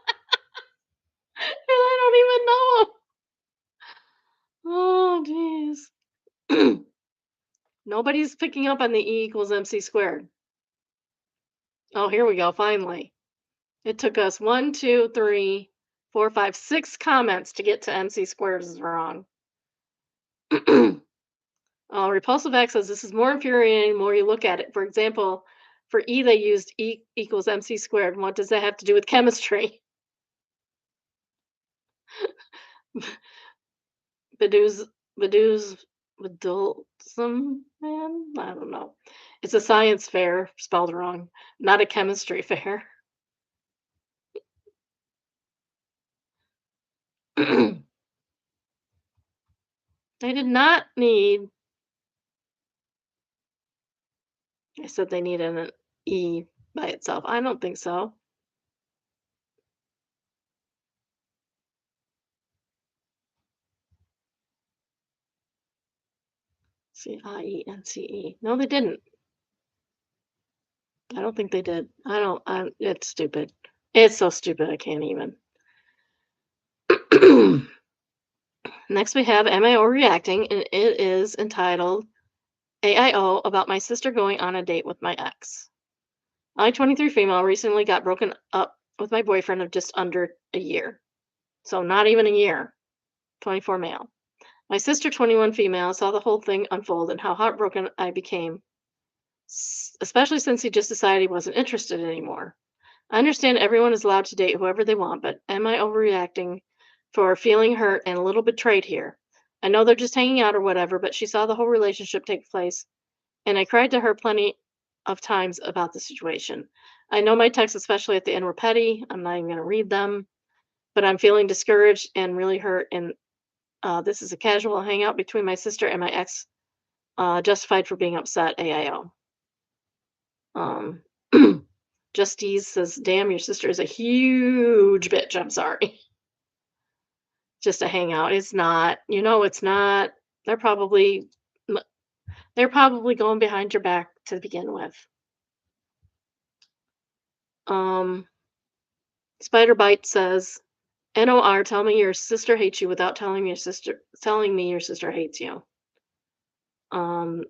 I don't even know. Oh, jeez. Nobody's picking up on the E equals MC squared. Oh, here we go, finally. It took us 1, 2, 3, 4, 5, 6 comments to get to MC squared is wrong. Repulsive X says this is more infuriating the more you look at it. For example, for E, they used E equals MC squared. What does that have to do with chemistry? Badoo's, Badoo's, Badulsum, man? I don't know. It's a science fair, spelled wrong, not a chemistry fair. They did not need, I said they needed an E by itself. I don't think so. Cience. No, they didn't. I don't think they did. It's stupid. It's so stupid I can't even. Next, we have Am I Overreacting? And it is entitled AIO about my sister going on a date with my ex. I, 23 female, recently got broken up with my boyfriend of just under a year. So, not even a year. 24 male. My sister, 21 female, saw the whole thing unfold and how heartbroken I became, especially since he just decided he wasn't interested anymore. I understand everyone is allowed to date whoever they want, but am I overreacting for feeling hurt and a little betrayed here? I know they're just hanging out or whatever, but she saw the whole relationship take place, and I cried to her plenty of times about the situation. I know my texts, especially at the end, were petty. I'm not even going to read them, but I'm feeling discouraged and really hurt. And this is a casual hangout between my sister and my ex, justified for being upset. AIO. Um, Justice says, "Damn, your sister is a huge bitch. I'm sorry." Just a hangout. It's not. It's not. They're probably m- they're probably going behind your back to begin with. Um, Spider Bite says, "NOR, tell me your sister hates you without telling me your sister hates you." Um,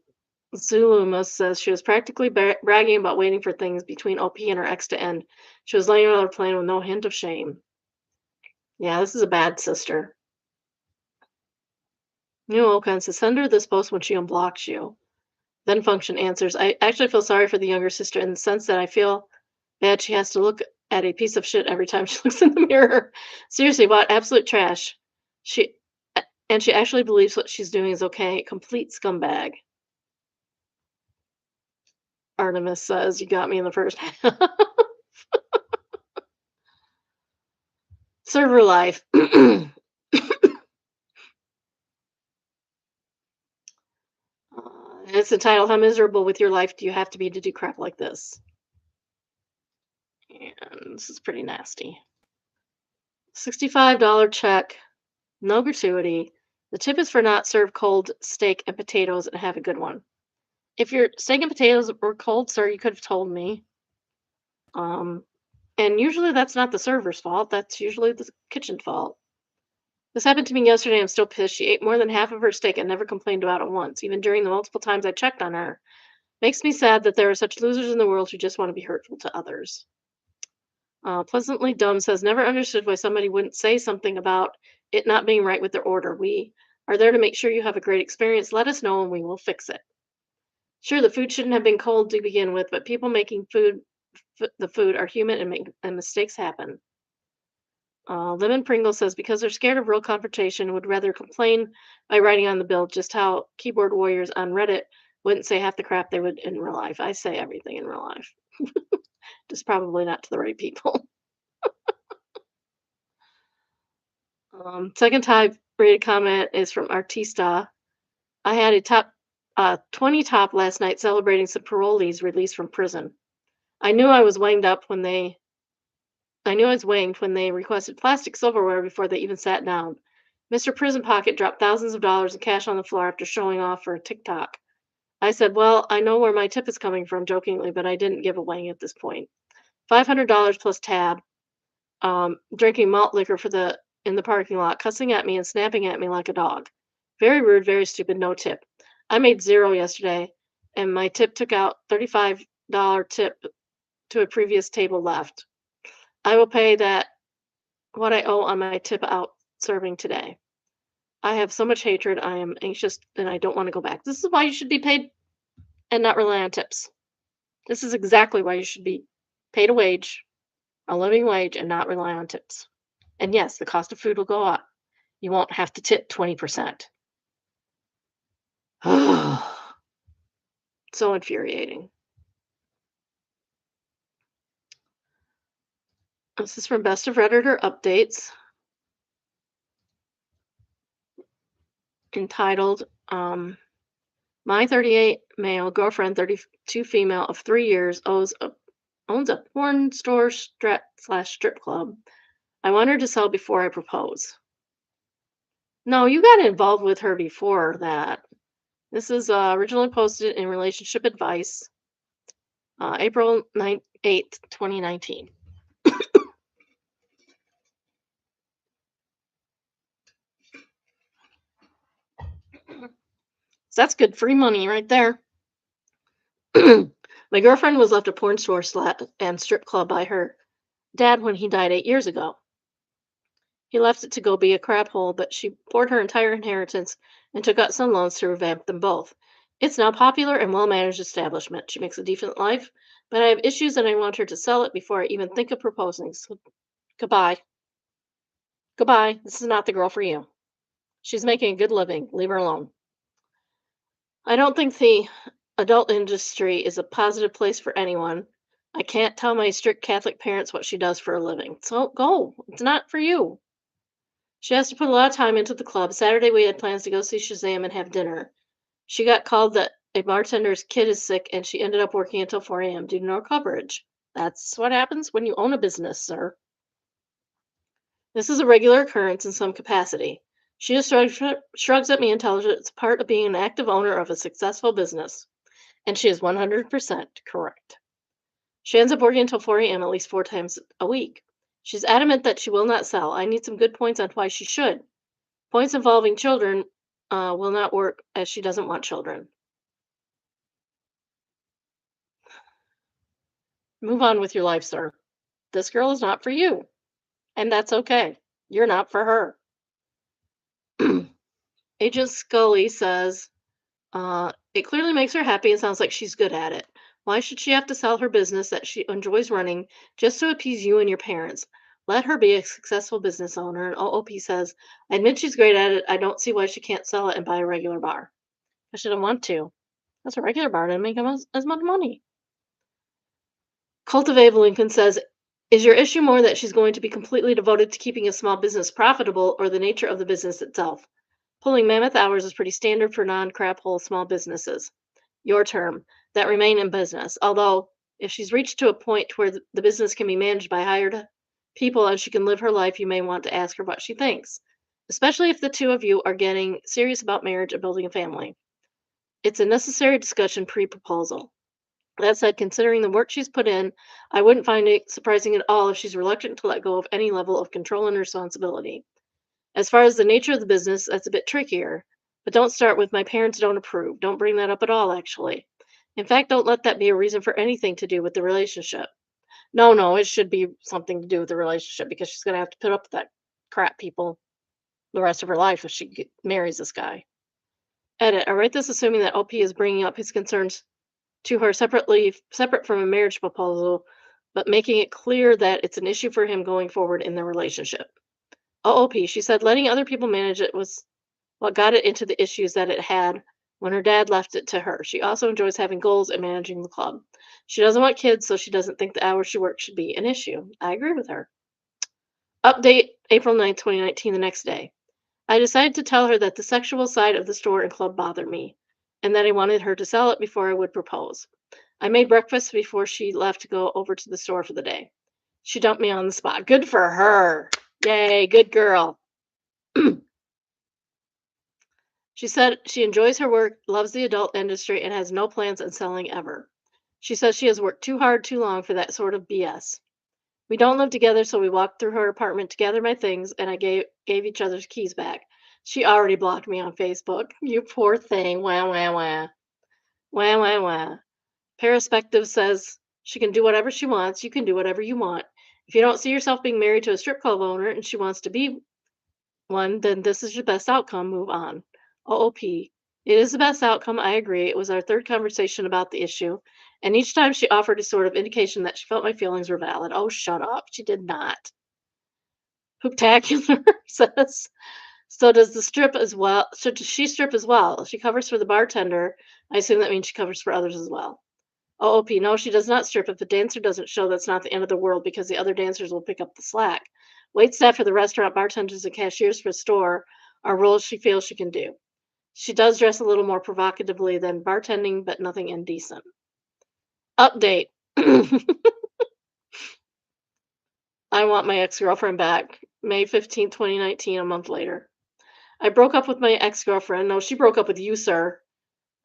Zuluma says she was practically bragging about waiting for things between OP and her ex to end. She was laying on her plane with no hint of shame. Yeah, this is a bad sister. New Okan says, "Send her this post when she unblocks you." Then Function answers, "I actually feel sorry for the younger sister in the sense that I feel bad she has to look at a piece of shit every time she looks in the mirror. Seriously, what absolute trash. She and she actually believes what she's doing is okay. Complete scumbag." Artemis says, "You got me in the first half." Server life. It's entitled, "How Miserable with Your Life Do You Have to Be to Do Crap Like This?" And this is pretty nasty. $65 check, no gratuity. The tip is for not serve cold steak and potatoes and have a good one. If your steak and potatoes were cold, sir, you could have told me. Um, and usually that's not the server's fault. That's usually the kitchen's fault. This happened to me yesterday. I'm still pissed. She ate more than half of her steak and never complained about it once, even during the multiple times I checked on her. Makes me sad that there are such losers in the world who just want to be hurtful to others. Pleasantly Dumb says, "Never understood why somebody wouldn't say something about it not being right with their order. We are there to make sure you have a great experience. Let us know and we will fix it." Sure, the food shouldn't have been cold to begin with, but people making the food are human and mistakes happen. Lemon Pringle says, "Because they're scared of real confrontation, would rather complain by writing on the bill, just how keyboard warriors on Reddit wouldn't say half the crap they would in real life. I say everything in real life, just probably not to the right people." Second type rated comment is from Artista. "I had a top 20 top last night celebrating some parolees released from prison. I knew I was wanged up when they I knew I was wanged when they requested plastic silverware before they even sat down. Mr. Prison Pocket dropped thousands of dollars in cash on the floor after showing off for a TikTok. I said, 'Well, I know where my tip is coming from,' jokingly, but I didn't give a wang at this point. $500 plus tab, drinking malt liquor in the parking lot, cussing at me and snapping at me like a dog. Very rude, very stupid, no tip. I made zero yesterday, and my tip took out $35 tip to a previous table left. I will pay that what I owe on my tip out serving today. I have so much hatred. I am anxious and I don't want to go back.' This is why you should be paid and not rely on tips. This is exactly why you should be paid a living wage, and not rely on tips. And yes, the cost of food will go up. You won't have to tip 20%. So infuriating. This is from Best of Redditor Updates, entitled, "My 38 male girlfriend, 32 female of 3 years, owns a porn store slash strip club. I want her to sell before I propose." No, you got involved with her before that. This is originally posted in Relationship Advice, April 8th, 2019. So that's good free money right there. My girlfriend was left a porn store and strip club by her dad when he died 8 years ago. He left it to go be a crap hole, but she poured her entire inheritance and took out some loans to revamp them both. It's now a popular and well managed establishment. She makes a decent life, but I have issues and I want her to sell it before I even think of proposing. So goodbye. Goodbye. This is not the girl for you. She's making a good living. Leave her alone. I don't think the adult industry is a positive place for anyone. I can't tell my strict Catholic parents what she does for a living. So go. It's not for you. She has to put a lot of time into the club. Saturday, we had plans to go see Shazam and have dinner. She got called that a bartender's kid is sick, and she ended up working until 4 a.m. due to no coverage. That's what happens when you own a business, sir. This is a regular occurrence in some capacity. She just shrugs at me and tells her it's part of being an active owner of a successful business. And she is 100% correct. She ends up working until 4 a.m. at least 4 times a week. She's adamant that she will not sell. I need some good points on why she should. Points involving children will not work as she doesn't want children. Move on with your life, sir. This girl is not for you, and that's okay. You're not for her. Agent Scully says, it clearly makes her happy and sounds like she's good at it. Why should she have to sell her business that she enjoys running just to appease you and your parents? Let her be a successful business owner. And OOP says, I admit she's great at it. I don't see why she can't sell it and buy a regular bar. I shouldn't want to. That's a regular bar to make as much money. Cultivate Lincoln says, is your issue more that she's going to be completely devoted to keeping a small business profitable or the nature of the business itself? Pulling mammoth hours is pretty standard for non crap hole small businesses. Your term, that remain in business. Although, if she's reached to a point where the business can be managed by hired people and she can live her life, you may want to ask her what she thinks, especially if the two of you are getting serious about marriage and building a family. It's a necessary discussion pre proposal. That said, considering the work she's put in, I wouldn't find it surprising at all if she's reluctant to let go of any level of control and responsibility. As far as the nature of the business, that's a bit trickier. But don't start with my parents don't approve. Don't bring that up at all, actually. In fact, don't let that be a reason for anything to do with the relationship. No, no, it should be something to do with the relationship because she's going to have to put up with that crap people the rest of her life if she marries this guy. Edit. I write this assuming that OP is bringing up his concerns to her separate from a marriage proposal, but making it clear that it's an issue for him going forward in their relationship. OOP, she said letting other people manage it was what got it into the issues that it had when her dad left it to her. She also enjoys having goals and managing the club. She doesn't want kids, so she doesn't think the hours she works should be an issue. I agree with her. Update April 9th, 2019, the next day. I decided to tell her that the sexual side of the store and club bothered me, and that I wanted her to sell it before I would propose. I made breakfast before she left to go over to the store for the day. She dumped me on the spot. Good for her. Yay, good girl. She said she enjoys her work, loves the adult industry, and has no plans on selling ever. She says she has worked too hard too long for that sort of BS. We don't live together, so we walked through her apartment to gather my things, and I gave each other's keys back. She already blocked me on Facebook. You poor thing. Wah, wah, wah. Wah, wah, wah. Perspective says she can do whatever she wants. You can do whatever you want. If you don't see yourself being married to a strip club owner and she wants to be one, then this is your best outcome. Move on. OOP. It is the best outcome. I agree. It was our third conversation about the issue. And each time she offered a sort of indication that she felt my feelings were valid. Oh, shut up. She did not. Hooptacular says, so does the strip as well? So does she strip as well? She covers for the bartender. I assume that means she covers for others as well. OOP, no, she does not strip. If the dancer doesn't show, that's not the end of the world because the other dancers will pick up the slack. Wait staff for the restaurant, bartenders, and cashiers for the store are roles she feels she can do. She does dress a little more provocatively than bartending, but nothing indecent. Update. I want my ex-girlfriend back. May 15th, 2019, a month later. I broke up with my ex-girlfriend. No, she broke up with you, sir.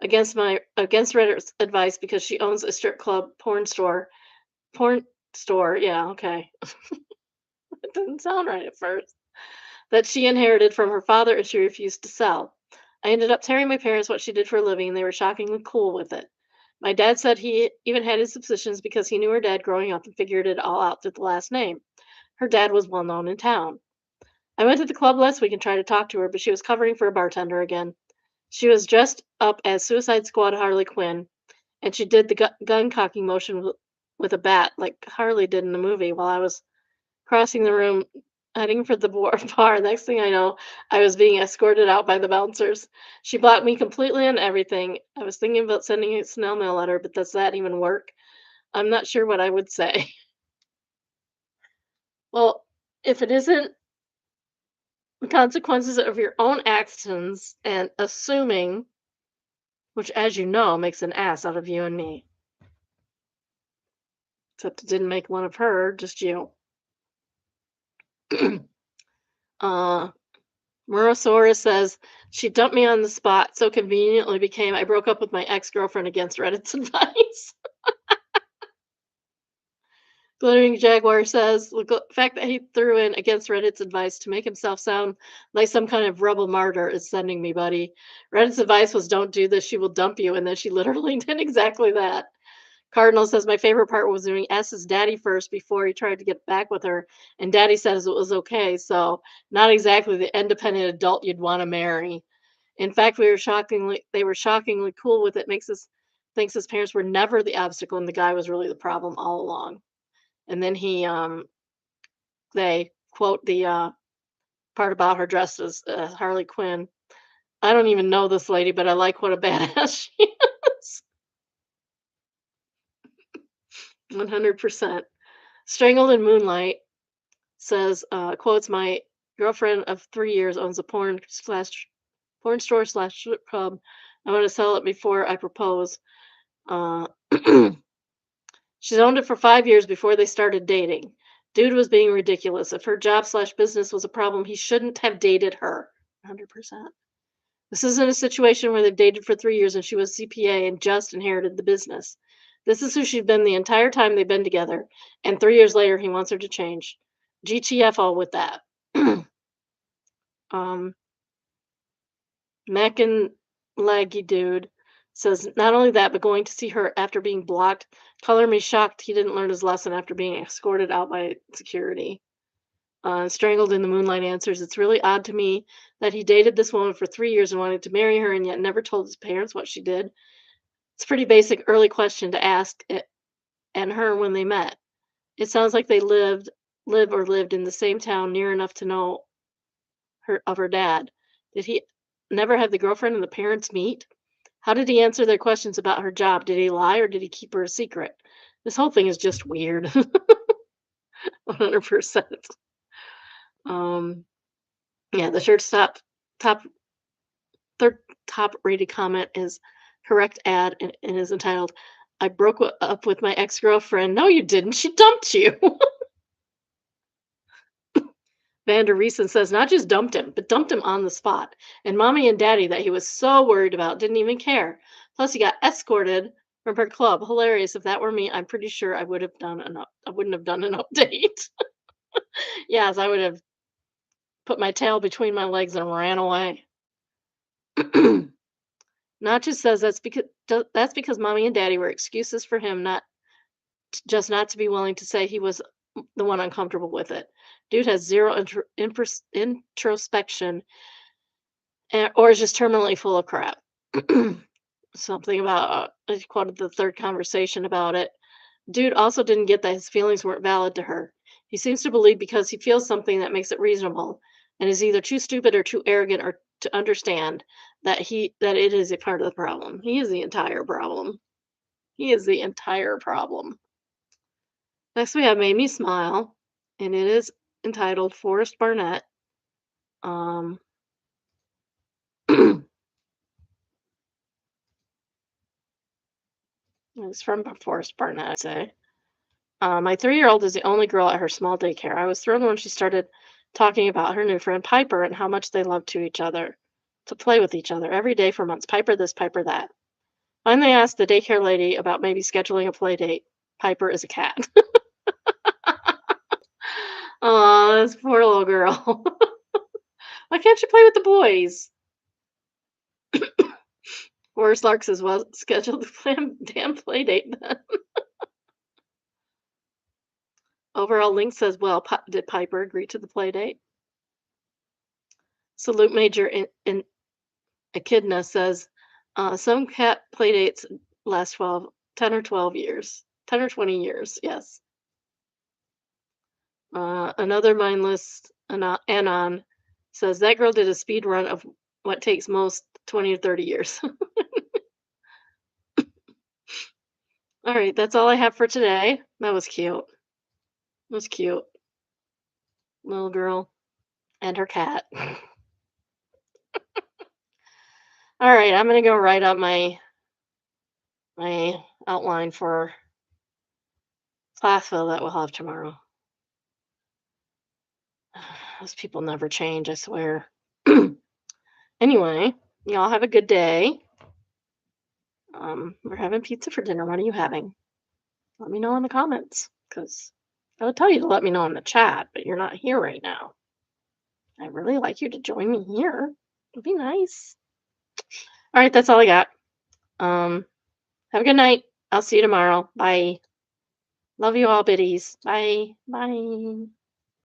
Against Reddit's advice because she owns a strip club porn store. Porn store, yeah, okay. It didn't sound right at first. That she inherited from her father and she refused to sell. I ended up telling my parents what she did for a living, and they were shockingly cool with it. My dad said he even had his suspicions because he knew her dad growing up and figured it all out through the last name. Her dad was well known in town. I went to the club last week and tried to talk to her, but she was covering for a bartender again. She was dressed up as Suicide Squad Harley Quinn, and she did the gun cocking motion with a bat like Harley did in the movie while I was crossing the room, heading for the bar. Next thing I know, I was being escorted out by the bouncers. She blocked me completely on everything. I was thinking about sending a snail mail letter, but does that even work? I'm not sure what I would say. Well, if it isn't the consequences of your own actions and assuming, which, as you know, makes an ass out of you and me, except it didn't make one of her, just you. uh, Morosaurus says she dumped me on the spot, so conveniently became I broke up with my ex-girlfriend against Reddit's advice. Glittering Jaguar says the fact that he threw in against Reddit's advice to make himself sound like some kind of rebel martyr is sending me, buddy. Reddit's advice was don't do this, she will dump you, and then she literally did exactly that. Cardinal says my favorite part was when he asked his daddy first before he tried to get back with her, and daddy says it was okay, so not exactly the independent adult you'd want to marry. In fact, they were shockingly cool with it. Makes us thinks his parents were never the obstacle and the guy was really the problem all along. And then they quote the part about her dressed as Harley Quinn. I don't even know this lady, but I like what a badass she is. 100%. Strangled in Moonlight says, quotes, my girlfriend of 3 years owns a porn store slash strip club. I want to sell it before I propose. Uh, she's owned it for 5 years before they started dating. Dude was being ridiculous. If her job slash business was a problem, he shouldn't have dated her. 100%. This isn't a situation where they've dated for 3 years and she was CPA and just inherited the business. This is who she's been the entire time they've been together, and 3 years later, he wants her to change. GTF all with that. um, Mac and Laggy Dude says, not only that, but going to see her after being blocked. Color me shocked he didn't learn his lesson after being escorted out by security. Strangled in the Moonlight answers, it's really odd to me that he dated this woman for 3 years and wanted to marry her and yet never told his parents what she did. It's a pretty basic early question to ask it and her when they met. It sounds like they lived in the same town near enough to know her dad. Did he never have the girlfriend and the parents meet? How did he answer their questions about her job? Did he lie or did he keep her a secret? This whole thing is just weird. 100%. Um, yeah, the shirt's top third top rated comment is correct ad and is entitled I broke up with my ex-girlfriend. No, you didn't. She dumped you. Vander Riesen says not just dumped him, but dumped him on the spot. And mommy and daddy that he was so worried about didn't even care. Plus, he got escorted from her club. Hilarious. If that were me, I'm pretty sure I wouldn't have done an update. Yes, I would have put my tail between my legs and ran away. Nacho says that's because mommy and daddy were excuses for him not to be willing to say he was the one uncomfortable with it. Dude has zero introspection or is just terminally full of crap. Something about I quoted the third conversation about it. Dude also didn't get that his feelings weren't valid to her. He seems to believe because he feels something that makes it reasonable and is either too stupid or too arrogant or to understand that it is a part of the problem. He is the entire problem. He is the entire problem. Next we have Made Me Smile, and it is entitled Forrest Barnett. Um it's from Forrest Barnett, I'd say. My 3-year-old is the only girl at her small daycare. I was thrilled when she started talking about her new friend Piper and how much they love to play with each other every day for months. Piper this, Piper that. Finally asked the daycare lady about maybe scheduling a play date. Piper is a cat. Oh, this poor little girl. Why can't you play with the boys? Forrest Lark says, well, schedule the damn play date then. Overall Link says, well, did Piper agree to the play date? Salute Major in Echidna says, some cat play dates last 10 or 12 years. 10 or 20 years, yes. Another mindless Anon says, that girl did a speed run of what takes most 20 or 30 years. All right, that's all I have for today. That was cute. It was cute. Little girl and her cat. All right, I'm gonna go write up my outline for Classville that we'll have tomorrow. Those people never change, I swear. Anyway, y'all have a good day. We're having pizza for dinner. What are you having? Let me know in the comments, because I would tell you to let me know in the chat, but you're not here right now. I'd really like you to join me here. It'd be nice. All right, that's all I got. Have a good night. I'll see you tomorrow. Bye. Love you all, biddies. Bye. Bye.